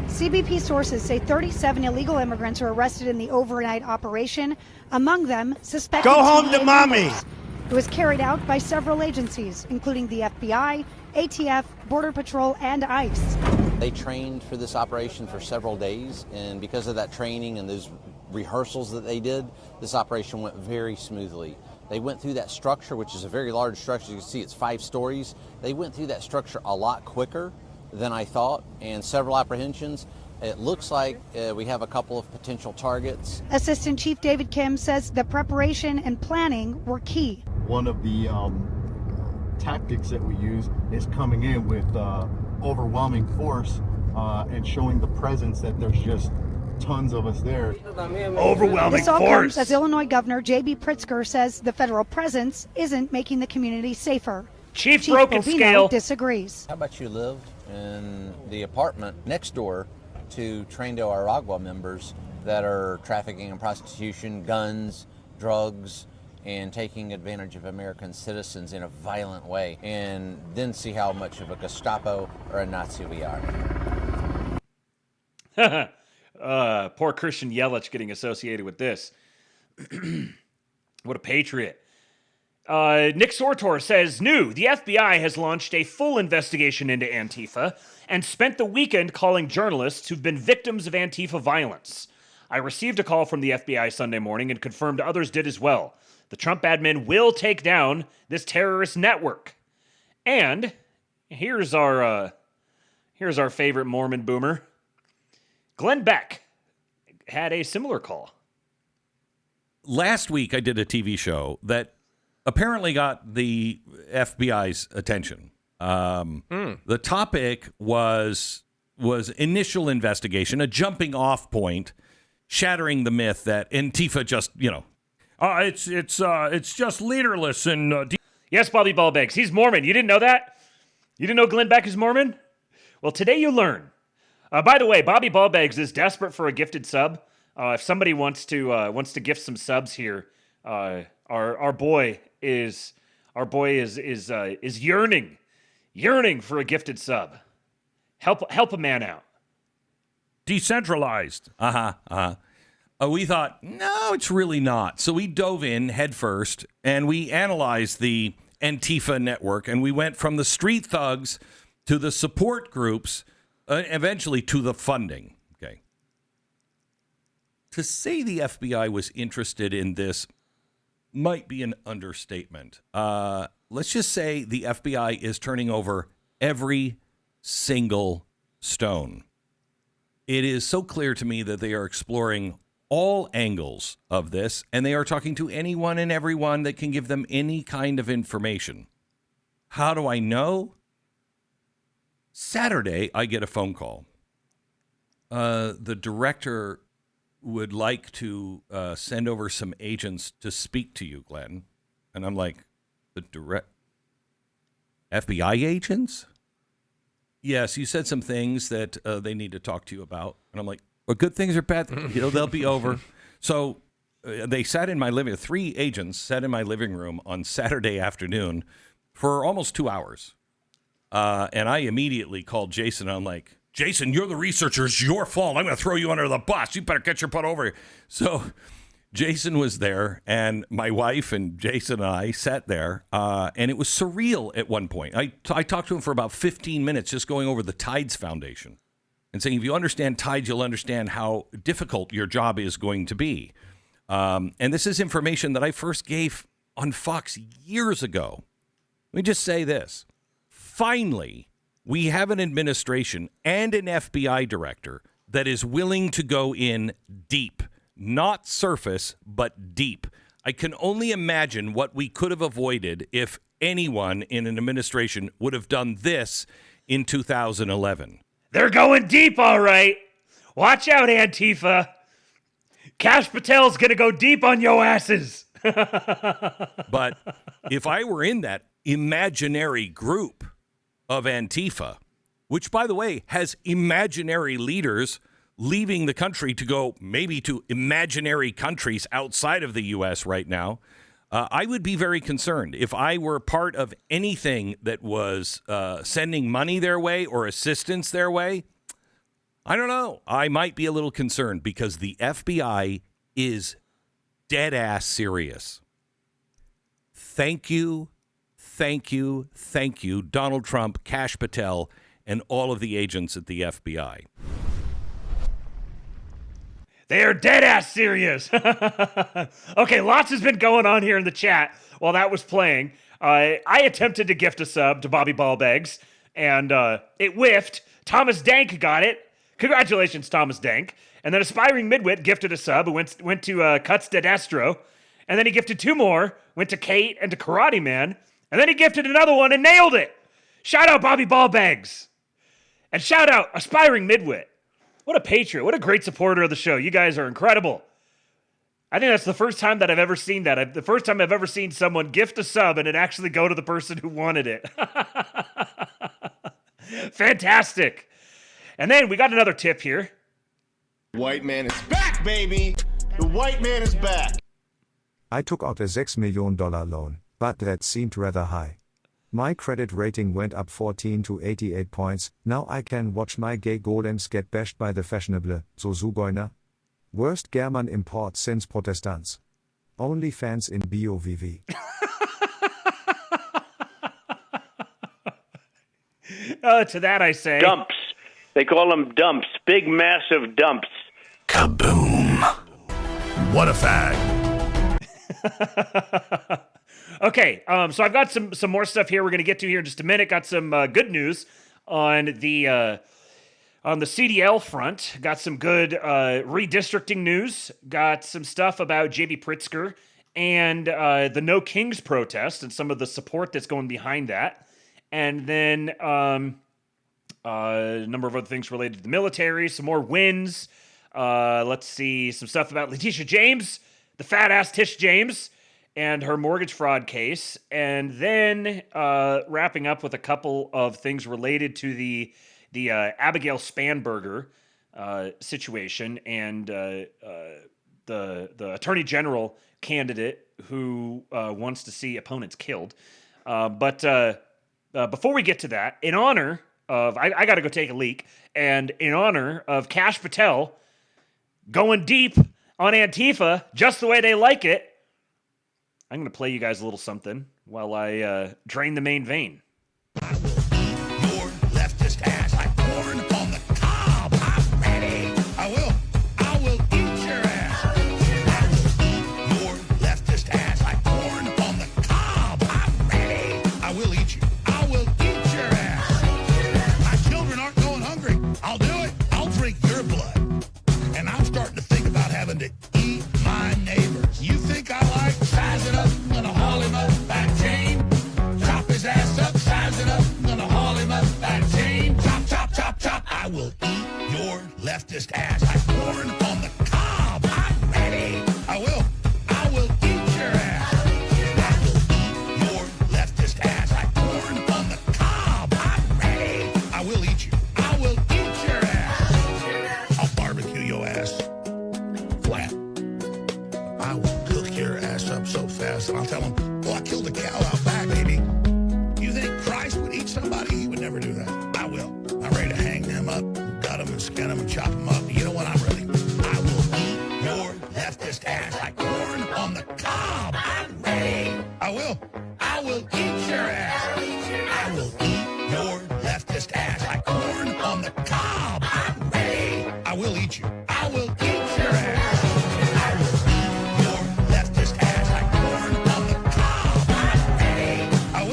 CBP sources say 37 illegal immigrants were arrested in the overnight operation, among them suspected
Go home
TDA
to mommy.
members. It was carried out by several agencies, including the FBI, ATF, Border Patrol, and ICE.
They trained for this operation for several days, and because of that training and those rehearsals that they did, this operation went very smoothly. They went through that structure, which is a very large structure. You can see it's 5 stories. They went through that structure a lot quicker than I thought, and several apprehensions. It looks like we have a couple of potential targets.
Assistant Chief David Kim says the preparation and planning were key.
One of the tactics that we use is coming in with overwhelming force and showing the presence that there's just tons of us there.
Overwhelming
This all
force.
comes as Illinois Governor J.B. Pritzker says the federal presence isn't making the community safer.
Chief Broken
Bovino
Scale
disagrees.
How about you lived in the apartment next door to Tren de Aragua members that are trafficking in prostitution, guns, drugs, and taking advantage of American citizens in a violent way, and then see how much of a Gestapo or a Nazi we are.
Poor Christian Yelich getting associated with this. What a patriot. Nick Sortor says, new, the FBI has launched a full investigation into Antifa and spent the weekend calling journalists who've been victims of Antifa violence. I received a call from the FBI Sunday morning and confirmed others did as well. The Trump admin will take down this terrorist network. And here's our favorite Mormon boomer. Glenn Beck had a similar call.
Last week I did a TV show that apparently got the FBI's attention. The topic was initial investigation, a jumping off point, shattering the myth that Antifa just, it's just leaderless and.
Yes, Bobby Ballbags. He's Mormon. You didn't know that? You didn't know Glenn Beck is Mormon? Well, today you learn. By the way, Bobby Ballbags is desperate for a gifted sub. If somebody wants to gift some subs here, our boy is yearning for a gifted sub. Help a man out.
Decentralized. We thought, no, it's really not. So we dove in headfirst and we analyzed the Antifa network, and we went from the street thugs to the support groups, eventually to the funding. Okay. To say the FBI was interested in this might be an understatement. Let's just say the FBI is turning over every single stone. It is so clear to me that they are exploring all angles of this, and they are talking to anyone and everyone that can give them any kind of information. How do I know? Saturday, I get a phone call. The director would like to send over some agents to speak to you, Glenn. And I'm like, FBI agents? Yes, you said some things that they need to talk to you about. And I'm like, well, good things or bad things, they'll be over. So they sat in my living room. 3 agents sat in my living room on Saturday afternoon for almost 2 hours. And I immediately called Jason. I'm like, Jason, you're the researcher. It's your fault. I'm going to throw you under the bus. You better get your butt over here. So Jason was there, and my wife and Jason and I sat there, and it was surreal at one point. I talked to him for about 15 minutes just going over the Tides Foundation and saying, if you understand Tides, you'll understand how difficult your job is going to be. And this is information that I first gave on Fox years ago. Let me just say this. Finally, we have an administration and an FBI director that is willing to go in deep, not surface, but deep. I can only imagine what we could have avoided if anyone in an administration would have done this in 2011.
They're going deep, all right. Watch out, Antifa. Kash Patel's going to go deep on yo asses.
But if I were in that imaginary group of Antifa, which, by the way, has imaginary leaders leaving the country to go maybe to imaginary countries outside of the U.S. right now, I would be very concerned. If I were part of anything that was sending money their way or assistance their way, I don't know. I might be a little concerned because the FBI is dead ass serious. Thank you, Donald Trump, Kash Patel, and all of the agents at the FBI.
They are dead ass serious. Okay, lots has been going on here in the chat while that was playing. I attempted to gift a sub to Bobby Ballbags, and it whiffed. Thomas Dank got it. Congratulations, Thomas Dank. And then Aspiring Midwit gifted a sub. It went to Cuts de Destro. And then he gifted 2 more. Went to Kate and to Karate Man. And then he gifted another one and nailed it. Shout out Bobby Ballbags. And shout out Aspiring Midwit. What a patriot. What a great supporter of the show. You guys are incredible. I think that's the first time that I've ever seen that. The first time I've ever seen someone gift a sub and it actually go to the person who wanted it. Fantastic. And then we got another tip here.
White man is back, baby. The white man is back.
I took out a $6 million loan, but that seemed rather high. My credit rating went up 14 to 88 points. Now I can watch my gay golems get bashed by the fashionable, so Zugeuner. Worst German import since Protestants. Only fans in BOVV.
To that I say.
Dumps. They call them dumps. Big, massive dumps.
Kaboom. What a fag.
Okay, so I've got some more stuff here we're going to get to here in just a minute. Got some good news on the CDL front. Got some good redistricting news. Got some stuff about J.B. Pritzker and the No Kings protest and some of the support that's going behind that. And then a number of other things related to the military, some more wins. Let's see, some stuff about Letitia James, the fat-ass Tish James, and her mortgage fraud case. And then wrapping up with a couple of things related to the Abigail Spanberger situation and the Attorney General candidate who wants to see opponents killed. But before we get to that, in honor of, I got to go take a leak, and in honor of Kash Patel going deep on Antifa just the way they like it, I'm going to play you guys a little something while I drain the main vein.
Your leftist ass like corn on the cob. I'm ready. I will eat your ass. Your leftist ass like corn on the cob. I'm ready. I will eat you. I will eat your ass. My children aren't going hungry. I'll do it. I'll drink your blood. And I'm starting to think about having to eat my neighbors. You think I like sizing up? I'm gonna haul him up back chain. Chop his ass up, size it up. I'm gonna haul him up back chain. Chop, chop, chop, chop. I will eat your leftist ass like corn on the cob. I'm ready. I will eat your ass. I will eat your leftist ass like corn on the cob. I'm ready. I will eat you. I will eat your ass. I'll barbecue your ass flat. I will cook your ass up so fast, and I'll tell them, well, I killed a cow out back, baby. You think Christ would eat somebody? He would never do that. I will. I'm ready to hang them up, gut them and skin them and chop them up. You know what? I'm ready. I will eat your leftist ass like corn on the cob. I'm ready. I will eat your ass. I will eat your leftist ass like corn on the cob. I'm ready. I will eat you. I will eat your ass. I will eat your leftist ass like corn on the cob. I'm ready. I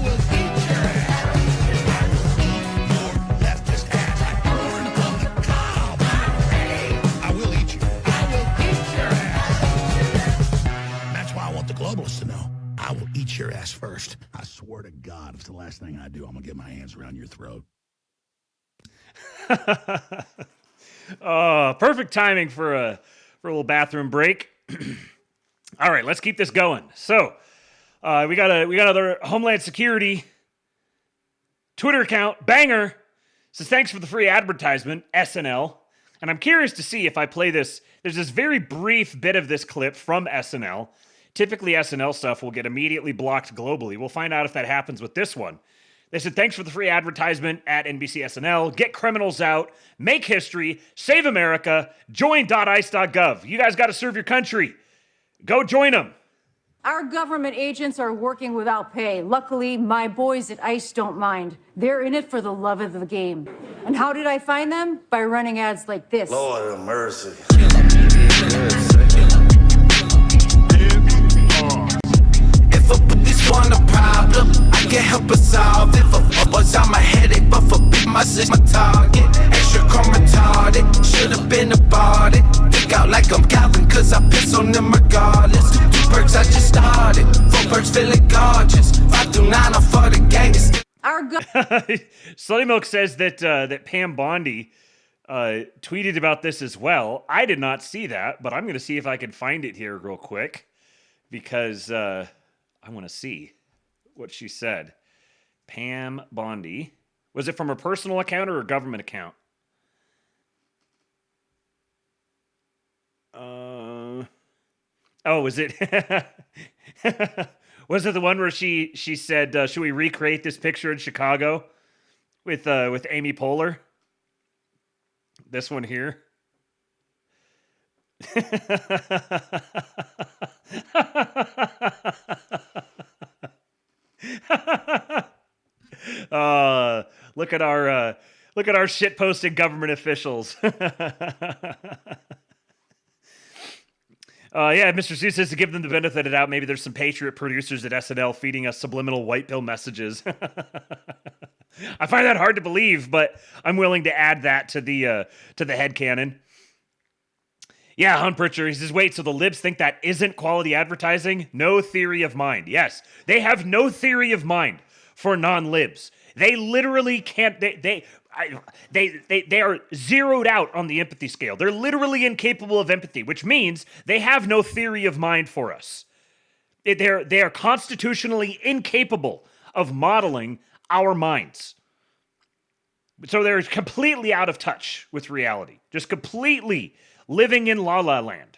will eat your ass. I will eat your leftist ass like corn on the cob. I'm ready. I will eat you. I will eat your ass. That's why I want the globalists to know. I will eat your ass first. I swear to God, if it's the last thing I do, I'm gonna get my hands around your throat.
Perfect timing for a little bathroom break. All right, let's keep this going. So, we got another Homeland Security Twitter account, Banger, says thanks for the free advertisement, SNL. And I'm curious to see if I play this. There's this very brief bit of this clip from SNL. Typically, SNL stuff will get immediately blocked globally. We'll find out if that happens with this one. They said, thanks for the free advertisement at NBC SNL. Get criminals out. Make history. Save America. Join.ice.gov. You guys got to serve your country. Go join them.
Our government agents are working without pay. Luckily, my boys at ICE don't mind. They're in it for the love of the game. And how did I find them? By running ads like this.
Lord have mercy.
If I put this one a problem, I can't help but solve it. For was I'm a headache, but for big my sis, my target. Extra come retarded, should've been about it. Think out like I'm Calvin, cause I piss on them regardless. Two perks I just started, 4 perks feeling gorgeous. 5 through 9 I'm for the gang.
Slutty Milk says that Pam Bondi tweeted about this as well. I did not see that, but I'm going to see if I can find it here real quick because I want to see what she said. Pam Bondi. Was it from her personal account or her government account? Was it? Was it the one where she said, "Should we recreate this picture in Chicago with Amy Poehler?" This one here. Look at our shit posting government officials. Yeah, Mr. Seuss says to give them the benefit of the doubt. Maybe there's some patriot producers at SNL feeding us subliminal white pill messages. I find that hard to believe, but I'm willing to add that to the headcanon. Yeah, Hunt Pritchard, he says, wait, so the libs think that isn't quality advertising? No theory of mind. Yes, they have no theory of mind. for non-libs. They literally can't. They are zeroed out on the empathy scale. They're literally incapable of empathy, which means they have no theory of mind for us. They are constitutionally incapable of modeling our minds. So they're completely out of touch with reality, just completely living in la la land.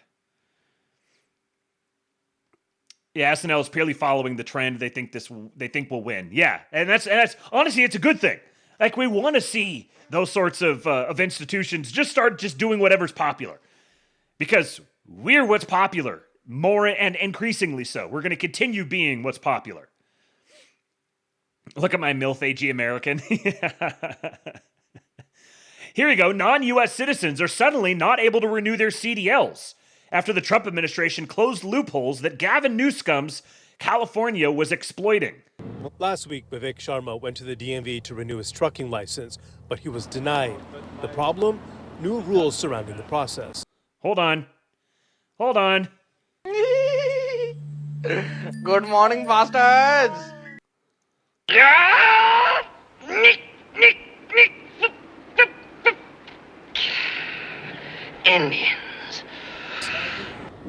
Yeah, SNL is purely following the trend. They think will win. Yeah, and that's honestly, it's a good thing. Like, we want to see those sorts of institutions just start just doing whatever's popular, because we're what's popular, more and increasingly so. We're going to continue being what's popular. Look at my MILF AG American. Here we go. Non-U.S. citizens are suddenly not able to renew their CDLs after the Trump administration closed loopholes that Gavin Newsom's California was exploiting.
Last week, Vivek Sharma went to the DMV to renew his trucking license, but he was denied. The problem? New rules surrounding the process.
Hold on.
Good morning, bastards!
Indians.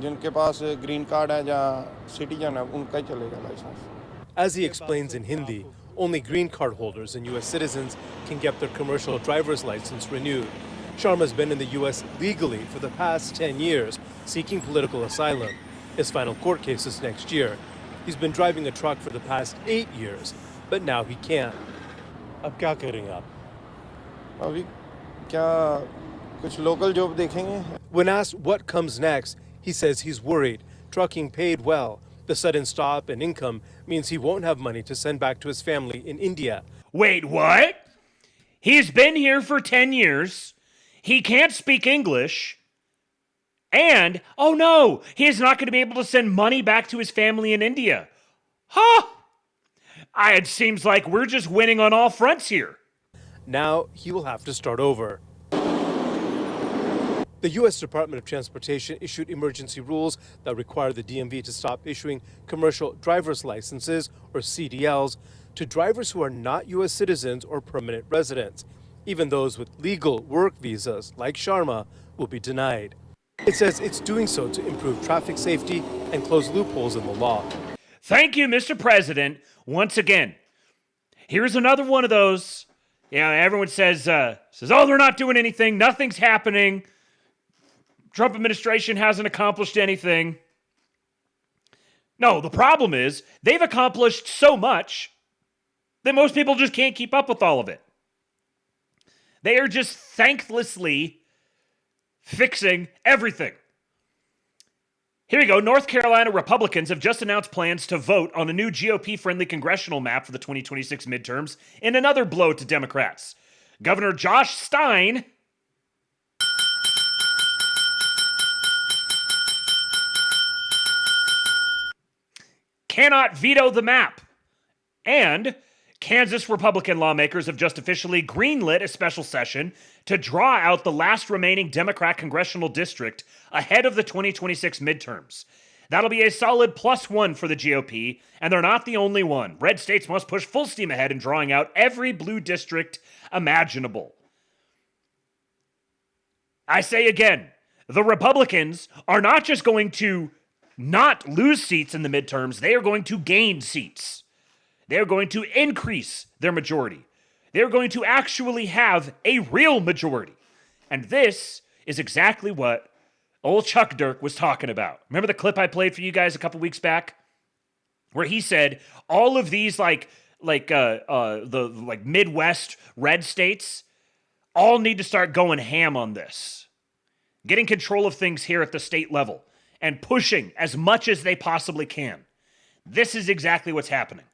जिनके पास green card है या citizen है उनका ही चलेगा licence.
As he explains in Hindi, only green card holders and U.S. citizens can get their commercial driver's license renewed. Sharma's been in the U.S. legally for the past 10 years, seeking political asylum. His final court case is next year. He's been driving a truck for the past 8 years, but now he can't. अब क्या करेंगे आप?
अभी क्या कुछ local job देखेंगे?
When asked what comes next, he says he's worried. Trucking paid well. The sudden stop in income means he won't have money to send back to his family in India.
Wait, what? He's been here for 10 years. He can't speak English. And, oh no, he's not going to be able to send money back to his family in India. Huh? It seems like we're just winning on all fronts here.
Now he will have to start over. The U.S. Department of Transportation issued emergency rules that require the DMV to stop issuing commercial driver's licenses, or CDLs, to drivers who are not U.S. citizens or permanent residents. Even those with legal work visas, like Sharma, will be denied. It says it's doing so to improve traffic safety and close loopholes in the law.
Thank you, Mr. President. Once again, here's another one of those. Everyone says, oh, they're not doing anything. Nothing's happening. Trump administration hasn't accomplished anything. No, the problem is they've accomplished so much that most people just can't keep up with all of it. They are just thanklessly fixing everything. Here we go. North Carolina Republicans have just announced plans to vote on a new GOP-friendly congressional map for the 2026 midterms in another blow to Democrats. Governor Josh Stein cannot veto the map. And Kansas Republican lawmakers have just officially greenlit a special session to draw out the last remaining Democrat congressional district ahead of the 2026 midterms. That'll be a solid +1 for the GOP, and they're not the only one. Red states must push full steam ahead in drawing out every blue district imaginable. I say again, the Republicans are not just going to not lose seats in the midterms, they are going to gain seats. They're going to increase their majority. They're going to actually have a real majority. And this is exactly what old Chuck Dirk was talking about. Remember the clip I played for you guys a couple weeks back? Where he said all of these the Midwest red states all need to start going ham on this. Getting control of things here at the state level and pushing as much as they possibly can. This is exactly what's happening.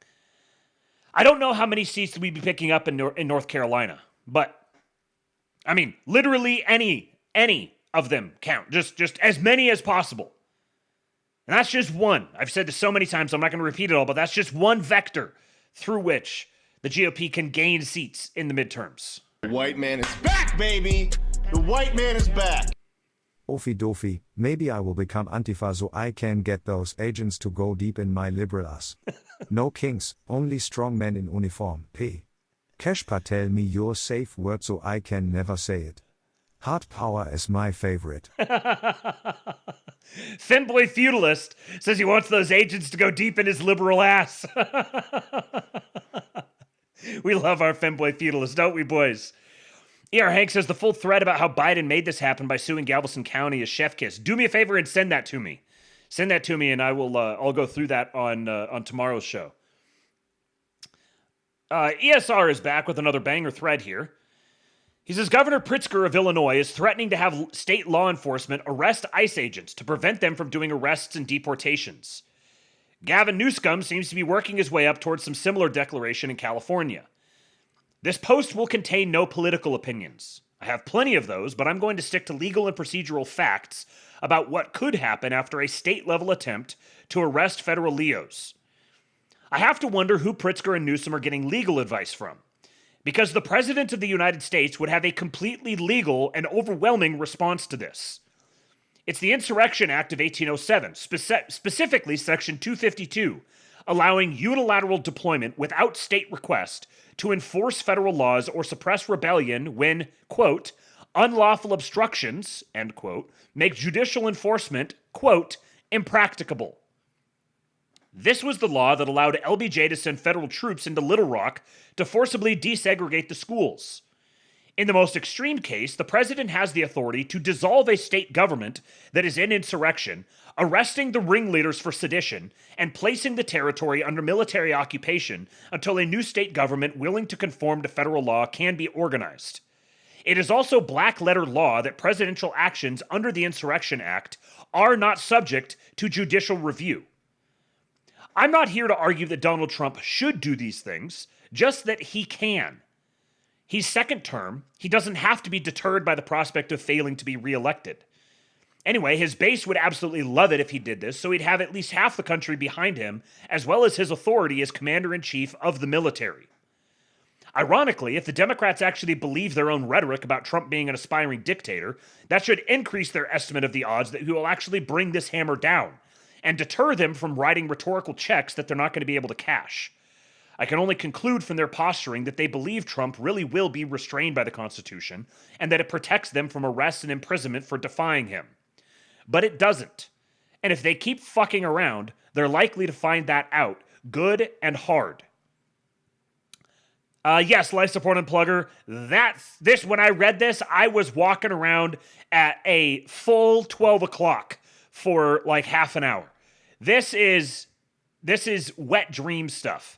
I don't know how many seats we'd be picking up in North Carolina, but I mean, literally any of them count. Just as many as possible. And that's just one. I've said this so many times, so I'm not going to repeat it all, but that's just one vector through which the GOP can gain seats in the midterms.
The white man is back, baby! The white man is back!
Ofi dofi, maybe I will become Antifa so I can get those agents to go deep in my liberal ass. No kings, only strong men in uniform. P. Keshpa, tell me your safe word so I can never say it. Hard power is my favorite.
Femboy Feudalist says he wants those agents to go deep in his liberal ass. We love our Femboy Feudalist, don't we, boys? E.R. Hank says the full thread about how Biden made this happen by suing Galveston County is chef kiss. Do me a favor and send that to me. Send that to me, and I will. I'll go through that on tomorrow's show. ESR is back with another banger thread here. He says Governor Pritzker of Illinois is threatening to have state law enforcement arrest ICE agents to prevent them from doing arrests and deportations. Gavin Newsom seems to be working his way up towards some similar declaration in California. This post will contain no political opinions. I have plenty of those, but I'm going to stick to legal and procedural facts about what could happen after a state-level attempt to arrest federal Leos. I have to wonder who Pritzker and Newsom are getting legal advice from, because the President of the United States would have a completely legal and overwhelming response to this. It's the Insurrection Act of 1807, specifically Section 252, allowing unilateral deployment without state request to enforce federal laws or suppress rebellion when, quote, unlawful obstructions, end quote, make judicial enforcement, quote, impracticable. This was the law that allowed LBJ to send federal troops into Little Rock to forcibly desegregate the schools. In the most extreme case, the president has the authority to dissolve a state government that is in insurrection, arresting the ringleaders for sedition, and placing the territory under military occupation until a new state government willing to conform to federal law can be organized. It is also black-letter law that presidential actions under the Insurrection Act are not subject to judicial review. I'm not here to argue that Donald Trump should do these things, just that he can. He's second term. He doesn't have to be deterred by the prospect of failing to be reelected. Anyway, his base would absolutely love it if he did this, so he'd have at least half the country behind him, as well as his authority as commander-in-chief of the military. Ironically, if the Democrats actually believe their own rhetoric about Trump being an aspiring dictator, that should increase their estimate of the odds that he will actually bring this hammer down, and deter them from writing rhetorical checks that they're not going to be able to cash. I can only conclude from their posturing that they believe Trump really will be restrained by the Constitution, and that it protects them from arrest and imprisonment for defying him. But it doesn't. And if they keep fucking around, they're likely to find that out, good and hard. Yes, life support unplugger. When I read this, I was walking around at a full 12 o'clock for like half an hour. This is wet dream stuff.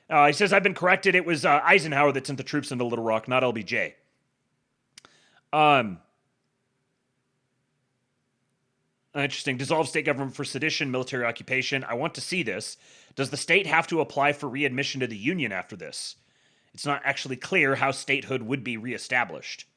He says, I've been corrected. It was Eisenhower that sent the troops into Little Rock, not LBJ. Interesting. Dissolve state government for sedition, military occupation. I want to see this. Does the state have to apply for readmission to the Union after this? It's not actually clear how statehood would be reestablished.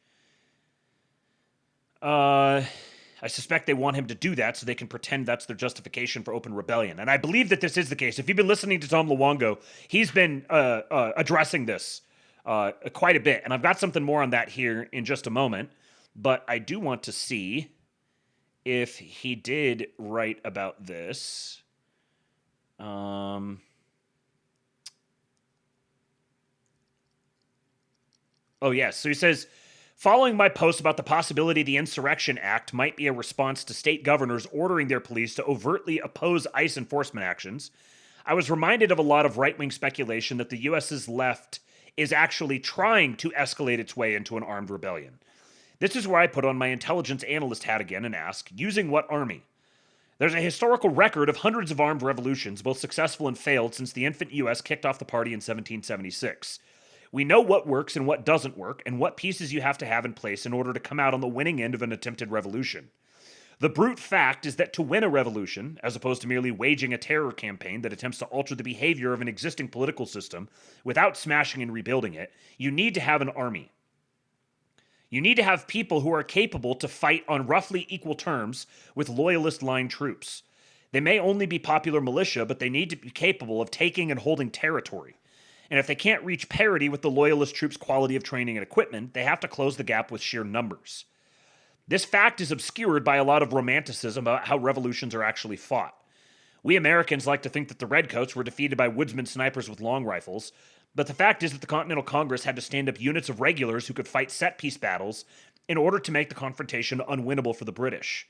I suspect they want him to do that so they can pretend that's their justification for open rebellion. And I believe that this is the case. If you've been listening to Tom Luongo, he's been addressing this quite a bit. And I've got something more on that here in just a moment. But I do want to see if he did write about this. Oh, yes. So he says, following my post about the possibility the Insurrection Act might be a response to state governors ordering their police to overtly oppose ICE enforcement actions, I was reminded of a lot of right-wing speculation that the U.S.'s left is actually trying to escalate its way into an armed rebellion. This is where I put on my intelligence analyst hat again and ask, using what army? There's a historical record of hundreds of armed revolutions, both successful and failed, since the infant U.S. kicked off the party in 1776. We know what works and what doesn't work, and what pieces you have to have in place in order to come out on the winning end of an attempted revolution. The brute fact is that to win a revolution, as opposed to merely waging a terror campaign that attempts to alter the behavior of an existing political system without smashing and rebuilding it, you need to have an army. You need to have people who are capable to fight on roughly equal terms with loyalist-line troops. They may only be popular militia, but they need to be capable of taking and holding territory. And if they can't reach parity with the loyalist troops' quality of training and equipment, they have to close the gap with sheer numbers. This fact is obscured by a lot of romanticism about how revolutions are actually fought. We Americans like to think that the Redcoats were defeated by woodsman snipers with long rifles, but the fact is that the Continental Congress had to stand up units of regulars who could fight set-piece battles in order to make the confrontation unwinnable for the British.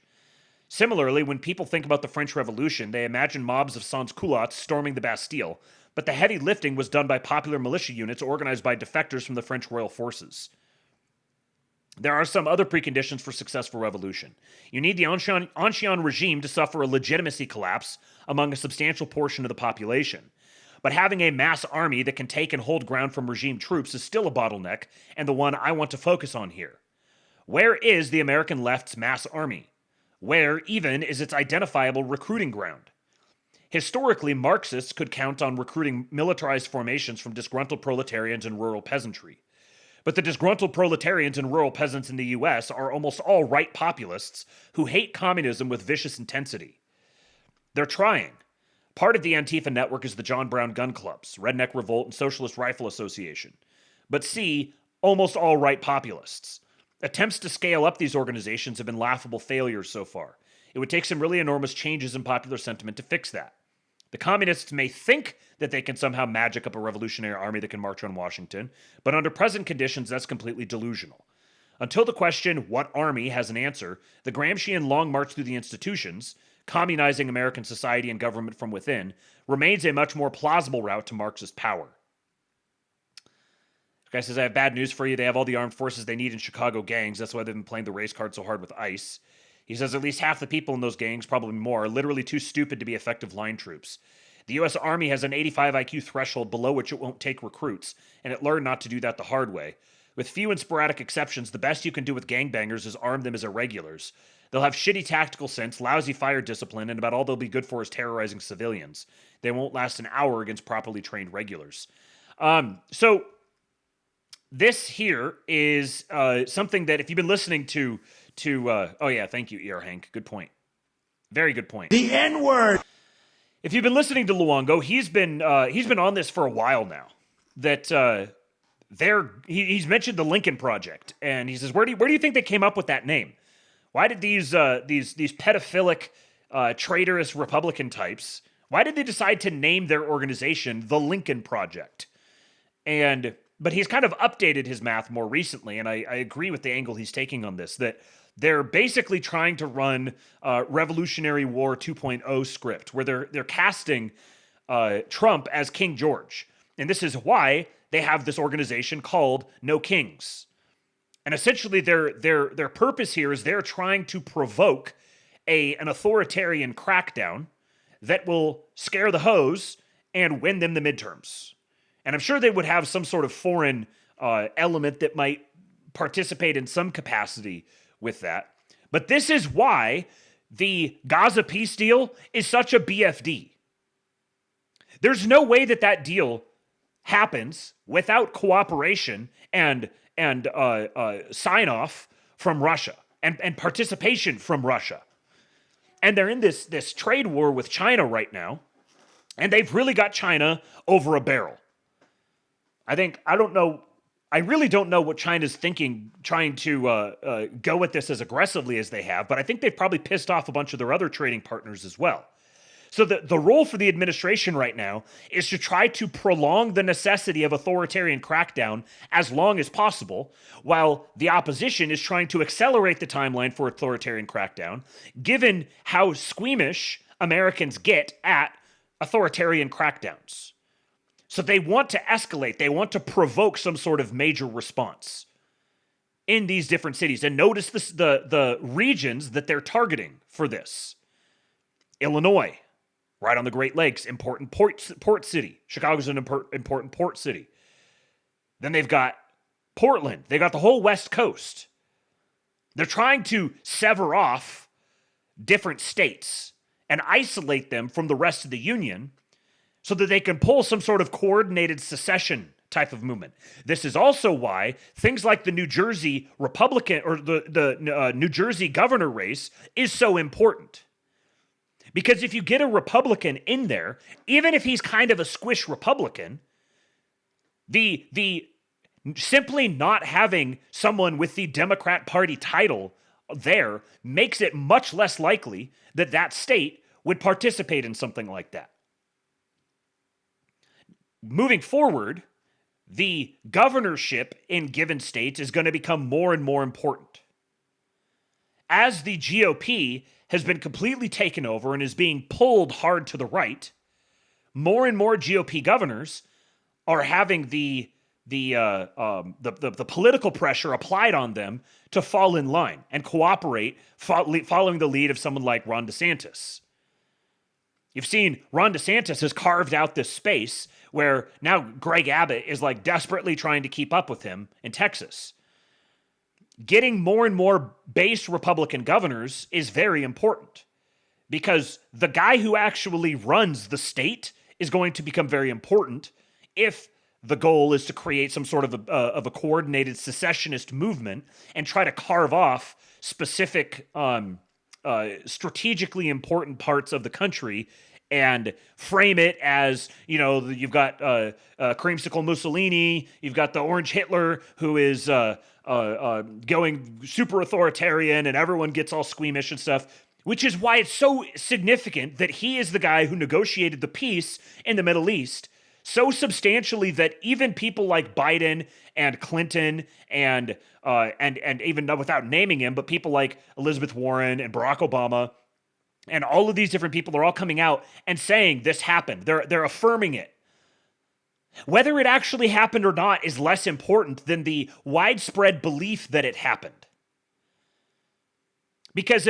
Similarly, when people think about the French Revolution, they imagine mobs of sans-culottes storming the Bastille, but the heavy lifting was done by popular militia units organized by defectors from the French royal forces. There are some other preconditions for successful revolution. You need the ancien regime to suffer a legitimacy collapse among a substantial portion of the population. But having a mass army that can take and hold ground from regime troops is still a bottleneck, and the one I want to focus on here. Where is the American left's mass army? Where, even, is its identifiable recruiting ground? Historically, Marxists could count on recruiting militarized formations from disgruntled proletarians and rural peasantry. But the disgruntled proletarians and rural peasants in the US are almost all right populists who hate communism with vicious intensity. They're trying. Part of the Antifa network is the John Brown Gun Clubs, Redneck Revolt, and Socialist Rifle Association. But C, almost all right populists. Attempts to scale up these organizations have been laughable failures so far. It would take some really enormous changes in popular sentiment to fix that. The communists may think that they can somehow magic up a revolutionary army that can march on Washington, but under present conditions, that's completely delusional. Until the question, what army, has an answer, the Gramscian long march through the institutions, communizing American society and government from within, remains a much more plausible route to Marxist power. This guy says, I have bad news for you. They have all the armed forces they need in Chicago gangs. That's why they've been playing the race card so hard with ICE. He says at least half the people in those gangs, probably more, are literally too stupid to be effective line troops. The U.S. Army has an 85 IQ threshold below which it won't take recruits, and it learned not to do that the hard way. With few and sporadic exceptions, the best you can do with gangbangers is arm them as irregulars. They'll have shitty tactical sense, lousy fire discipline, and about all they'll be good for is terrorizing civilians. They won't last an hour against properly trained regulars. So this here is something that if you've been listening to oh yeah, thank you, E.R. Hank. Good point. Very good point.
The N-word.
If you've been listening to Luongo, he's been on this for a while now. That he's mentioned the Lincoln Project, and he says, where do you think they came up with that name? Why did these pedophilic, traitorous Republican types? Why did they decide to name their organization the Lincoln Project? But he's kind of updated his math more recently, and I agree with the angle he's taking on this, that they're basically trying to run Revolutionary War 2.0 script, where they're casting Trump as King George. And this is why they have this organization called No Kings. And essentially their purpose here is they're trying to provoke an authoritarian crackdown that will scare the hoes and win them the midterms. And I'm sure they would have some sort of foreign element that might participate in some capacity with that. But this is why the Gaza peace deal is such a BFD. There's no way that deal happens without cooperation and sign-off from Russia and participation from Russia. And they're in this trade war with China right now, and they've really got China over a barrel. I really don't know what China's thinking, trying to go at this as aggressively as they have, but I think they've probably pissed off a bunch of their other trading partners as well. So the role for the administration right now is to try to prolong the necessity of authoritarian crackdown as long as possible, while the opposition is trying to accelerate the timeline for authoritarian crackdown, given how squeamish Americans get at authoritarian crackdowns. So they want to escalate. They want to provoke some sort of major response in these different cities. And notice the regions that they're targeting for this. Illinois, right on the Great Lakes, important port city. Chicago's an important port city. Then they've got Portland. They got the whole West Coast. They're trying to sever off different states and isolate them from the rest of the Union so that they can pull some sort of coordinated secession type of movement. This is also why things like the New Jersey Republican or the New Jersey governor race is so important. Because if you get a Republican in there, even if he's kind of a squish Republican, the simply not having someone with the Democrat Party title there makes it much less likely that that state would participate in something like that. Moving forward, the governorship in given states is going to become more and more important. As the GOP has been completely taken over and is being pulled hard to the right, more and more GOP governors are having the political pressure applied on them to fall in line and cooperate, following the lead of someone like Ron DeSantis. You've seen Ron DeSantis has carved out this space where now Greg Abbott is like desperately trying to keep up with him in Texas. Getting more and more base Republican governors is very important because the guy who actually runs the state is going to become very important if the goal is to create some sort of a coordinated secessionist movement and try to carve off specific strategically important parts of the country and frame it as, you know, you've got Creamsicle Mussolini, you've got the Orange Hitler who is going super authoritarian and everyone gets all squeamish and stuff, which is why it's so significant that he is the guy who negotiated the peace in the Middle East so substantially that even people like Biden and Clinton and even without naming him, but people like Elizabeth Warren and Barack Obama and all of these different people are all coming out and saying this happened. They're affirming it. Whether it actually happened or not is less important than the widespread belief that it happened. Because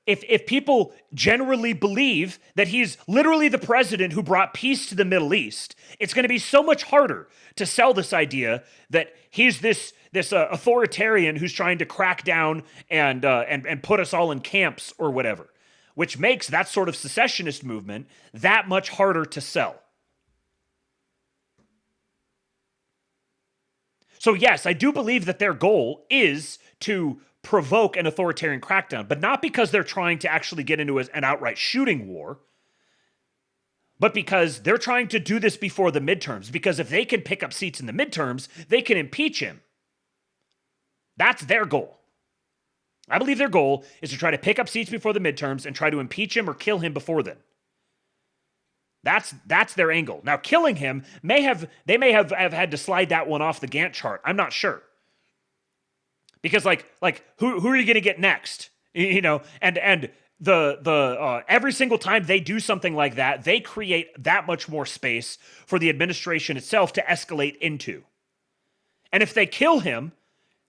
if people generally believe that he's literally the president who brought peace to the Middle East, it's going to be so much harder to sell this idea that he's this authoritarian who's trying to crack down and put us all in camps or whatever, which makes that sort of secessionist movement that much harder to sell. So yes, I do believe that their goal is to provoke an authoritarian crackdown, but not because they're trying to actually get into an outright shooting war, but because they're trying to do this before the midterms, because if they can pick up seats in the midterms, they can impeach him. That's their goal. I believe their goal is to try to pick up seats before the midterms and try to impeach him or kill him before then. That's their angle. Now, killing him may have had to slide that one off the Gantt chart. I'm not sure. Because like who are you going to get next? You know, and the every single time they do something like that, they create that much more space for the administration itself to escalate into. And if they kill him,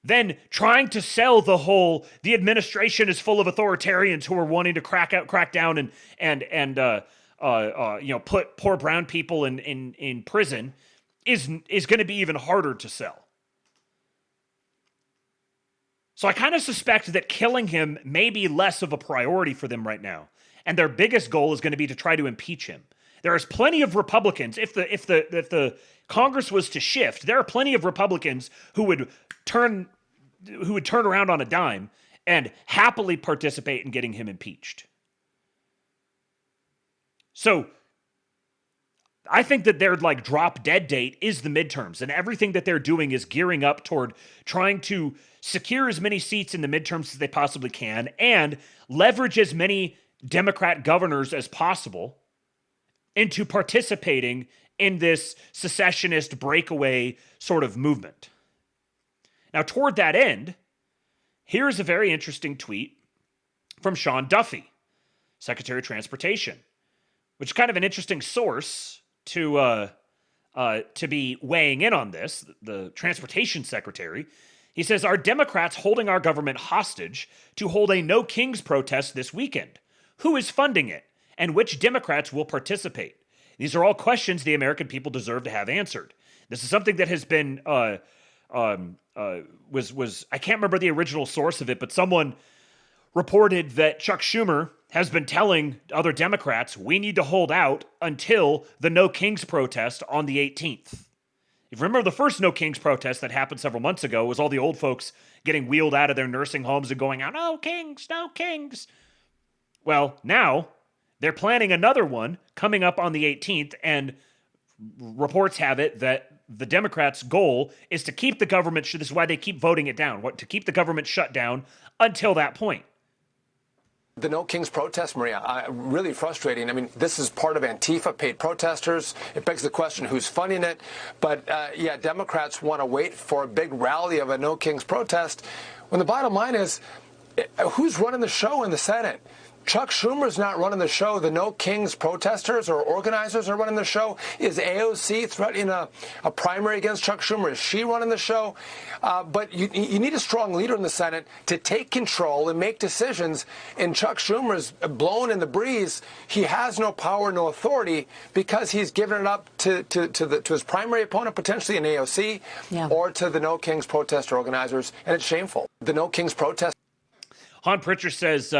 then trying to sell the administration is full of authoritarians who are wanting to crack down and put poor brown people in prison is going to be even harder to sell. So I kind of suspect that killing him may be less of a priority for them right now. And their biggest goal is going to be to try to impeach him. There is plenty of Republicans, if the Congress was to shift, there are plenty of Republicans who would turn around on a dime and happily participate in getting him impeached. So I think that their drop dead date is the midterms, and everything that they're doing is gearing up toward trying to secure as many seats in the midterms as they possibly can and leverage as many Democrat governors as possible into participating in this secessionist breakaway sort of movement. Now, toward that end, here's a very interesting tweet from Sean Duffy, Secretary of Transportation, which is kind of an interesting source to be weighing in on this, the Transportation Secretary. He says, "Are Democrats holding our government hostage to hold a No Kings protest this weekend? Who is funding it? And which Democrats will participate? These are all questions the American people deserve to have answered." This is something that has been, I can't remember the original source of it, but someone reported that Chuck Schumer has been telling other Democrats, we need to hold out until the No Kings protest on the 18th. If you remember the first No Kings protest that happened several months ago, was all the old folks getting wheeled out of their nursing homes and going out, "No Kings, no Kings." Well, now they're planning another one coming up on the 18th, and reports have it that the Democrats' goal is to keep the government, this is why they keep voting it down, to keep the government shut down until that point.
The No Kings protest, Maria, really frustrating. I mean, this is part of Antifa, paid protesters. It begs the question, who's funding it? But, yeah, Democrats want to wait for a big rally of a No Kings protest, when the bottom line is, who's running the show in the Senate? Chuck Schumer's not running the show. The No Kings protesters or organizers are running the show. Is AOC threatening a primary against Chuck Schumer? Is she running the show? But you need a strong leader in the Senate to take control and make decisions. And Chuck Schumer's blown in the breeze. He has no power, no authority, because he's given it up to his primary opponent, potentially in AOC, or to the No Kings protester organizers. And it's shameful. The No Kings protest.
Han Pritchard says,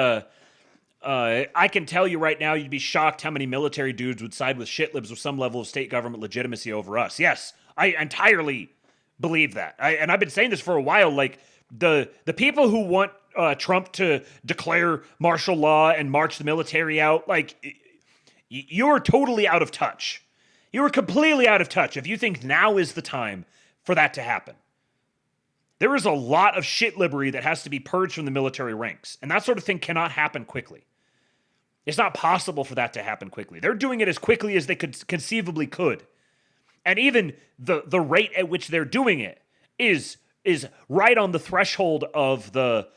I can tell you right now, you'd be shocked how many military dudes would side with shitlibs with some level of state government legitimacy over us. Yes, I entirely believe that. And I've been saying this for a while. Like, the people who want Trump to declare martial law and march the military out, like, you're totally out of touch. You are completely out of touch if you think now is the time for that to happen. There is a lot of shitlibbery that has to be purged from the military ranks, and that sort of thing cannot happen quickly. It's not possible for that to happen quickly. They're doing it as quickly as they conceivably could. And even the rate at which they're doing it is right on the threshold of the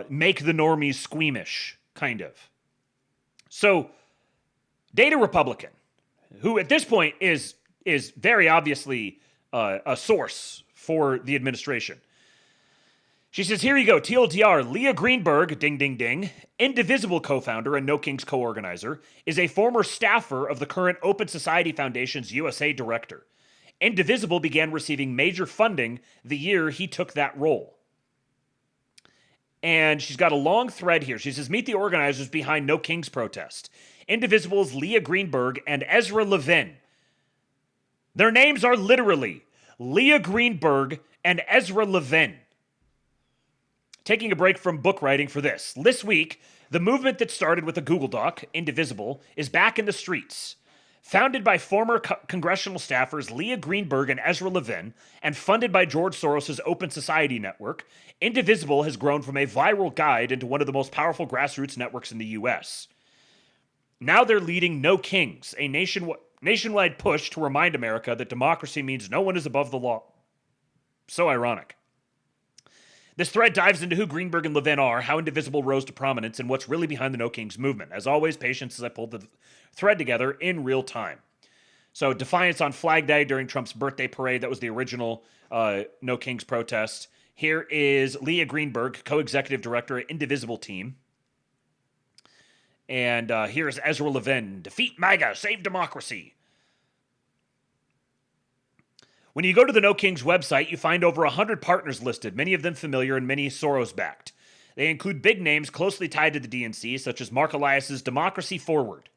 make the normies squeamish, kind of. So, Data Republican, who at this point is very obviously a source for the administration. She says, here you go, TLDR, Leah Greenberg, ding, ding, ding, Indivisible co-founder and No Kings co-organizer, is a former staffer of the current Open Society Foundation's USA director. Indivisible began receiving major funding the year he took that role. And she's got a long thread here. She says, meet the organizers behind No Kings protest. Indivisible's Leah Greenberg and Ezra Levin. Their names are literally Leah Greenberg and Ezra Levin. Taking a break from book writing for this. This week, the movement that started with a Google Doc, Indivisible, is back in the streets. Founded by former congressional staffers Leah Greenberg and Ezra Levin, and funded by George Soros' Open Society Network, Indivisible has grown from a viral guide into one of the most powerful grassroots networks in the U.S. Now they're leading No Kings, a nationwide push to remind America that democracy means no one is above the law. So ironic. This thread dives into who Greenberg and Levin are, how Indivisible rose to prominence, and what's really behind the No Kings movement. As always, patience as I pulled the thread together in real time. So, defiance on Flag Day during Trump's birthday parade. That was the original No Kings protest. Here is Leah Greenberg, co-executive director at Indivisible team. And here's Ezra Levin. Defeat MAGA, save democracy. When you go to the No Kings website, you find over 100 partners listed, many of them familiar and many Soros-backed. They include big names closely tied to the DNC, such as Mark Elias's Democracy Forward.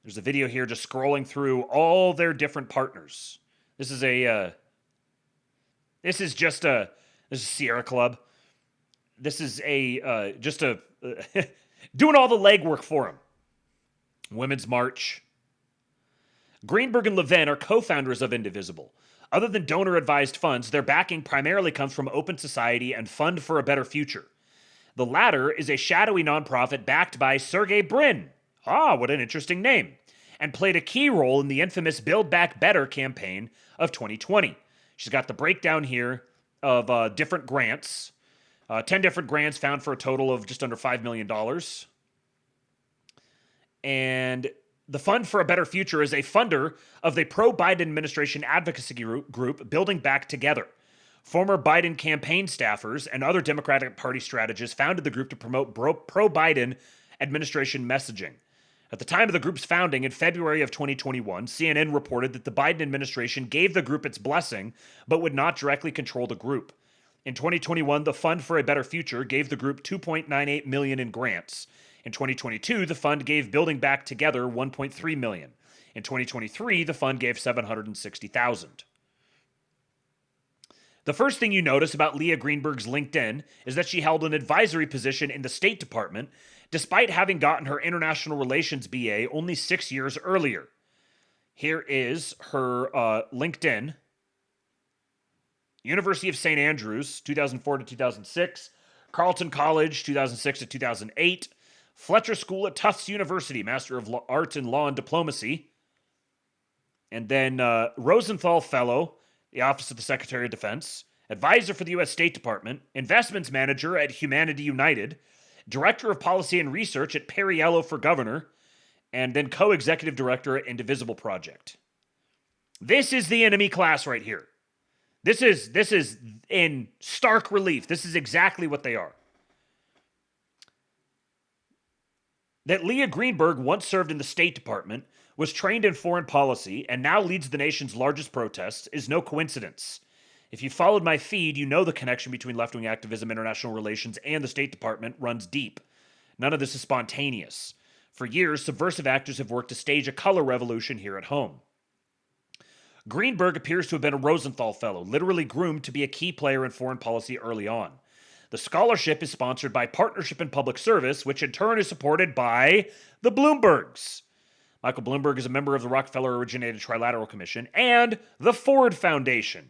There's a video here just scrolling through all their different partners. This is Sierra Club. This is doing all the legwork for him. Women's March. Greenberg and Levin are co-founders of Indivisible. Other than donor-advised funds, their backing primarily comes from Open Society and Fund for a Better Future. The latter is a shadowy nonprofit backed by Sergey Brin. Ah, what an interesting name. And played a key role in the infamous Build Back Better campaign of 2020. She's got the breakdown here of different grants. 10 different grants found for a total of just under $5 million. And the Fund for a Better Future is a funder of the pro-Biden administration advocacy group Building Back Together. Former Biden campaign staffers and other Democratic Party strategists founded the group to promote pro-Biden administration messaging. At the time of the group's founding in February of 2021, CNN reported that the Biden administration gave the group its blessing, but would not directly control the group. In 2021, the Fund for a Better Future gave the group $2.98 million in grants. In 2022, the fund gave Building Back Together $1.3 million. In 2023, the fund gave $760,000. The first thing you notice about Leah Greenberg's LinkedIn is that she held an advisory position in the State Department, despite having gotten her international relations BA only 6 years earlier. Here is her LinkedIn. University of St. Andrews, 2004 to 2006. Carleton College, 2006 to 2008. Fletcher School at Tufts University, Master of Arts in Law and Diplomacy. And then Rosenthal Fellow, the Office of the Secretary of Defense. Advisor for the U.S. State Department. Investments Manager at Humanity United. Director of Policy and Research at Perriello for Governor. And then Co-Executive Director at Indivisible Project. This is the enemy class right here. This is in stark relief. This is exactly what they are. That Leah Greenberg once served in the State Department, was trained in foreign policy, and now leads the nation's largest protests is no coincidence. If you followed my feed, you know the connection between left-wing activism, international relations, and the State Department runs deep. None of this is spontaneous. For years, subversive actors have worked to stage a color revolution here at home. Greenberg appears to have been a Rosenthal Fellow, literally groomed to be a key player in foreign policy early on. The scholarship is sponsored by Partnership in Public Service, which in turn is supported by the Bloombergs. Michael Bloomberg is a member of the Rockefeller-originated Trilateral Commission and the Ford Foundation.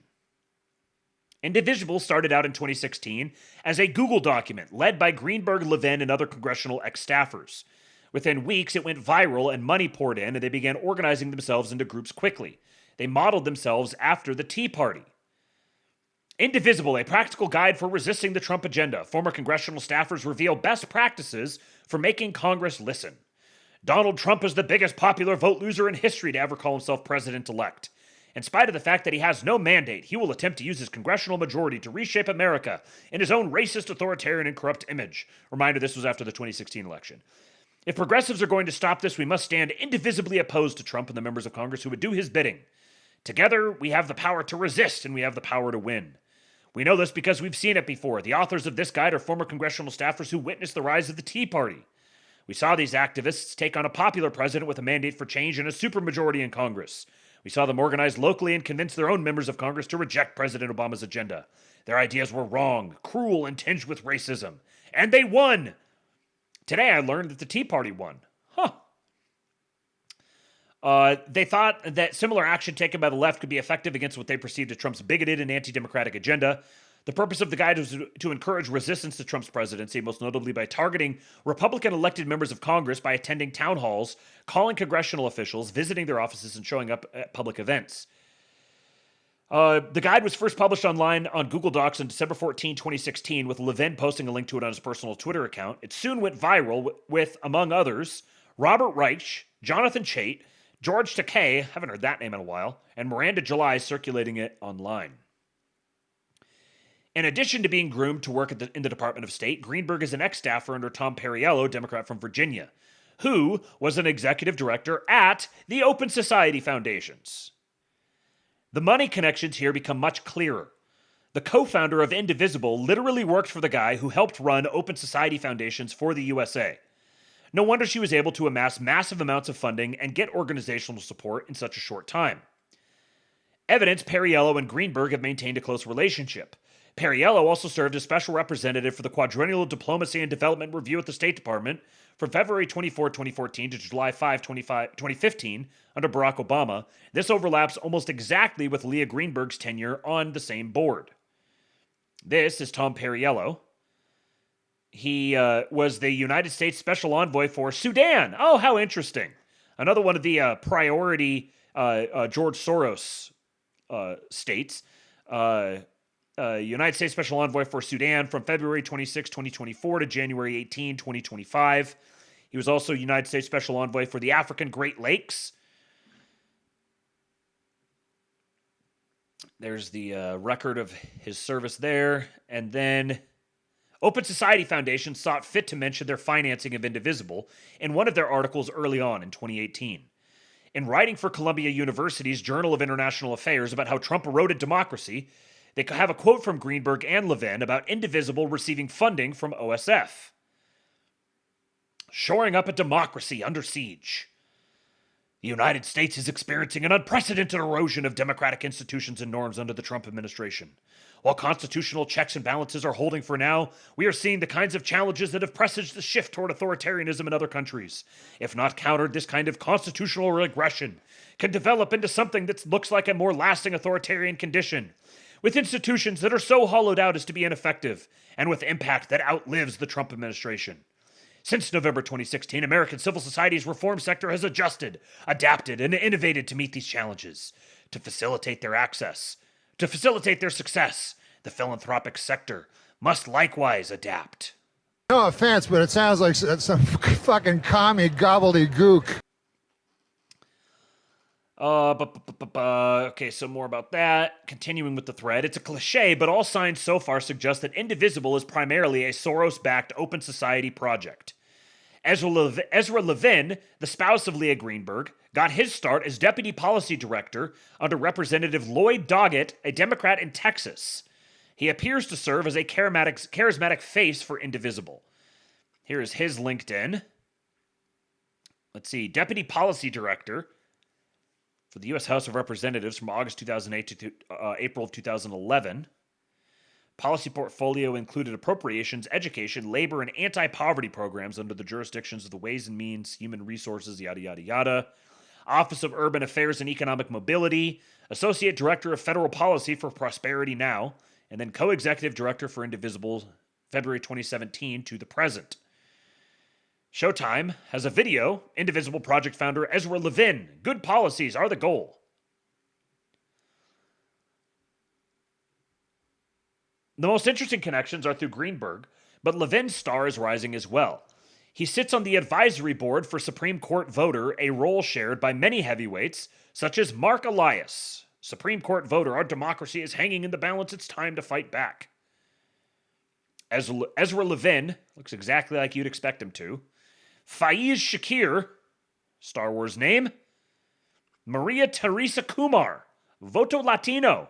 Indivisible started out in 2016 as a Google document led by Greenberg, Levin, and other congressional ex-staffers. Within weeks, it went viral and money poured in, and they began organizing themselves into groups quickly. They modeled themselves after the Tea Party. Indivisible, a practical guide for resisting the Trump agenda. Former congressional staffers reveal best practices for making Congress listen. Donald Trump is the biggest popular vote loser in history to ever call himself president-elect. In spite of the fact that he has no mandate, he will attempt to use his congressional majority to reshape America in his own racist, authoritarian, and corrupt image. Reminder, this was after the 2016 election. If progressives are going to stop this, we must stand indivisibly opposed to Trump and the members of Congress who would do his bidding. Together, we have the power to resist, and we have the power to win. We know this because we've seen it before. The authors of this guide are former congressional staffers who witnessed the rise of the Tea Party. We saw these activists take on a popular president with a mandate for change and a supermajority in Congress. We saw them organize locally and convince their own members of Congress to reject President Obama's agenda. Their ideas were wrong, cruel, and tinged with racism. And they won! Today I learned that the Tea Party won. They thought that similar action taken by the left could be effective against what they perceived as Trump's bigoted and anti-democratic agenda. The purpose of the guide was to encourage resistance to Trump's presidency, most notably by targeting Republican elected members of Congress by attending town halls, calling congressional officials, visiting their offices, and showing up at public events. The guide was first published online on Google Docs on December 14, 2016, with Levin posting a link to it on his personal Twitter account. It soon went viral with, among others, Robert Reich, Jonathan Chait, George Takei, haven't heard that name in a while, and Miranda July circulating it online. In addition to being groomed to work in the Department of State, Greenberg is an ex-staffer under Tom Perriello, Democrat from Virginia, who was an executive director at the Open Society Foundations. The money connections here become much clearer. The co-founder of Indivisible literally worked for the guy who helped run Open Society Foundations for the USA. No wonder she was able to amass massive amounts of funding and get organizational support in such a short time. Evidence Perriello and Greenberg have maintained a close relationship. Perriello also served as special representative for the Quadrennial Diplomacy and Development Review at the State Department from February 24, 2014 to July 5, 2015 under Barack Obama. This overlaps almost exactly with Leah Greenberg's tenure on the same board. This is Tom Perriello. He was the United States Special Envoy for Sudan. Oh, how interesting. Another one of the priority George Soros states. United States Special Envoy for Sudan from February 26, 2024 to January 18, 2025. He was also United States Special Envoy for the African Great Lakes. There's the record of his service there. And then Open Society Foundation sought fit to mention their financing of Indivisible in one of their articles early on in 2018. In writing for Columbia University's Journal of International Affairs about how Trump eroded democracy, they have a quote from Greenberg and Levin about Indivisible receiving funding from OSF. Shoring up a democracy under siege. The United States is experiencing an unprecedented erosion of democratic institutions and norms under the Trump administration. While constitutional checks and balances are holding for now, we are seeing the kinds of challenges that have presaged the shift toward authoritarianism in other countries. If not countered, this kind of constitutional regression can develop into something that looks like a more lasting authoritarian condition, with institutions that are so hollowed out as to be ineffective, and with impact that outlives the Trump administration. Since November 2016, American civil society's reform sector has adjusted, adapted, and innovated to meet these challenges. To facilitate their access, to facilitate their success, the philanthropic sector must likewise adapt.
No offense, but it sounds like some fucking commie gobbledygook.
Okay, so more about that. Continuing with the thread, it's a cliche, but all signs so far suggest that Indivisible is primarily a Soros-backed open society project. Ezra Levin, the spouse of Leah Greenberg, got his start as deputy policy director under Representative Lloyd Doggett, a Democrat in Texas. He appears to serve as a charismatic face for Indivisible. Here is his LinkedIn. Let's see, deputy policy director for the U.S. House of Representatives from August 2008 to April of 2011. Policy portfolio included appropriations, education, labor, and anti-poverty programs under the jurisdictions of the Ways and Means, Human Resources, yada, yada, yada. Office of Urban Affairs and Economic Mobility, Associate Director of Federal Policy for Prosperity Now, and then Co-Executive Director for Indivisible, February 2017 to the present. Showtime has a video, Indivisible project founder Ezra Levin, good policies are the goal. The most interesting connections are through Greenberg, but Levin's star is rising as well. He sits on the advisory board for Supreme Court voter, a role shared by many heavyweights, such as Mark Elias. Supreme Court voter, our democracy is hanging in the balance, it's time to fight back. Ezra Levin looks exactly like you'd expect him to. Faiz Shakir, Star Wars name. Maria Teresa Kumar, Voto Latino.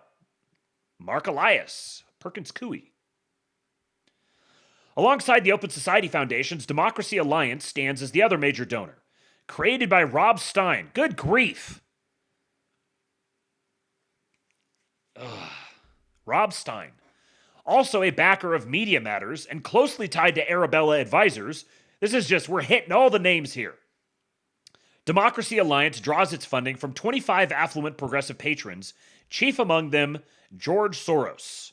Mark Elias, Perkins Coie. Alongside the Open Society Foundation's Democracy Alliance stands as the other major donor. Created by Rob Stein. Good grief. Rob Stein. Also a backer of Media Matters and closely tied to Arabella Advisors. This is just, we're hitting all the names here. Democracy Alliance draws its funding from 25 affluent progressive patrons, chief among them George Soros.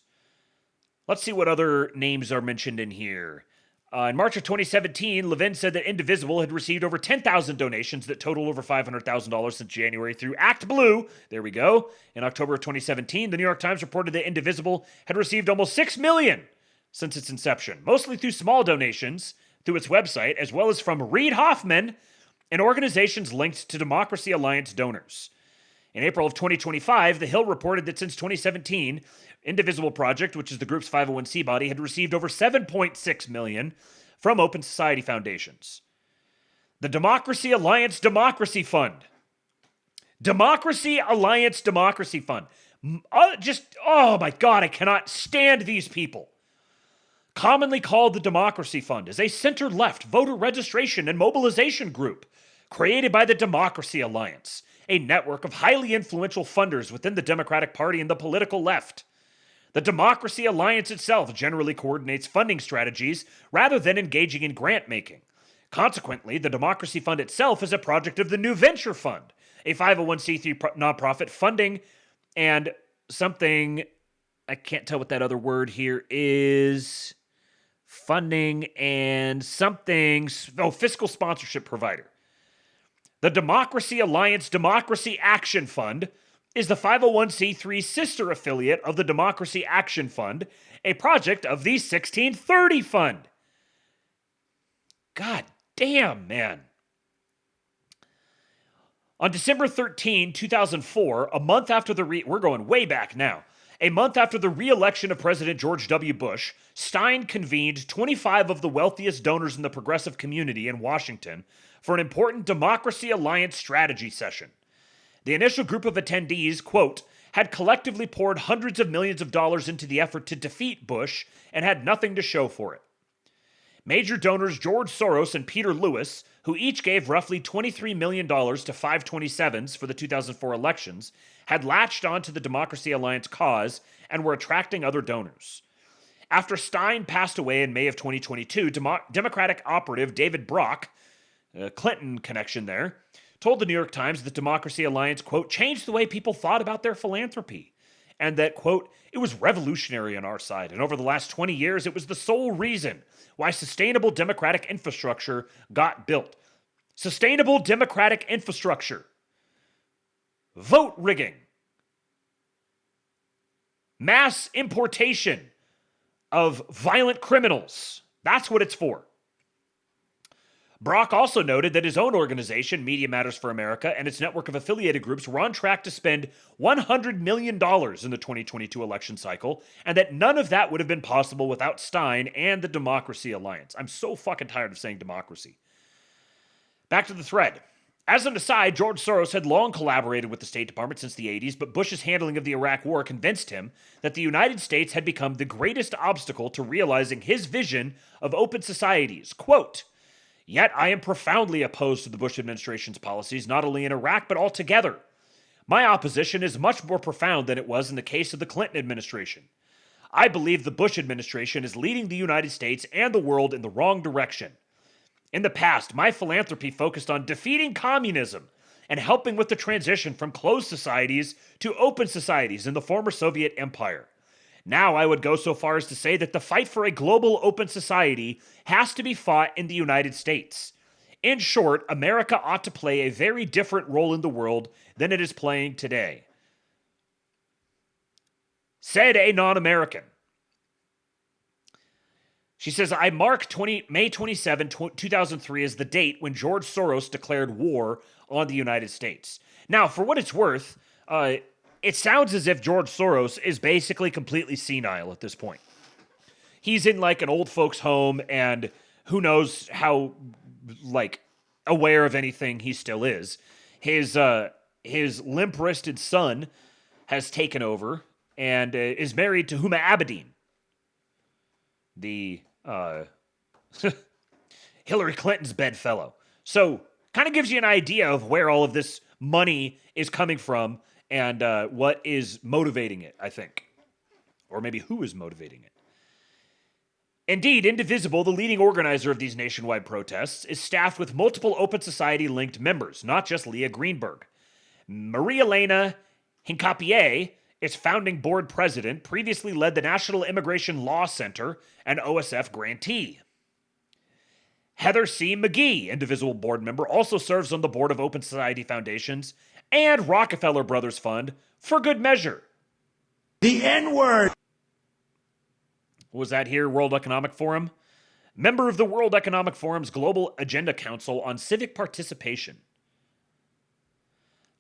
Let's see what other names are mentioned in here. In March of 2017, Levin said that Indivisible had received over 10,000 donations that total over $500,000 since January through Act Blue. There we go. In October of 2017, the New York Times reported that Indivisible had received almost $6 million since its inception, mostly through small donations through its website, as well as from Reid Hoffman and organizations linked to Democracy Alliance donors. In April of 2025, The Hill reported that since 2017, Indivisible Project, which is the group's 501c body, had received over $7.6 million from Open Society foundations. The Democracy Alliance Democracy Fund. Democracy Alliance Democracy Fund. Oh my God, I cannot stand these people. Commonly called the Democracy Fund, is a center-left voter registration and mobilization group created by the Democracy Alliance, a network of highly influential funders within the Democratic Party and the political left. The Democracy Alliance itself generally coordinates funding strategies rather than engaging in grant-making. Consequently, the Democracy Fund itself is a project of the New Venture Fund, a 501c3 nonprofit funding and something, I can't tell what that other word here is, funding and something, fiscal sponsorship provider. The Democracy Alliance Democracy Action Fund is the 501c3 sister affiliate of the Democracy Action Fund, a project of the 1630 Fund. God damn, man. On December 13, 2004, a month after we're going way back now, a month after the re-election of President George W. Bush, Stein convened 25 of the wealthiest donors in the progressive community in Washington for an important Democracy Alliance strategy session. The initial group of attendees, quote, had collectively poured hundreds of millions of dollars into the effort to defeat Bush and had nothing to show for it. Major donors George Soros and Peter Lewis, who each gave roughly $23 million to 527s for the 2004 elections, had latched onto the Democracy Alliance cause and were attracting other donors. After Stein passed away in May of 2022, Democratic operative David Brock, Clinton connection there, told the New York Times that Democracy Alliance, quote, changed the way people thought about their philanthropy, and that, quote, it was revolutionary on our side, and over the last 20 years, it was the sole reason why sustainable democratic infrastructure got built. Sustainable democratic infrastructure. Vote rigging. Mass importation of violent criminals. That's what it's for. Brock also noted that his own organization, Media Matters for America, and its network of affiliated groups were on track to spend $100 million in the 2022 election cycle, and that none of that would have been possible without Stein and the Democracy Alliance. I'm so fucking tired of saying democracy. Back to the thread. As an aside, George Soros had long collaborated with the State Department since the 80s, but Bush's handling of the Iraq War convinced him that the United States had become the greatest obstacle to realizing his vision of open societies. Quote, yet I am profoundly opposed to the Bush administration's policies, not only in Iraq, but altogether. My opposition is much more profound than it was in the case of the Clinton administration. I believe the Bush administration is leading the United States and the world in the wrong direction. In the past, my philanthropy focused on defeating communism and helping with the transition from closed societies to open societies in the former Soviet Empire. Now I would go so far as to say that the fight for a global open society has to be fought in the United States. In short, America ought to play a very different role in the world than it is playing today. Said a non-American. She says, I mark May 27, 2003 as the date when George Soros declared war on the United States. Now, for what it's worth, it sounds as if George Soros is basically completely senile at this point. He's in like an old folks home, and who knows how aware of anything he still is. His limp-wristed son has taken over and is married to Huma Abedin, the Hillary Clinton's bedfellow. So kind of gives you an idea of where all of this money is coming from and what is motivating it, I think. Or maybe who is motivating it. Indeed, Indivisible, the leading organizer of these nationwide protests, is staffed with multiple Open Society-linked members, not just Leah Greenberg. Maria Elena Hincapié, its founding board president, previously led the National Immigration Law Center and OSF grantee. Heather C. McGee, Indivisible board member, also serves on the board of Open Society Foundations and Rockefeller Brothers Fund for good measure. The N-word! Was that here, World Economic Forum? Member of the World Economic Forum's Global Agenda Council on Civic Participation.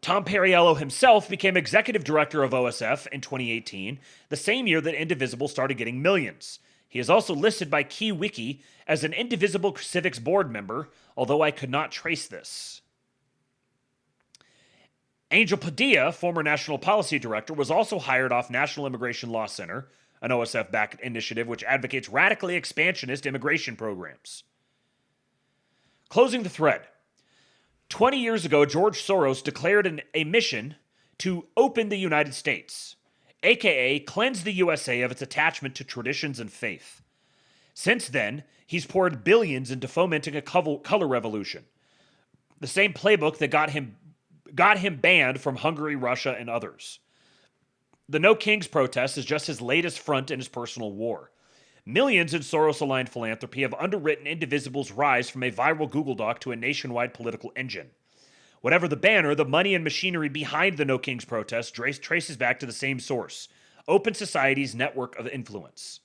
Tom Perriello himself became executive director of OSF in 2018, the same year that Indivisible started getting millions. He is also listed by KeyWiki as an Indivisible Civics board member, although I could not trace this. Angel Padilla, former National Policy Director, was also hired off National Immigration Law Center, an OSF-backed initiative which advocates radically expansionist immigration programs. Closing the thread. 20 years ago, George Soros declared a mission to open the United States, aka cleanse the USA of its attachment to traditions and faith. Since then, he's poured billions into fomenting a color revolution, the same playbook that got him banned from Hungary, Russia, and others. The No Kings protest is just his latest front in his personal war. Millions in Soros-aligned philanthropy have underwritten Indivisible's rise from a viral Google Doc to a nationwide political engine. Whatever the banner, the money and machinery behind the No Kings protest traces back to the same source, Open Society's network of influence.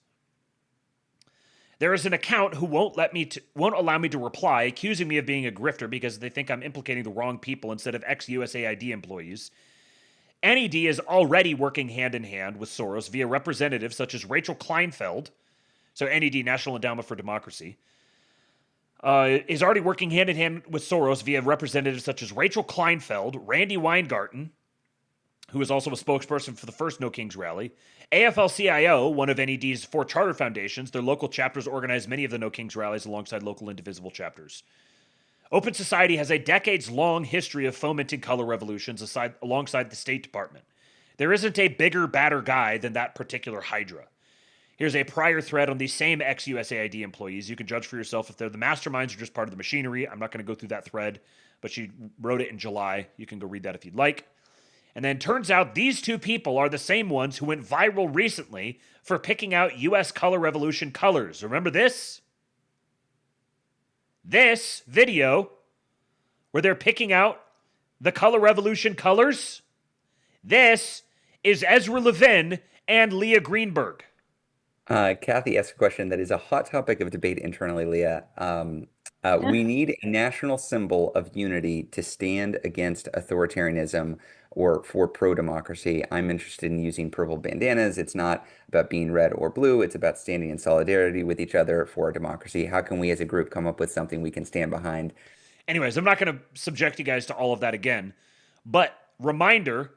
There is an account who won't allow me to reply, accusing me of being a grifter because they think I'm implicating the wrong people instead of ex-USAID employees. NED is already working hand-in-hand with Soros via representatives such as Rachel Kleinfeld, so NED, National Endowment for Democracy, is already working hand-in-hand with Soros via representatives such as Rachel Kleinfeld, Randy Weingarten, who is also a spokesperson for the first No Kings rally. AFL-CIO, one of NED's 4 charter foundations, their local chapters organize many of the No Kings rallies alongside local indivisible chapters. Open Society has a decades-long history of fomenting color revolutions alongside the State Department. There isn't a bigger, badder guy than that particular Hydra. Here's a prior thread on these same ex-USAID employees. You can judge for yourself if they're the masterminds or just part of the machinery. I'm not going to go through that thread, but she wrote it in July. You can go read that if you'd like. And then turns out these 2 people are the same ones who went viral recently for picking out U.S. Color Revolution colors. Remember this? This video where they're picking out the Color Revolution colors? This is Ezra Levin and Leah Greenberg.
Kathy asked a question that is a hot topic of debate internally, Leah. We need a national symbol of unity to stand against authoritarianism or for pro-democracy. I'm interested in using purple bandanas. It's not about being red or blue. It's about standing in solidarity with each other for our democracy. How can we as a group come up with something we can stand behind?
Anyways, I'm not going to subject you guys to all of that again. But reminder,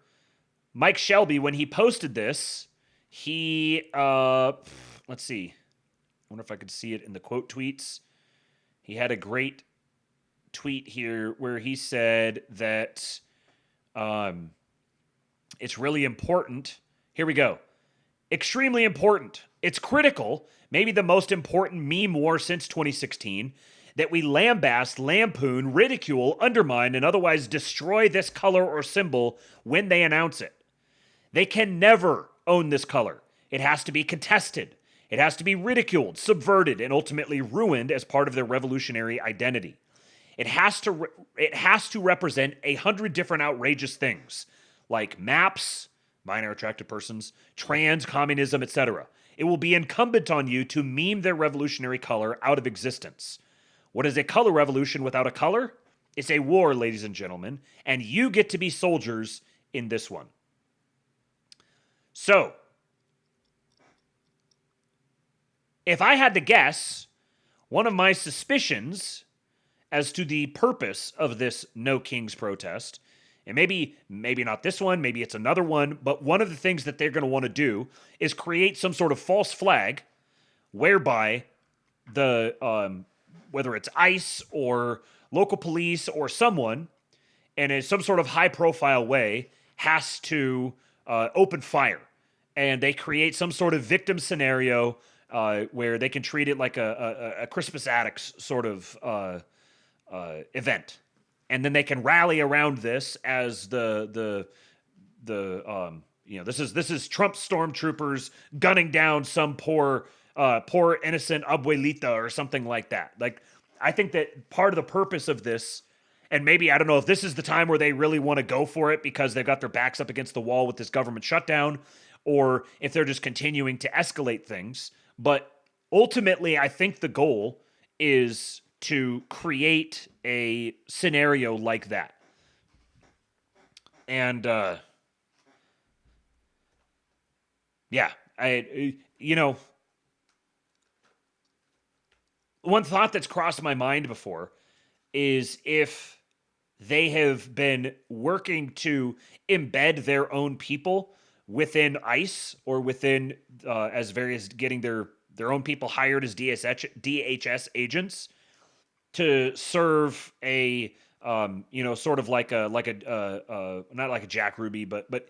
Mike Shelby, when he posted this, he, let's see. I wonder if I could see it in the quote tweets. He had a great tweet here where he said that it's really important. Here we go. Extremely important. It's critical, maybe the most important meme war since 2016, that we lambast, lampoon, ridicule, undermine, and otherwise destroy this color or symbol when they announce it. They can never own this color. It has to be contested. It has to be ridiculed, subverted, and ultimately ruined as part of their revolutionary identity. It has to represent 100 different outrageous things, like maps, minor attracted persons, trans, communism, etc. It will be incumbent on you to meme their revolutionary color out of existence. What is a color revolution without a color? It's a war, ladies and gentlemen, and you get to be soldiers in this one. So, if I had to guess, one of my suspicions as to the purpose of this No Kings protest, and maybe not this one, maybe it's another one, but one of the things that they're going to want to do is create some sort of false flag whereby the whether it's ICE or local police or someone, and in some sort of high-profile way, has to open fire. And they create some sort of victim scenario where they can treat it like a Crispus Attucks sort of event. And then they can rally around this as this is Trump stormtroopers gunning down some poor innocent abuelita or something like that. Like, I think that part of the purpose of this, and maybe, I don't know if this is the time where they really want to go for it because they've got their backs up against the wall with this government shutdown, or if they're just continuing to escalate things. But ultimately, I think the goal is to create a scenario like that. And, one thought that's crossed my mind before is if they have been working to embed their own people within ICE or within as various getting their own people hired as DHS agents to serve a sort of like a not like a Jack Ruby, but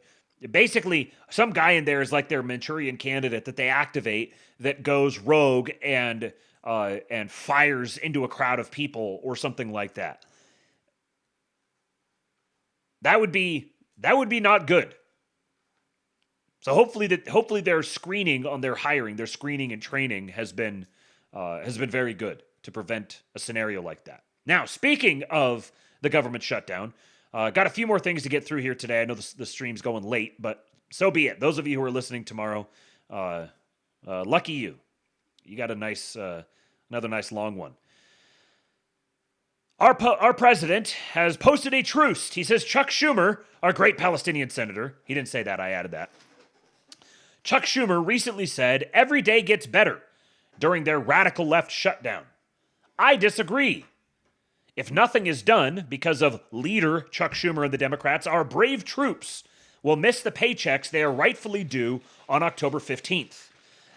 basically some guy in there is like their Manchurian candidate that they activate that goes rogue and fires into a crowd of people or something like that. That would be not good. So hopefully their screening on their hiring, their screening and training has been very good to prevent a scenario like that. Now, speaking of the government shutdown, got a few more things to get through here today. I know the stream's going late, but so be it. Those of you who are listening tomorrow, lucky you. You got a nice another nice long one. Our president has posted a truce. He says Chuck Schumer, our great Palestinian senator, he didn't say that, I added that. Chuck Schumer recently said every day gets better during their radical left shutdown. I disagree. If nothing is done because of leader Chuck Schumer and the Democrats, our brave troops will miss the paychecks they are rightfully due on October 15th.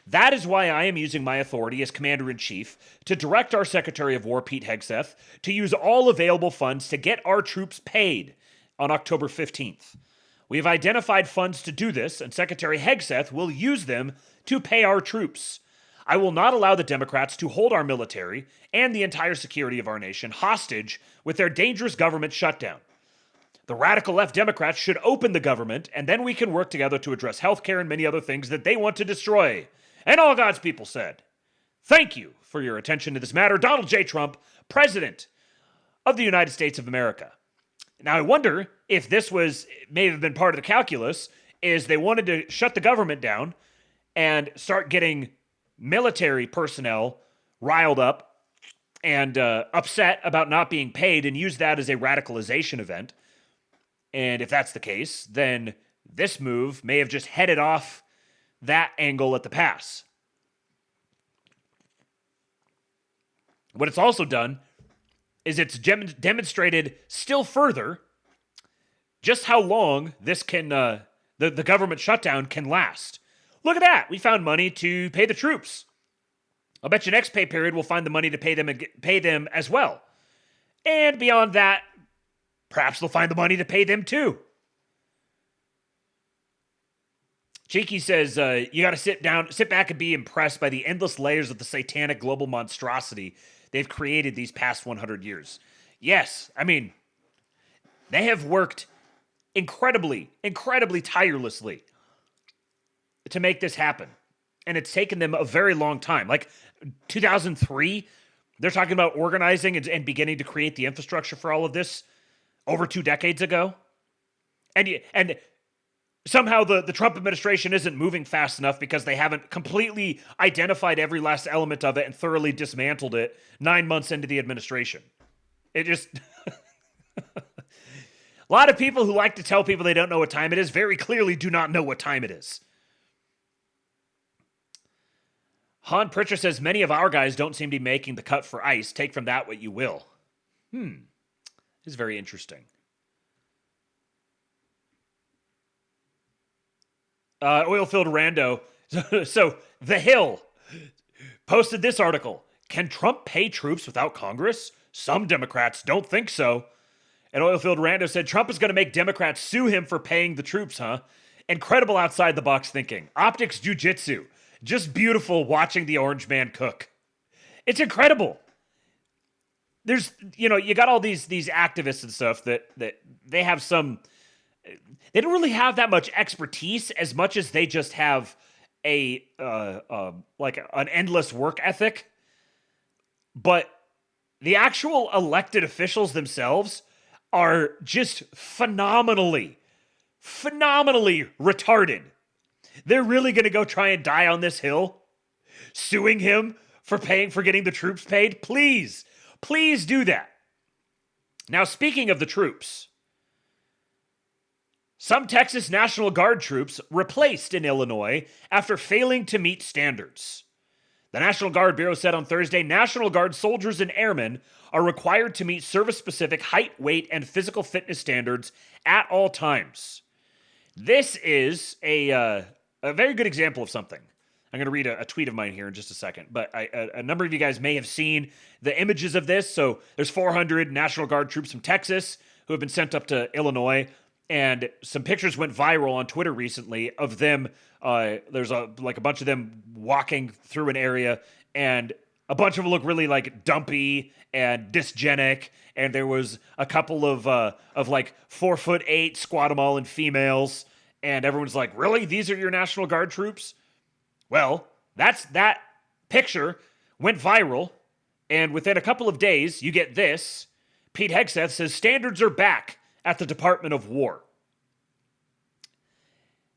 That is why I am using my authority as Commander-in-Chief to direct our Secretary of War, Pete Hegseth, to use all available funds to get our troops paid on October 15th. We have identified funds to do this, and Secretary Hegseth will use them to pay our troops. I will not allow the Democrats to hold our military and the entire security of our nation hostage with their dangerous government shutdown. The radical left Democrats should open the government, and then we can work together to address healthcare and many other things that they want to destroy. And all God's people said, thank you for your attention to this matter. Donald J. Trump, President of the United States of America. Now, I wonder if this may have been part of the calculus, is they wanted to shut the government down and start getting military personnel riled up and upset about not being paid and use that as a radicalization event. And if that's the case, then this move may have just headed off that angle at the pass. What it's also done is it's demonstrated still further just how long this can, the government shutdown can last. Look at that. We found money to pay the troops. I'll bet you next pay period we'll find the money to pay them as well. And beyond that, perhaps they'll find the money to pay them too. Cheeky says, you got to sit back and be impressed by the endless layers of the satanic global monstrosity they've created these past 100 years. Yes, I mean, they have worked incredibly tirelessly to make this happen. And it's taken them a very long time. Like 2003, they're talking about organizing and beginning to create the infrastructure for all of this over 2 decades ago. And somehow the Trump administration isn't moving fast enough because they haven't completely identified every last element of it and thoroughly dismantled it 9 months into the administration. It just... A lot of people who like to tell people they don't know what time it is very clearly do not know what time it is. Han Pritchard says, many of our guys don't seem to be making the cut for ICE. Take from that what you will. This is very interesting. Oilfield Rando. So, The Hill posted this article. Can Trump pay troops without Congress? Some Democrats don't think so. And Oilfield Rando said, Trump is going to make Democrats sue him for paying the troops, huh? Incredible outside-the-box thinking. Optics jujitsu. Just beautiful watching the orange man cook. It's incredible. There's, you got all these activists and stuff that they have some... They don't really have that much expertise as much as they just have an endless work ethic. But the actual elected officials themselves are just phenomenally retarded. They're really going to go try and die on this hill, suing him for getting the troops paid? Please do that. Now, speaking of the troops, some Texas National Guard troops replaced in Illinois after failing to meet standards. The National Guard Bureau said on Thursday, National Guard soldiers and airmen are required to meet service-specific height, weight, and physical fitness standards at all times. This is a very good example of something. I'm going to read a tweet of mine here in just a second, but a number of you guys may have seen the images of this. So there's 400 National Guard troops from Texas who have been sent up to Illinois, and some pictures went viral on Twitter recently of them. There's a bunch of them walking through an area, and a bunch of them look really like dumpy and dysgenic. And there was a couple of 4'8" Squatamalan females, and everyone's like, "Really? These are your National Guard troops?" Well, that picture went viral, and within a couple of days, you get this. Pete Hegseth says standards are back at the Department of War.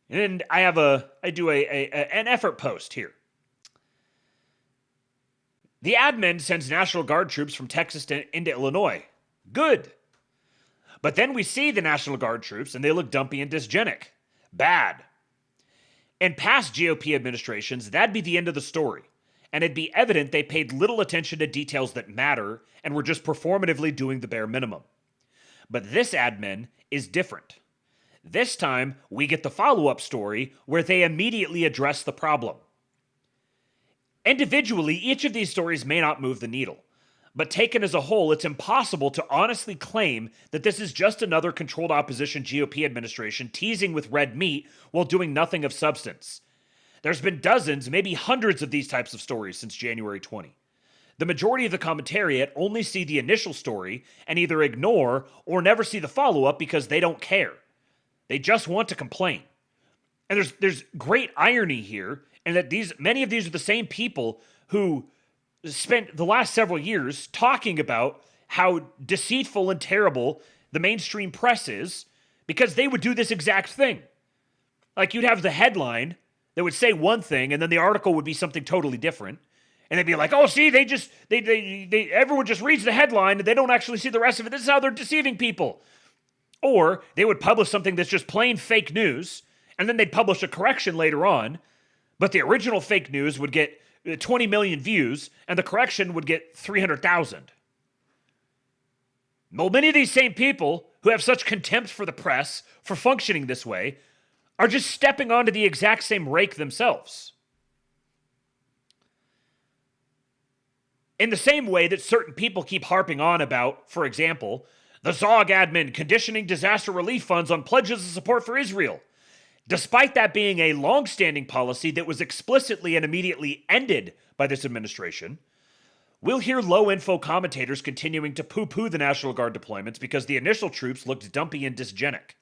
And I do an effort post here. The admin sends National Guard troops from Texas into Illinois. Good. But then we see the National Guard troops, and they look dumpy and dysgenic. Bad. In past GOP administrations, that'd be the end of the story. And it'd be evident they paid little attention to details that matter and were just performatively doing the bare minimum. But this admin is different. This time, we get the follow-up story where they immediately address the problem. Individually, each of these stories may not move the needle, but taken as a whole, it's impossible to honestly claim that this is just another controlled opposition GOP administration teasing with red meat while doing nothing of substance. There's been dozens, maybe hundreds of these types of stories since January 20. The majority of the commentariat only see the initial story and either ignore or never see the follow-up because they don't care. They just want to complain. And there's great irony here, and that many of these are the same people who spent the last several years talking about how deceitful and terrible the mainstream press is, because they would do this exact thing. Like, you'd have the headline that would say one thing, and then the article would be something totally different. And they'd be like, oh, see, everyone just reads the headline and they don't actually see the rest of it. This is how they're deceiving people. Or they would publish something that's just plain fake news, and then they'd publish a correction later on, but the original fake news would get 20 million views, and the correction would get 300,000. Well, many of these same people who have such contempt for the press for functioning this way are just stepping onto the exact same rake themselves. In the same way that certain people keep harping on about, for example, the Zog admin conditioning disaster relief funds on pledges of support for Israel, despite that being a long-standing policy that was explicitly and immediately ended by this administration, we'll hear low-info commentators continuing to poo-poo the National Guard deployments because the initial troops looked dumpy and dysgenic.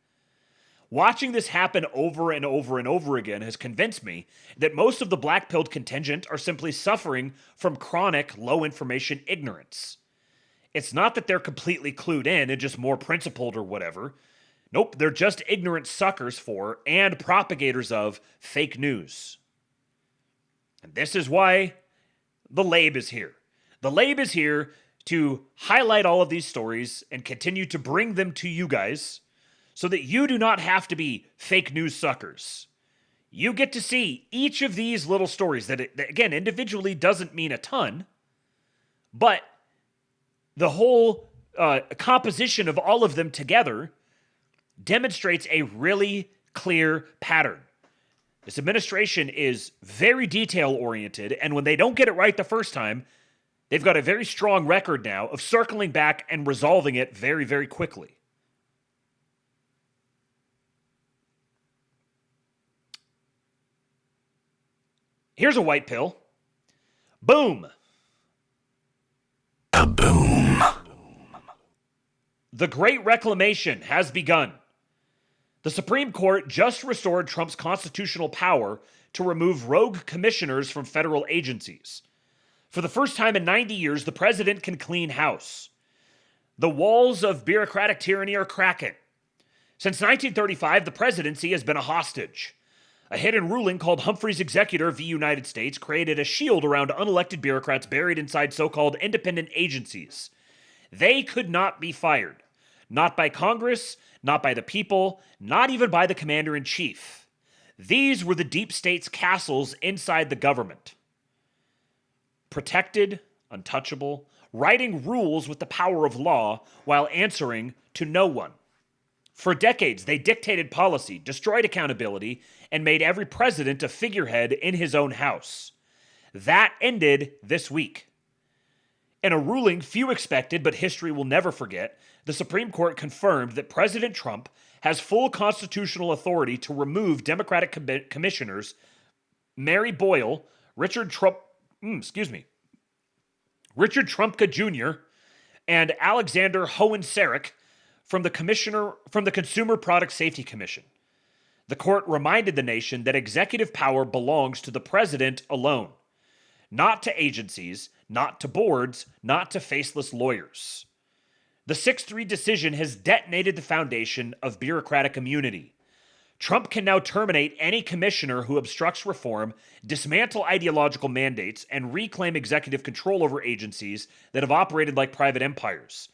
Watching this happen over and over and over again has convinced me that most of the black-pilled contingent are simply suffering from chronic low-information ignorance. It's not that they're completely clued in and just more principled or whatever. Nope, they're just ignorant suckers for and propagators of fake news. And this is why the Labe is here. The Labe is here to highlight all of these stories and continue to bring them to you guys so that you do not have to be fake news suckers. You get to see each of these little stories that again, individually doesn't mean a ton, but the whole composition of all of them together demonstrates a really clear pattern. This administration is very detail-oriented, and when they don't get it right the first time, they've got a very strong record now of circling back and resolving it very, very quickly. Here's a white pill. Boom. Kaboom. The Great Reclamation has begun. The Supreme Court just restored Trump's constitutional power to remove rogue commissioners from federal agencies. For the first time in 90 years, the president can clean house. The walls of bureaucratic tyranny are cracking. Since 1935, the presidency has been a hostage. A hidden ruling called Humphrey's Executor v. United States created a shield around unelected bureaucrats buried inside so-called independent agencies. They could not be fired. Not by Congress, not by the people, not even by the commander-in-chief. These were the deep state's castles inside the government. Protected, untouchable, writing rules with the power of law while answering to no one. For decades, they dictated policy, destroyed accountability, and made every president a figurehead in his own house. That ended this week. In a ruling few expected, but history will never forget, the Supreme Court confirmed that President Trump has full constitutional authority to remove Democratic commissioners Mary Boyle, Richard Trumka Jr., and Alexander Hohen-Sarek from the Consumer Product Safety Commission. The court reminded the nation that executive power belongs to the president alone, not to agencies, not to boards, not to faceless lawyers. The 6-3 decision has detonated the foundation of bureaucratic immunity. Trump can now terminate any commissioner who obstructs reform, dismantle ideological mandates, and reclaim executive control over agencies that have operated like private empires.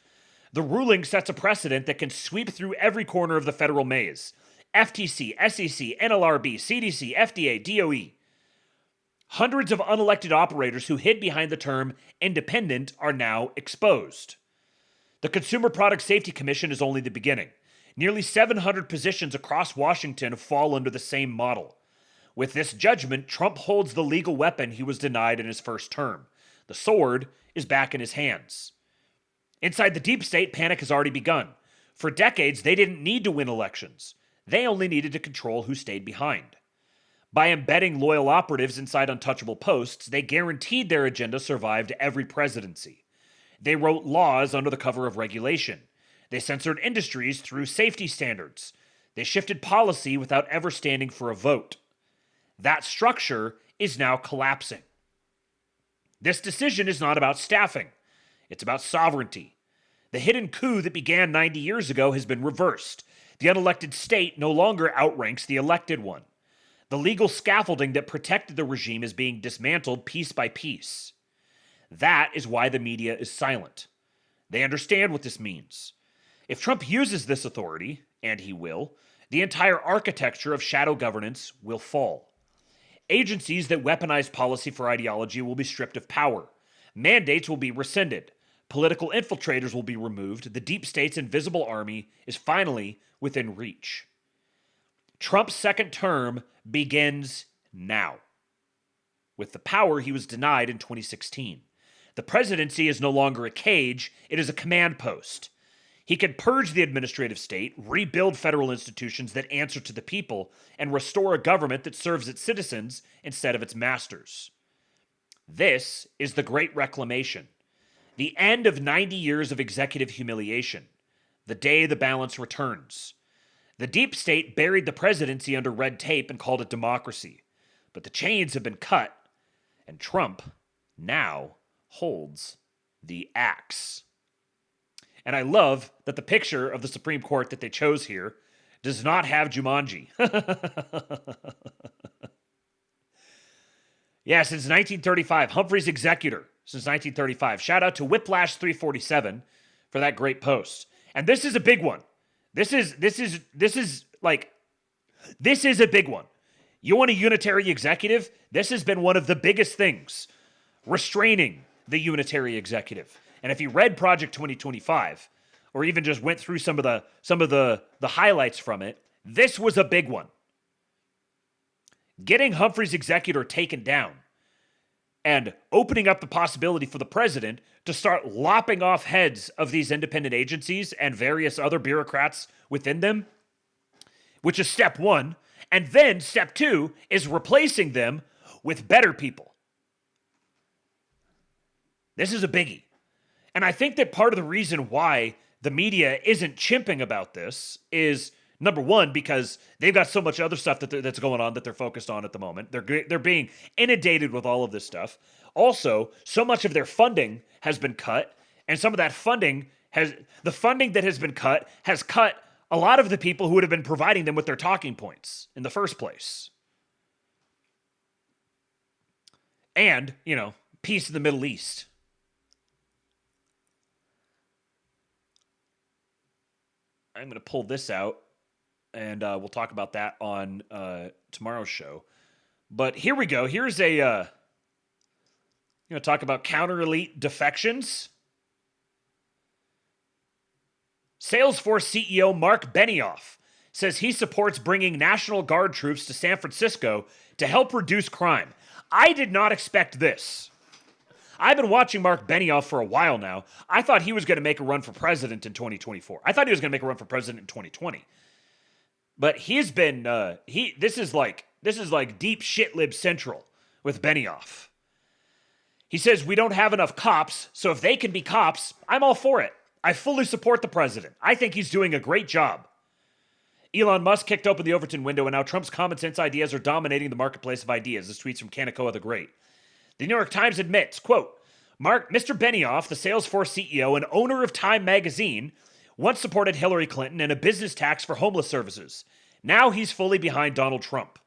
The ruling sets a precedent that can sweep through every corner of the federal maze. FTC, SEC, NLRB, CDC, FDA, DOE. Hundreds of unelected operators who hid behind the term independent are now exposed. The Consumer Product Safety Commission is only the beginning. Nearly 700 positions across Washington fall under the same model. With this judgment, Trump holds the legal weapon he was denied in his first term. The sword is back in his hands. Inside the deep state, panic has already begun. For decades, they didn't need to win elections. They only needed to control who stayed behind. By embedding loyal operatives inside untouchable posts, they guaranteed their agenda survived every presidency. They wrote laws under the cover of regulation. They censored industries through safety standards. They shifted policy without ever standing for a vote. That structure is now collapsing. This decision is not about staffing. It's about sovereignty. The hidden coup that began 90 years ago has been reversed. The unelected state no longer outranks the elected one. The legal scaffolding that protected the regime is being dismantled piece by piece. That is why the media is silent. They understand what this means. If Trump uses this authority, and he will, the entire architecture of shadow governance will fall. Agencies that weaponize policy for ideology will be stripped of power. Mandates will be rescinded. Political infiltrators will be removed. The deep state's invisible army is finally within reach. Trump's second term begins now, with the power he was denied in 2016. The presidency is no longer a cage, it is a command post. He can purge the administrative state, rebuild federal institutions that answer to the people, and restore a government that serves its citizens instead of its masters. This is the Great Reclamation, the end of 90 years of executive humiliation, the day the balance returns. The deep state buried the presidency under red tape and called it democracy. But the chains have been cut, and Trump now holds the axe. And I love that the picture of the Supreme Court that they chose here does not have Jumanji. Yeah, since 1935, Humphrey's executor since 1935. Shout out to Whiplash347 for that great post. And this is a big one. This is a big one. You want a unitary executive? This has been one of the biggest things, restraining the unitary executive. And if you read Project 2025, or even just went through some of the highlights from it, this was a big one. Getting Humphrey's executor taken down and opening up the possibility for the president to start lopping off heads of these independent agencies and various other bureaucrats within them, which is step one. And then step two is replacing them with better people. This is a biggie. And I think that part of the reason why the media isn't chimping about this is, number one, because they've got so much other stuff that's going on that they're focused on at the moment. They're being inundated with all of this stuff. Also, so much of their funding has been cut, and some of that funding the funding that has been cut has cut a lot of the people who would have been providing them with their talking points in the first place. And, peace in the Middle East. I'm going to pull this out, and we'll talk about that on tomorrow's show. But here we go. Here's talk about counter-elite defections. Salesforce CEO Mark Benioff says he supports bringing National Guard troops to San Francisco to help reduce crime. I did not expect this. I've been watching Mark Benioff for a while now. I thought he was going to make a run for president in 2024. I thought he was going to make a run for president in 2020. But he's been this is like deep shit lib central with Benioff. He says we don't have enough cops, so if they can be cops, I'm all for it. I fully support the president. I think he's doing a great job. Elon Musk kicked open the Overton window, and now Trump's common sense ideas are dominating the marketplace of ideas. This tweet's from Kaneko the Great. The New York Times admits, quote, Mr. Benioff, the Salesforce CEO and owner of Time magazine, once supported Hillary Clinton and a business tax for homeless services. Now he's fully behind Donald Trump.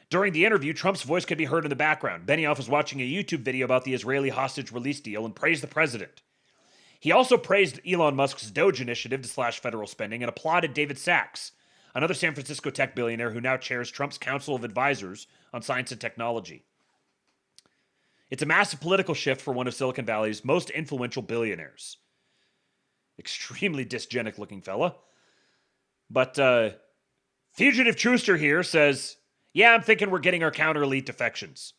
During the interview, Trump's voice could be heard in the background. Benioff was watching a YouTube video about the Israeli hostage release deal and praised the president. He also praised Elon Musk's Doge initiative to slash federal spending and applauded David Sachs, another San Francisco tech billionaire who now chairs Trump's Council of Advisors on Science and Technology. It's a massive political shift for one of Silicon Valley's most influential billionaires. Extremely dysgenic looking fella. But Fugitive Truster here says, yeah, I'm thinking we're getting our counter-elite defections.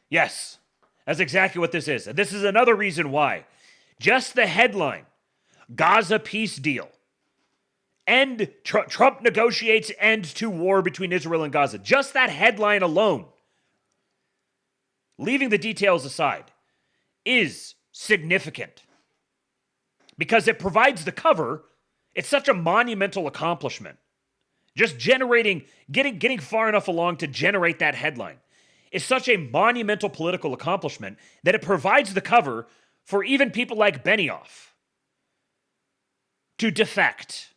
Yes, that's exactly what this is. And this is another reason why. Just the headline, Gaza peace deal. Trump negotiates end to war between Israel and Gaza. Just that headline alone, leaving the details aside, is significant. Because it provides the cover. It's such a monumental accomplishment. Just getting far enough along to generate that headline is such a monumental political accomplishment that it provides the cover for even people like Benioff to defect.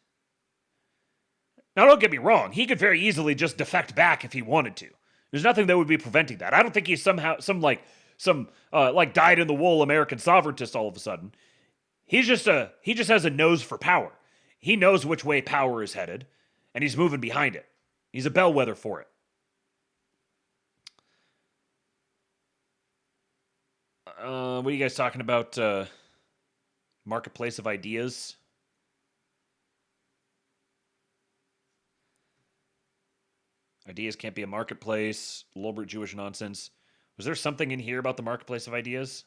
Now, don't get me wrong. He could very easily just defect back if he wanted to. There's nothing that would be preventing that. I don't think he's somehow some dyed-in-the-wool American sovereigntist all of a sudden. He just has a nose for power. He knows which way power is headed, and he's moving behind it. He's a bellwether for it. What are you guys talking about? Marketplace of ideas? Ideas can't be a marketplace. Lolbert Jewish nonsense. Was there something in here about the marketplace of ideas?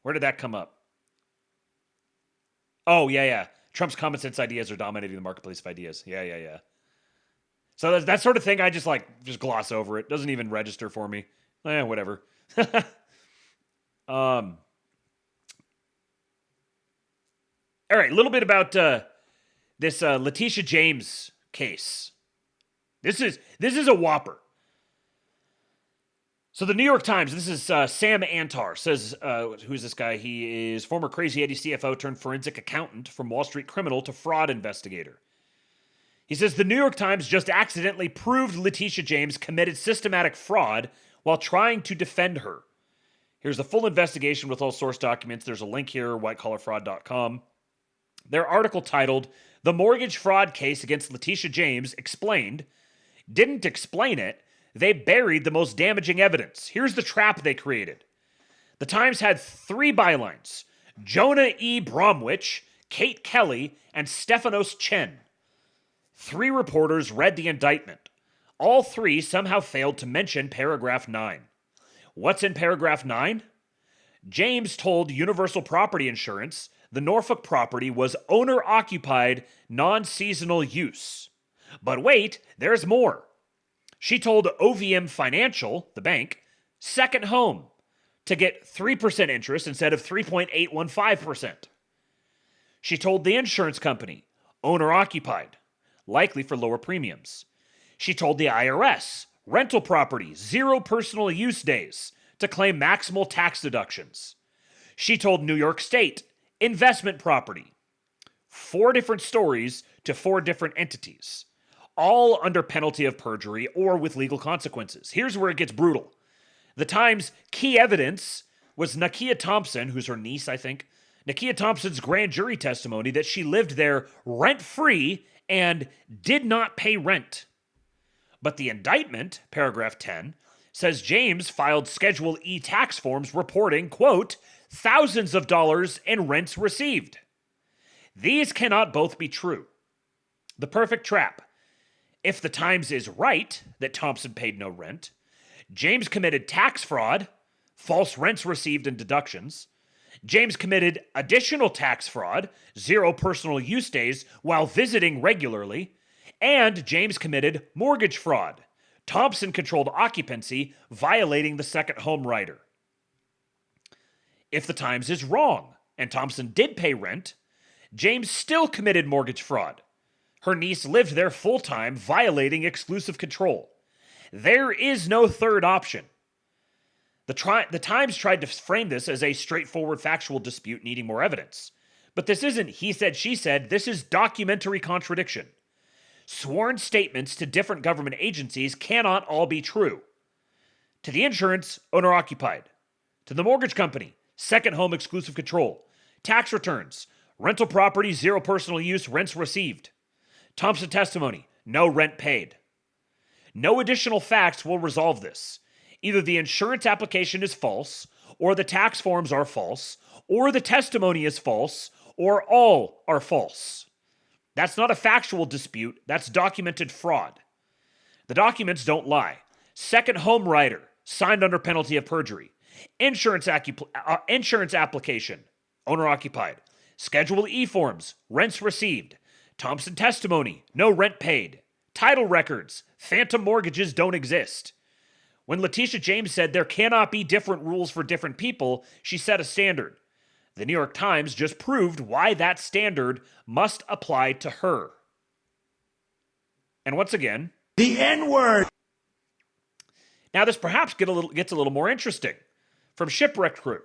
Where did that come up? Oh, yeah. Trump's common sense ideas are dominating the marketplace of ideas. Yeah. So that sort of thing, I just gloss over it. Doesn't even register for me. Whatever. All right, a little bit about this Letitia James case. This is a whopper. So the New York Times, this is Sam Antar, says, who's this guy? He is former Crazy Eddie CFO turned forensic accountant from Wall Street criminal to fraud investigator. He says the New York Times just accidentally proved Letitia James committed systematic fraud while trying to defend her. Here's the full investigation with all source documents. There's a link here, whitecollarfraud.com. Their article titled, "The Mortgage Fraud Case Against Letitia James Explained," didn't explain it. They buried the most damaging evidence. Here's the trap they created. The Times had 3 bylines: Jonah E. Bromwich, Kate Kelly, and Stephanos Chen. 3 reporters read the indictment. All 3 somehow failed to mention paragraph 9. What's in paragraph 9? James told Universal Property Insurance the Norfolk property was owner-occupied, non-seasonal use. But wait, there's more. She told OVM Financial, the bank, second home, to get 3% interest instead of 3.815%. She told the insurance company, owner-occupied, likely for lower premiums. She told the IRS, rental property, 0 personal use days, to claim maximal tax deductions. She told New York State, investment property. 4 different stories to 4 different entities, all under penalty of perjury or with legal consequences. Here's where it gets brutal. The Times' key evidence was Nakia Thompson, who's her niece, I think. Nakia Thompson's grand jury testimony that she lived there rent-free and did not pay rent. But the indictment, paragraph 10, says James filed Schedule E tax forms reporting, quote, thousands of dollars in rents received. These cannot both be true. The perfect trap. If the Times is right that Thompson paid no rent, James committed tax fraud, false rents received and deductions. James committed additional tax fraud, 0 personal use days while visiting regularly. And James committed mortgage fraud. Thompson controlled occupancy, violating the second home rider. If the Times is wrong and Thompson did pay rent, James still committed mortgage fraud. Her niece lived there full-time, violating exclusive control. There is no third option. The Times tried to frame this as a straightforward factual dispute needing more evidence. But this isn't he said, she said. This is documentary contradiction. Sworn statements to different government agencies cannot all be true. To the insurance, owner-occupied. To the mortgage company, second home exclusive control. Tax returns, rental property, 0 personal use, rents received. Thompson testimony, no rent paid. No additional facts will resolve this. Either the insurance application is false, or the tax forms are false, or the testimony is false, or all are false. That's not a factual dispute. That's documented fraud. The documents don't lie. Second home writer, signed under penalty of perjury. Insurance application, owner occupied. Schedule E forms, rents received. Thompson testimony, no rent paid. Title records, phantom mortgages don't exist. When Letitia James said there cannot be different rules for different people, she set a standard. The New York Times just proved why that standard must apply to her. And once again, the N-word. Now this perhaps gets a little more interesting. From Shipwrecked Crew.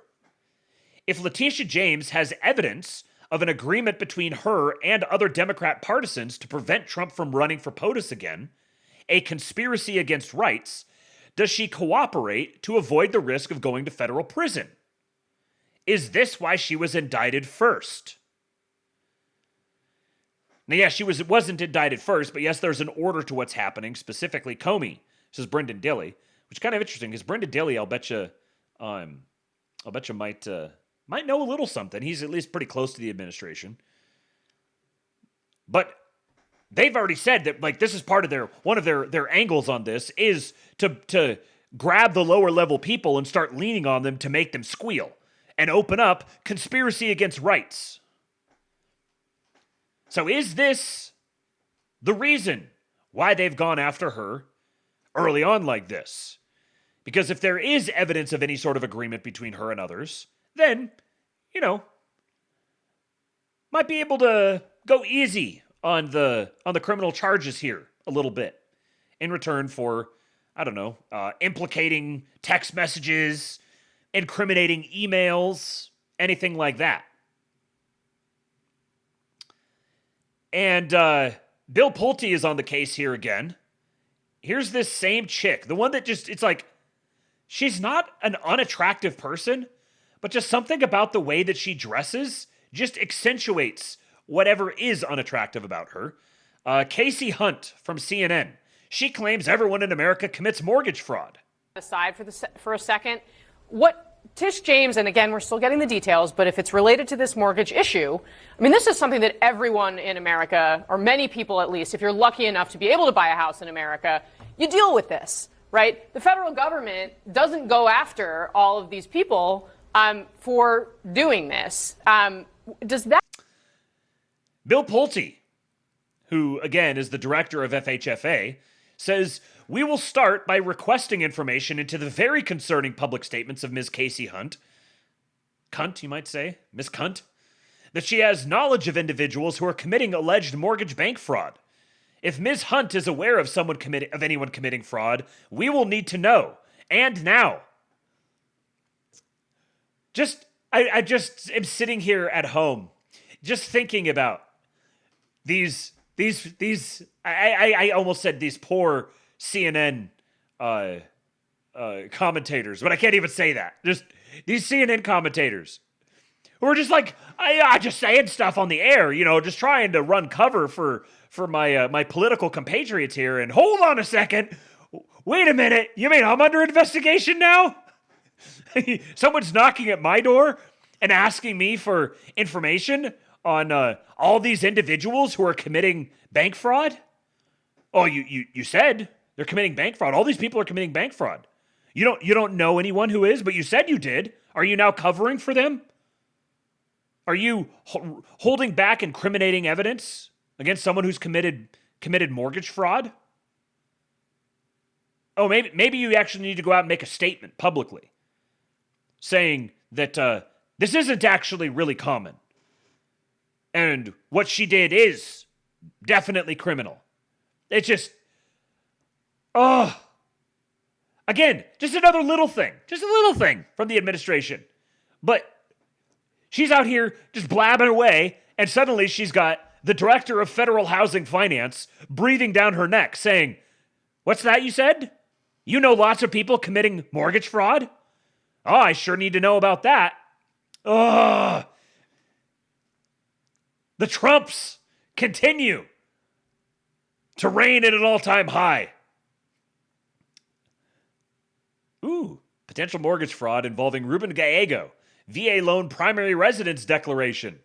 If Letitia James has evidence of an agreement between her and other Democrat partisans to prevent Trump from running for POTUS again, a conspiracy against rights, does she cooperate to avoid the risk of going to federal prison? Is this why she was indicted first? Now, yeah, she wasn't indicted first, but yes, there's an order to what's happening, specifically Comey, says Brendan Dilley, which is kind of interesting because Brendan Dilley, I'll bet you might know a little something. He's at least pretty close to the administration. But they've already said that, like, this is part of one of their angles on this is to grab the lower level people and start leaning on them to make them squeal and open up conspiracy against rights. So is this the reason why they've gone after her early on like this? Because if there is evidence of any sort of agreement between her and others, then, might be able to go easy on the criminal charges here a little bit in return for, implicating text messages, incriminating emails, anything like that. And Bill Pulte is on the case here again. Here's this same chick, the one that it's like, she's not an unattractive person, but just something about the way that she dresses just accentuates whatever is unattractive about her. Casey Hunt from CNN. She claims everyone in America commits mortgage fraud.
Aside for a second, what Tish James, and again, we're still getting the details, but if it's related to this mortgage issue, I mean, this is something that everyone in America, or many people at least, if you're lucky enough to be able to buy a house in America, you deal with this, right? The federal government doesn't go after all of these people for doing this. Does that...
Bill Pulte, who, again, is the director of FHFA, says, we will start by requesting information into the very concerning public statements of Ms. Casey Hunt. Cunt, you might say, Miss Cunt, that she has knowledge of individuals who are committing alleged mortgage bank fraud. If Ms. Hunt is aware of anyone committing fraud, we will need to know, and now. I just am sitting here at home, just thinking about these I almost said these poor CNN commentators, but I can't even say that. Just these CNN commentators who are just like, I just saying stuff on the air, just trying to run cover for my political compatriots here. And hold on a second, wait a minute, you mean I'm under investigation now? Someone's knocking at my door and asking me for information on all these individuals who are committing bank fraud? Oh, you said they're committing bank fraud. All these people are committing bank fraud. You don't know anyone who is, but you said you did. Are you now covering for them? Are you holding back incriminating evidence against someone who's committed mortgage fraud? Oh, maybe you actually need to go out and make a statement publicly saying that this isn't actually really common. And what she did is definitely criminal. It's just, again, just another little thing. Just a little thing from the administration. But she's out here just blabbing away, and suddenly she's got the director of federal housing finance breathing down her neck saying, what's that you said? You know lots of people committing mortgage fraud? Oh, I sure need to know about that. The Trumps continue to reign at an all-time high. Ooh, potential mortgage fraud involving Ruben Gallego, VA loan primary residence declaration.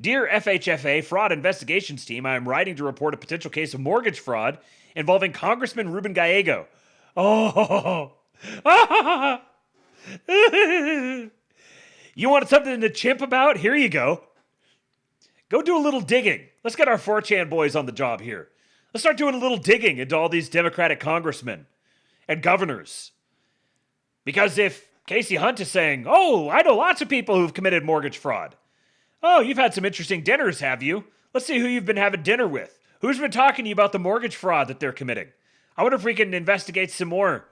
Dear FHFA Fraud Investigations Team, I am writing to report a potential case of mortgage fraud involving Congressman Ruben Gallego. Oh. You wanted something to chimp about? Here you go. Go do a little digging. Let's get our 4chan boys on the job here. Let's start doing a little digging into all these Democratic congressmen and governors. Because if Casey Hunt is saying, oh, I know lots of people who've committed mortgage fraud. Oh, you've had some interesting dinners, have you? Let's see who you've been having dinner with. Who's been talking to you about the mortgage fraud that they're committing? I wonder if we can investigate some more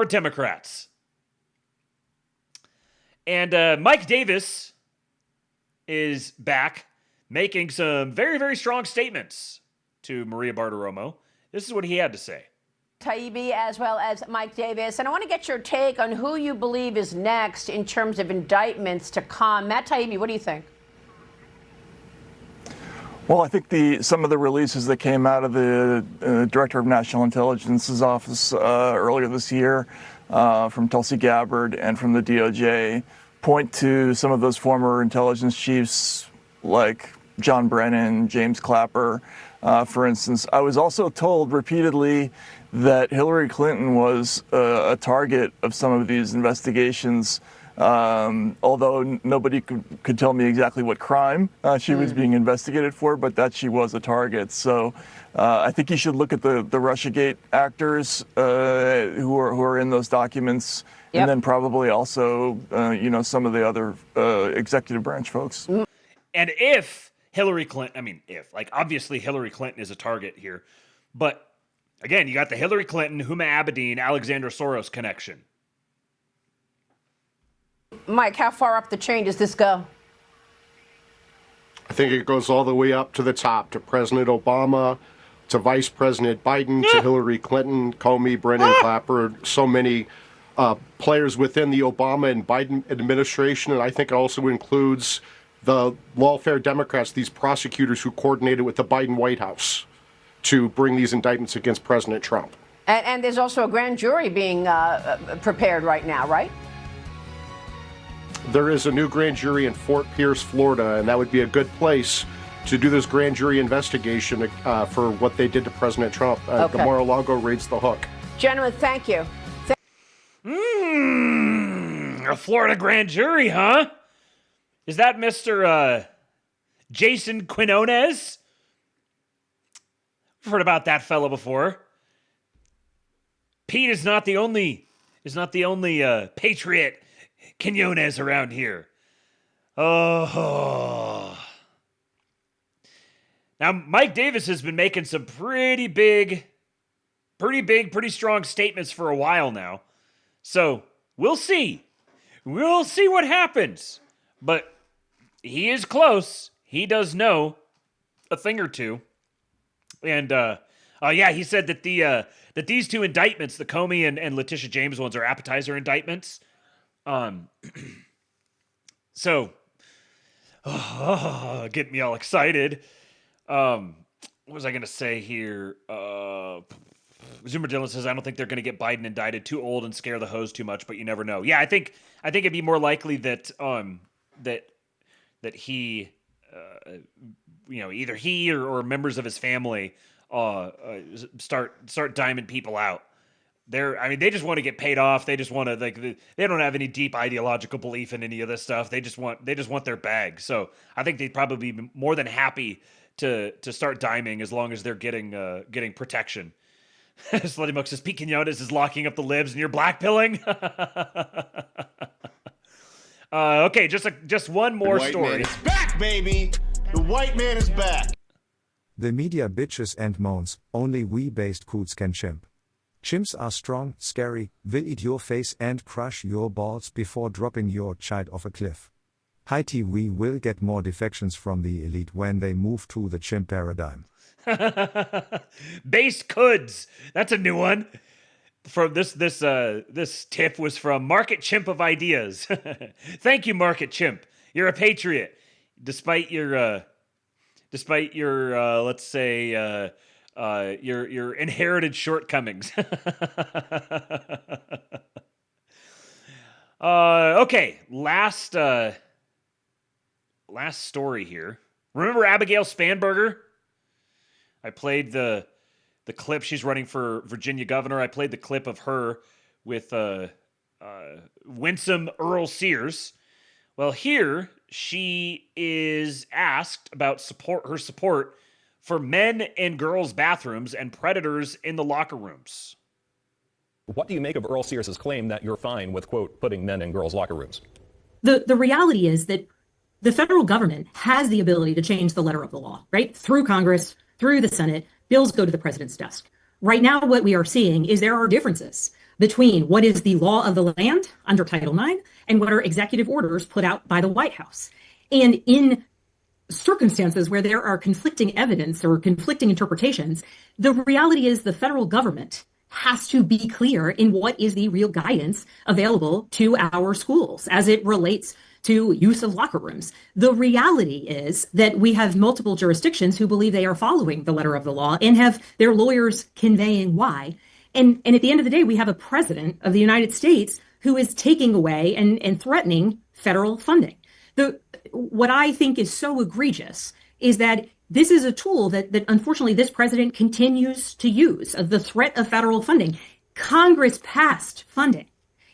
Democrats. And Mike Davis is back making some very, very strong statements to Maria Bartiromo. This is what he had to say.
Taibbi as well as Mike Davis. And I want to get your take on who you believe is next in terms of indictments to come. Matt Taibbi, what do you think?
Well, I think some of the releases that came out of the Director of National Intelligence's office earlier this year from Tulsi Gabbard and from the DOJ point to some of those former intelligence chiefs like John Brennan, James Clapper, for instance. I was also told repeatedly that Hillary Clinton was a target of some of these investigations, although nobody could tell me exactly what crime she was being investigated for, but that she was a target. So I think you should look at the Russiagate actors who are in those documents, and then probably also some of the other executive branch folks.
And if Hillary Clinton, obviously Hillary Clinton is a target here, but again, you got the Hillary Clinton, Huma Abedin, Alexander Soros connection.
Mike, how far up the chain does this go?
I think it goes all the way up to the top, to President Obama, to Vice President Biden, to Hillary Clinton, Comey, Brennan, Clapper, so many players within the Obama and Biden administration. And I think it also includes the lawfare Democrats, these prosecutors who coordinated with the Biden White House to bring these indictments against President Trump.
And there's also a grand jury being prepared right now, right?
There is a new grand jury in Fort Pierce, Florida, and that would be a good place to do this grand jury investigation for what they did to President Trump. The Mar-a-Lago raised the hook.
Gentlemen, thank you.
A Florida grand jury, huh? Is that Mr. Jason Quinones? I've heard about that fellow before. Pete is not the only patriot Quinones around here. Oh. Now, Mike Davis has been making some pretty strong statements for a while now. So, we'll see. We'll see what happens. But he is close. He does know a thing or two. And, he said that that these two indictments, the Comey and Letitia James ones, are appetizer indictments. So, get me all excited. What was I going to say here? Zoomer Dylan says, I don't think they're going to get Biden indicted. Too old and scare the hose too much, but you never know. Yeah, I think it'd be more likely that that he, either he or members of his family start diming people out. They just want to get paid off. They just want to they don't have any deep ideological belief in any of this stuff. They just want their bag. So I think they'd probably be more than happy to start diming as long as they're getting protection. Slutty Mook says Pete Quinones is locking up the libs and you're blackpilling. Okay, just one more story.
The white man is back, baby. The white man is back.
The media bitches and moans, only we-based coots can chimp. Chimps are strong, scary, will eat your face and crush your balls before dropping your child off a cliff. Haiti, we will get more defections from the elite when they move to the chimp paradigm.
Based Coods. That's a new one. From this tip was from Market Chimp of Ideas. Thank you, Market Chimp. You're a patriot, despite your let's say your inherited shortcomings. Okay, last story here. Remember Abigail Spanberger? I played the clip. She's running for Virginia governor. I played the clip of her with winsome Earl Sears. Well, here she is asked about her support for men and girls' bathrooms and predators in the locker rooms.
What do you make of Earl Sears' claim that you're fine with, quote, putting men in girls' locker rooms?
The reality is that the federal government has the ability to change the letter of the law, right? Through Congress, through the Senate, bills go to the president's desk. Right now, what we are seeing is there are differences between what is the law of the land under Title IX and what are executive orders put out by the White House. And in circumstances where there are conflicting evidence or conflicting interpretations, the reality is the federal government has to be clear in what is the real guidance available to our schools as it relates to use of locker rooms. The reality is that we have multiple jurisdictions who believe they are following the letter of the law and have their lawyers conveying why. And at the end of the day, we have a president of the United States who is taking away and threatening federal funding. What I think is so egregious is that this is a tool that unfortunately this president continues to use, of the threat of federal funding. Congress passed funding.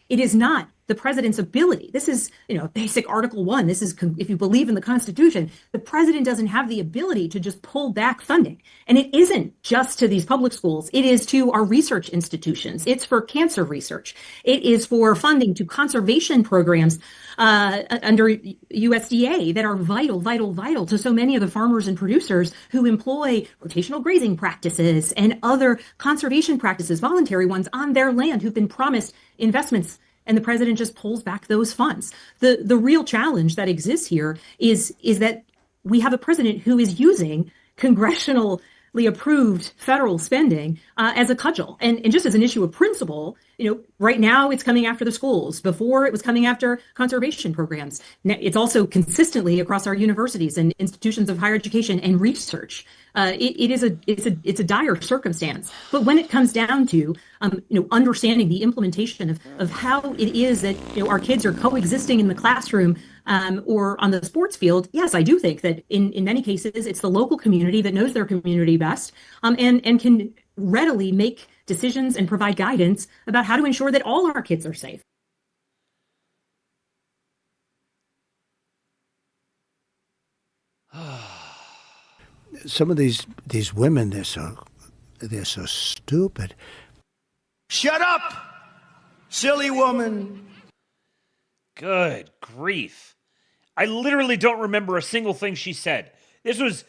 It is not the president's ability. This is, basic Article 1. This is, if you believe in the Constitution, the president doesn't have the ability to just pull back funding. And it isn't just to these public schools. It is to our research institutions. It's for cancer research. It is for funding to conservation programs under USDA that are vital to so many of the farmers and producers who employ rotational grazing practices and other conservation practices, voluntary ones, on their land who've been promised investments, and the president just pulls back those funds. The real challenge that exists here is that we have a president who is using congressionally approved federal spending as a cudgel. And just as an issue of principle, right now it's coming after the schools. Before it was coming after conservation programs. Now, it's also consistently across our universities and institutions of higher education and research. It's a dire circumstance. But when it comes down to understanding the implementation of how it is that our kids are coexisting in the classroom or on the sports field, yes, I do think that in many cases it's the local community that knows their community best and can readily make decisions and provide guidance about how to ensure that all our kids are safe.
Some of these women, they're so stupid.
Shut up, silly woman.
Good grief. I literally don't remember a single thing she said. This was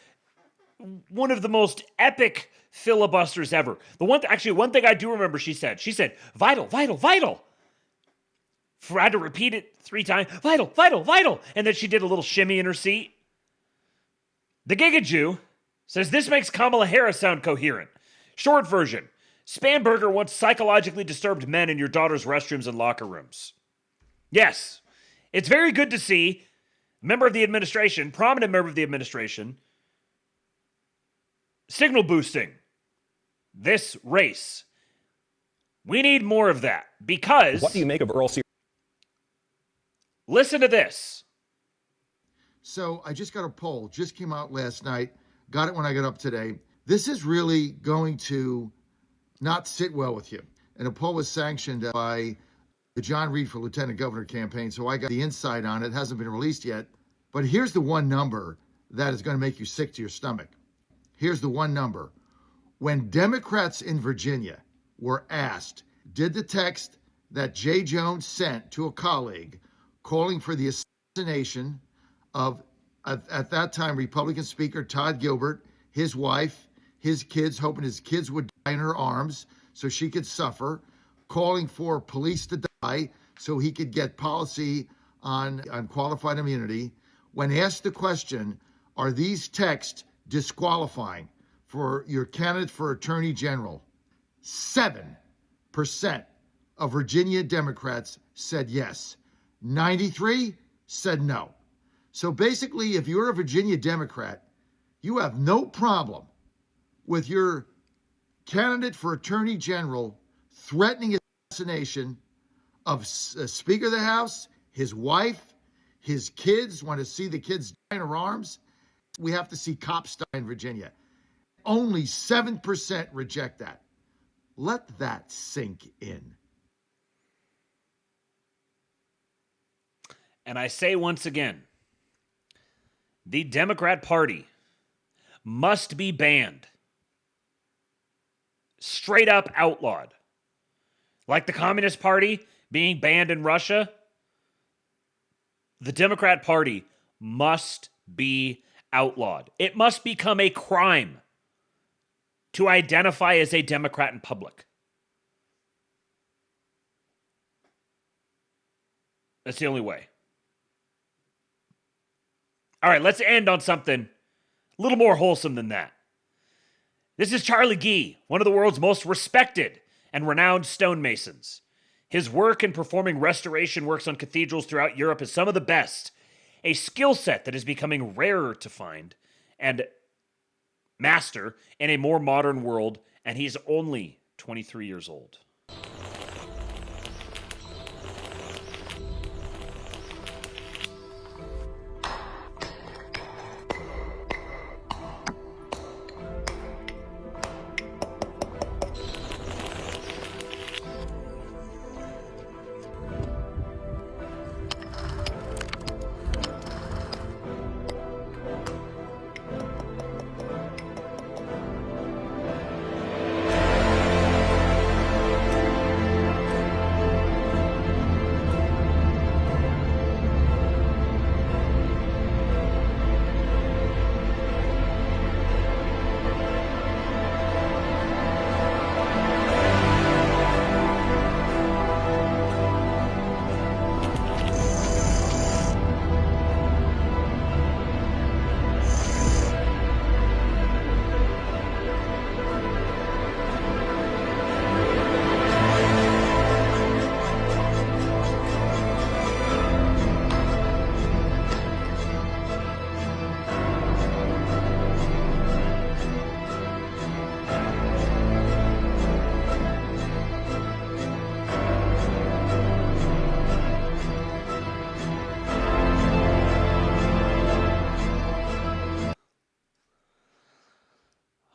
one of the most epic filibusters ever. One thing I do remember she said, vital, vital, vital. I had to repeat it 3 times. Vital, vital, vital. And then she did a little shimmy in her seat. The Giga Jew says this makes Kamala Harris sound coherent. Short version. Spanberger wants psychologically disturbed men in your daughter's restrooms and locker rooms. Yes. It's very good to see prominent member of the administration, signal boosting this race. We need more of that because...
What do you make of Earl Sears?
Listen to this.
So I just got a poll, just came out last night, got it when I got up today. This is really going to not sit well with you. And a poll was sanctioned by the John Reed for Lieutenant Governor campaign, so I got the insight on it. It hasn't been released yet. But here's the one number that is going to make you sick to your stomach. Here's the one number. When Democrats in Virginia were asked, did the text that Jay Jones sent to a colleague calling for the assassination of, at that time, Republican Speaker Todd Gilbert, his wife, his kids, hoping his kids would die in her arms so she could suffer, calling for police to die so he could get policy on qualified immunity. When asked the question, are these texts disqualifying for your candidate for Attorney General? 7% of Virginia Democrats said yes. 93 said no. So basically, if you're a Virginia Democrat, you have no problem with your candidate for Attorney General threatening assassination of Speaker of the House, his wife, his kids, want to see the kids die in her arms, We have to see cops die in Virginia. Only 7% reject that. Let that sink in.
And I say once again, the Democrat Party must be banned. Straight up outlawed. Like the Communist Party being banned in Russia, the Democrat Party must be outlawed. It must become a crime to identify as a Democrat in public. That's the only way. All right, let's end on something a little more wholesome than that. This is Charlie Gee, one of the world's most respected and renowned stonemasons. His work in performing restoration works on cathedrals throughout Europe is some of the best, a skill set that is becoming rarer to find and master in a more modern world, and he's only 23 years old.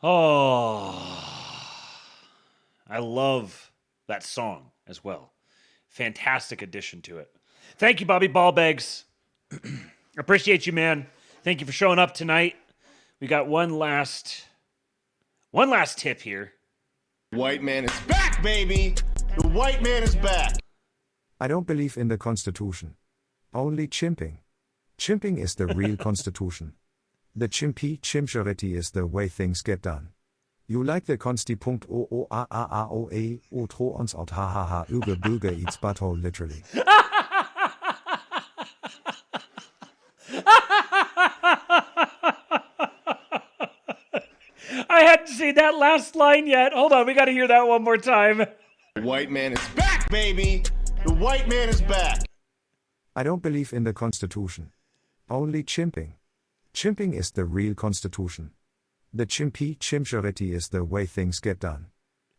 Oh, I love that song as well. Fantastic addition to it. Thank you, Bobby Ballbags. Appreciate you, man. Thank you for showing up tonight. We got one last tip here.
White man is back, baby. The white man is back.
I don't believe in the Constitution. Only chimping. Chimping is the real Constitution. The chimpy chimcherity is the way things get done. You like the consti.ooaaaoe utro ons out hahaha uge booge eats butthole literally.
I hadn't seen that last line yet. Hold on, we got to hear that one more time.
The white man is back, baby. The white man is back.
I don't believe in the Constitution. Only chimping. Chimping is the real Constitution. The chimpy chimcherity is the way things get done.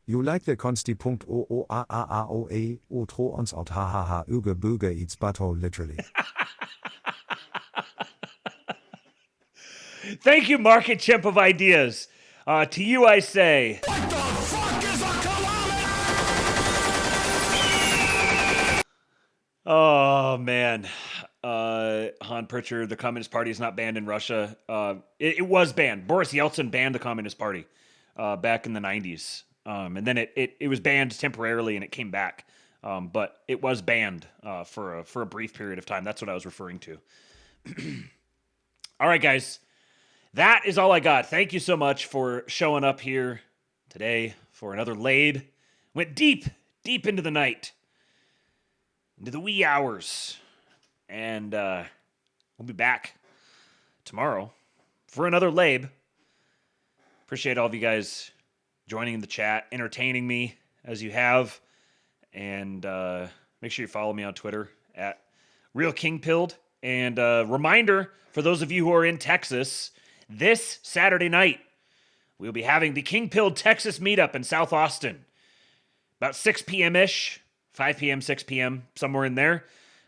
You like the consti.ooaaaoe utro ons out hahaha uge booge eats butthole literally.
Thank you, Market Chimp of Ideas. To you I say... Oh, man. Han Pritchard, the Communist Party is not banned in Russia. It was banned. Boris Yeltsin banned the Communist Party back in the 90s. And then it was banned temporarily and it came back. But it was banned for a brief period of time. That's what I was referring to. All right, guys. That is all I got. Thank you so much for showing up here today for another Labe. Went deep into the night. Into the wee hours. And we'll be back tomorrow for another Labe. Appreciate all of you guys joining in the chat, entertaining me as you have. And make sure you follow me on Twitter at RealKingPilled. And reminder for those of you who are in Texas, this Saturday night, we'll be having the King Pilled Texas meetup in South Austin. About 6 p.m.-ish, 5 p.m., 6 p.m., somewhere in there.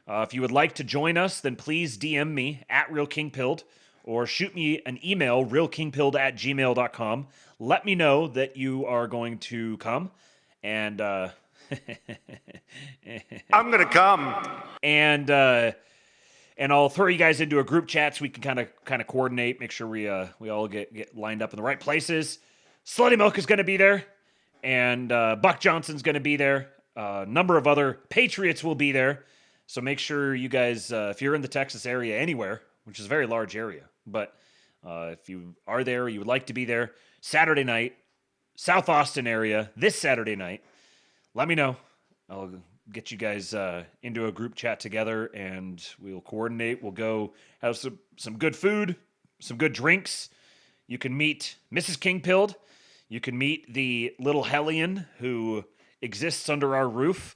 If you would like to join us, then please DM me at RealKingPilled or shoot me an email, realkingpilled@gmail.com. Let me know that you are going to come, and I'm
gonna come.
And I'll throw you guys into a group chat so we can kind of coordinate, make sure we all get lined up in the right places. Slutty Milk is going to be there, and Buck Johnson's going to be there. A number of other Patriots will be there. So make sure you guys, if you're in the Texas area anywhere, which is a very large area, but if you are there, or you would like to be there, Saturday night, South Austin area, this Saturday night, let me know. I'll get you guys into a group chat together, and we'll coordinate. We'll go have some good food, some good drinks. You can meet Mrs. Kingpilled. You can meet the little hellion who exists under our roof,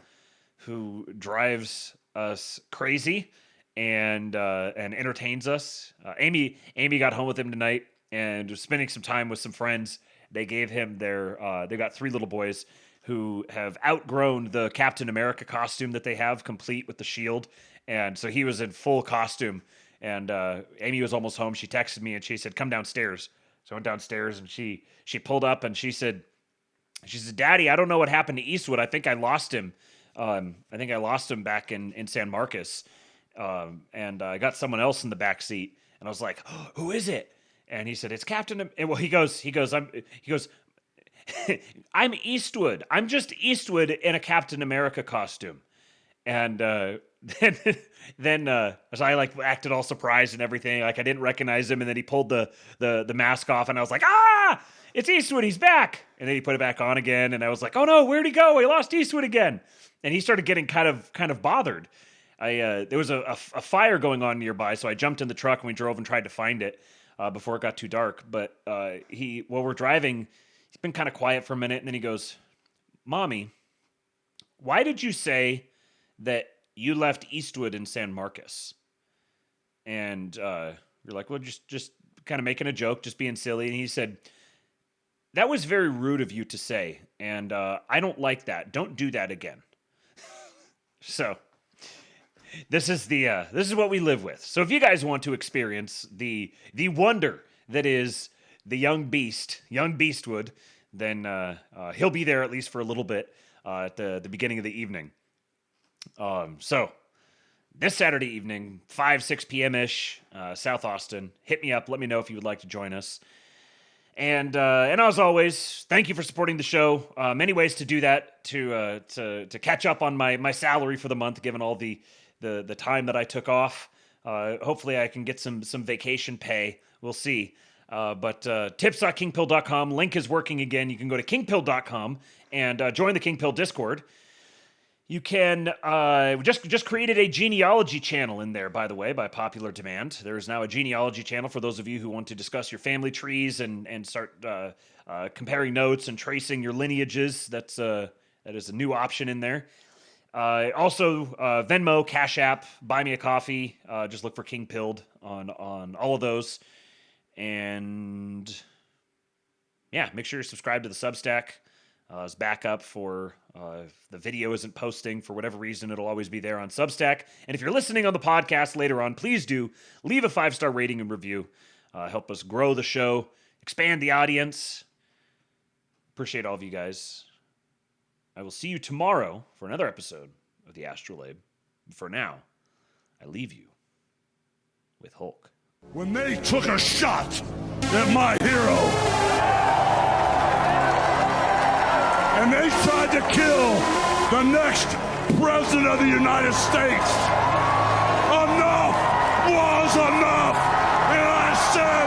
who drives us crazy and entertains us. Amy got home with him tonight and was spending some time with some friends. They gave him they got 3 little boys who have outgrown the Captain America costume that they have, complete with the shield. And so he was in full costume. And Amy was almost home. She texted me and she said, "Come downstairs." So I went downstairs and she pulled up and she said, "Daddy, I don't know what happened to Eastwood. I think I lost him. I think I lost him back in San Marcos. And I got someone else in the back seat." And I was like, "Oh, who is it?" And he said, "It's Captain." Well, he goes, "I'm Eastwood. I'm just Eastwood in a Captain America costume." And then as I acted all surprised and everything, I didn't recognize him. And then he pulled the mask off, and I was like, "Ah, it's Eastwood. He's back." And then he put it back on again, and I was like, "Oh no, where'd he go? I lost Eastwood again." And he started getting kind of bothered. There was a fire going on nearby, so I jumped in the truck and we drove and tried to find it before it got too dark. But while we're driving, he's been kind of quiet for a minute, and then he goes, "Mommy, why did you say that you left Eastwood in San Marcos?" And you're like, "Well, just kind of making a joke, just being silly." And he said, "That was very rude of you to say, and I don't like that. Don't do that again." So this is what we live with. So if you guys want to experience the wonder that is the young Beastwood, then he'll be there at least for a little bit at the beginning of the evening. So this Saturday evening, 6 p.m.-ish, South Austin. Hit me up. Let me know if you would like to join us. And as always, thank you for supporting the show. Many ways to do that, to catch up on my salary for the month, given all the time that I took off. Hopefully I can get some vacation pay. We'll see. But tips.kingpill.com. Link is working again. You can go to kingpill.com and join the Kingpill Discord. You can just created a genealogy channel in there, by the way, by popular demand. There is now a genealogy channel for those of you who want to discuss your family trees and start comparing notes and tracing your lineages. That is a new option in there. Also, Venmo, Cash App, Buy Me a Coffee. Just look for King Pilled on all of those. And yeah, make sure you're subscribed to the Substack. As backup for if the video isn't posting for whatever reason, it'll always be there on Substack. And if you're listening on the podcast later on, please do leave a 5-star rating and review. Help us grow the show, expand the audience. Appreciate all of you guys. I will see you tomorrow for another episode of the Astrolabe. For now, I leave you with Hulk.
When they took a shot at my hero, and they tried to kill the next president of the United States, enough was enough, and I said,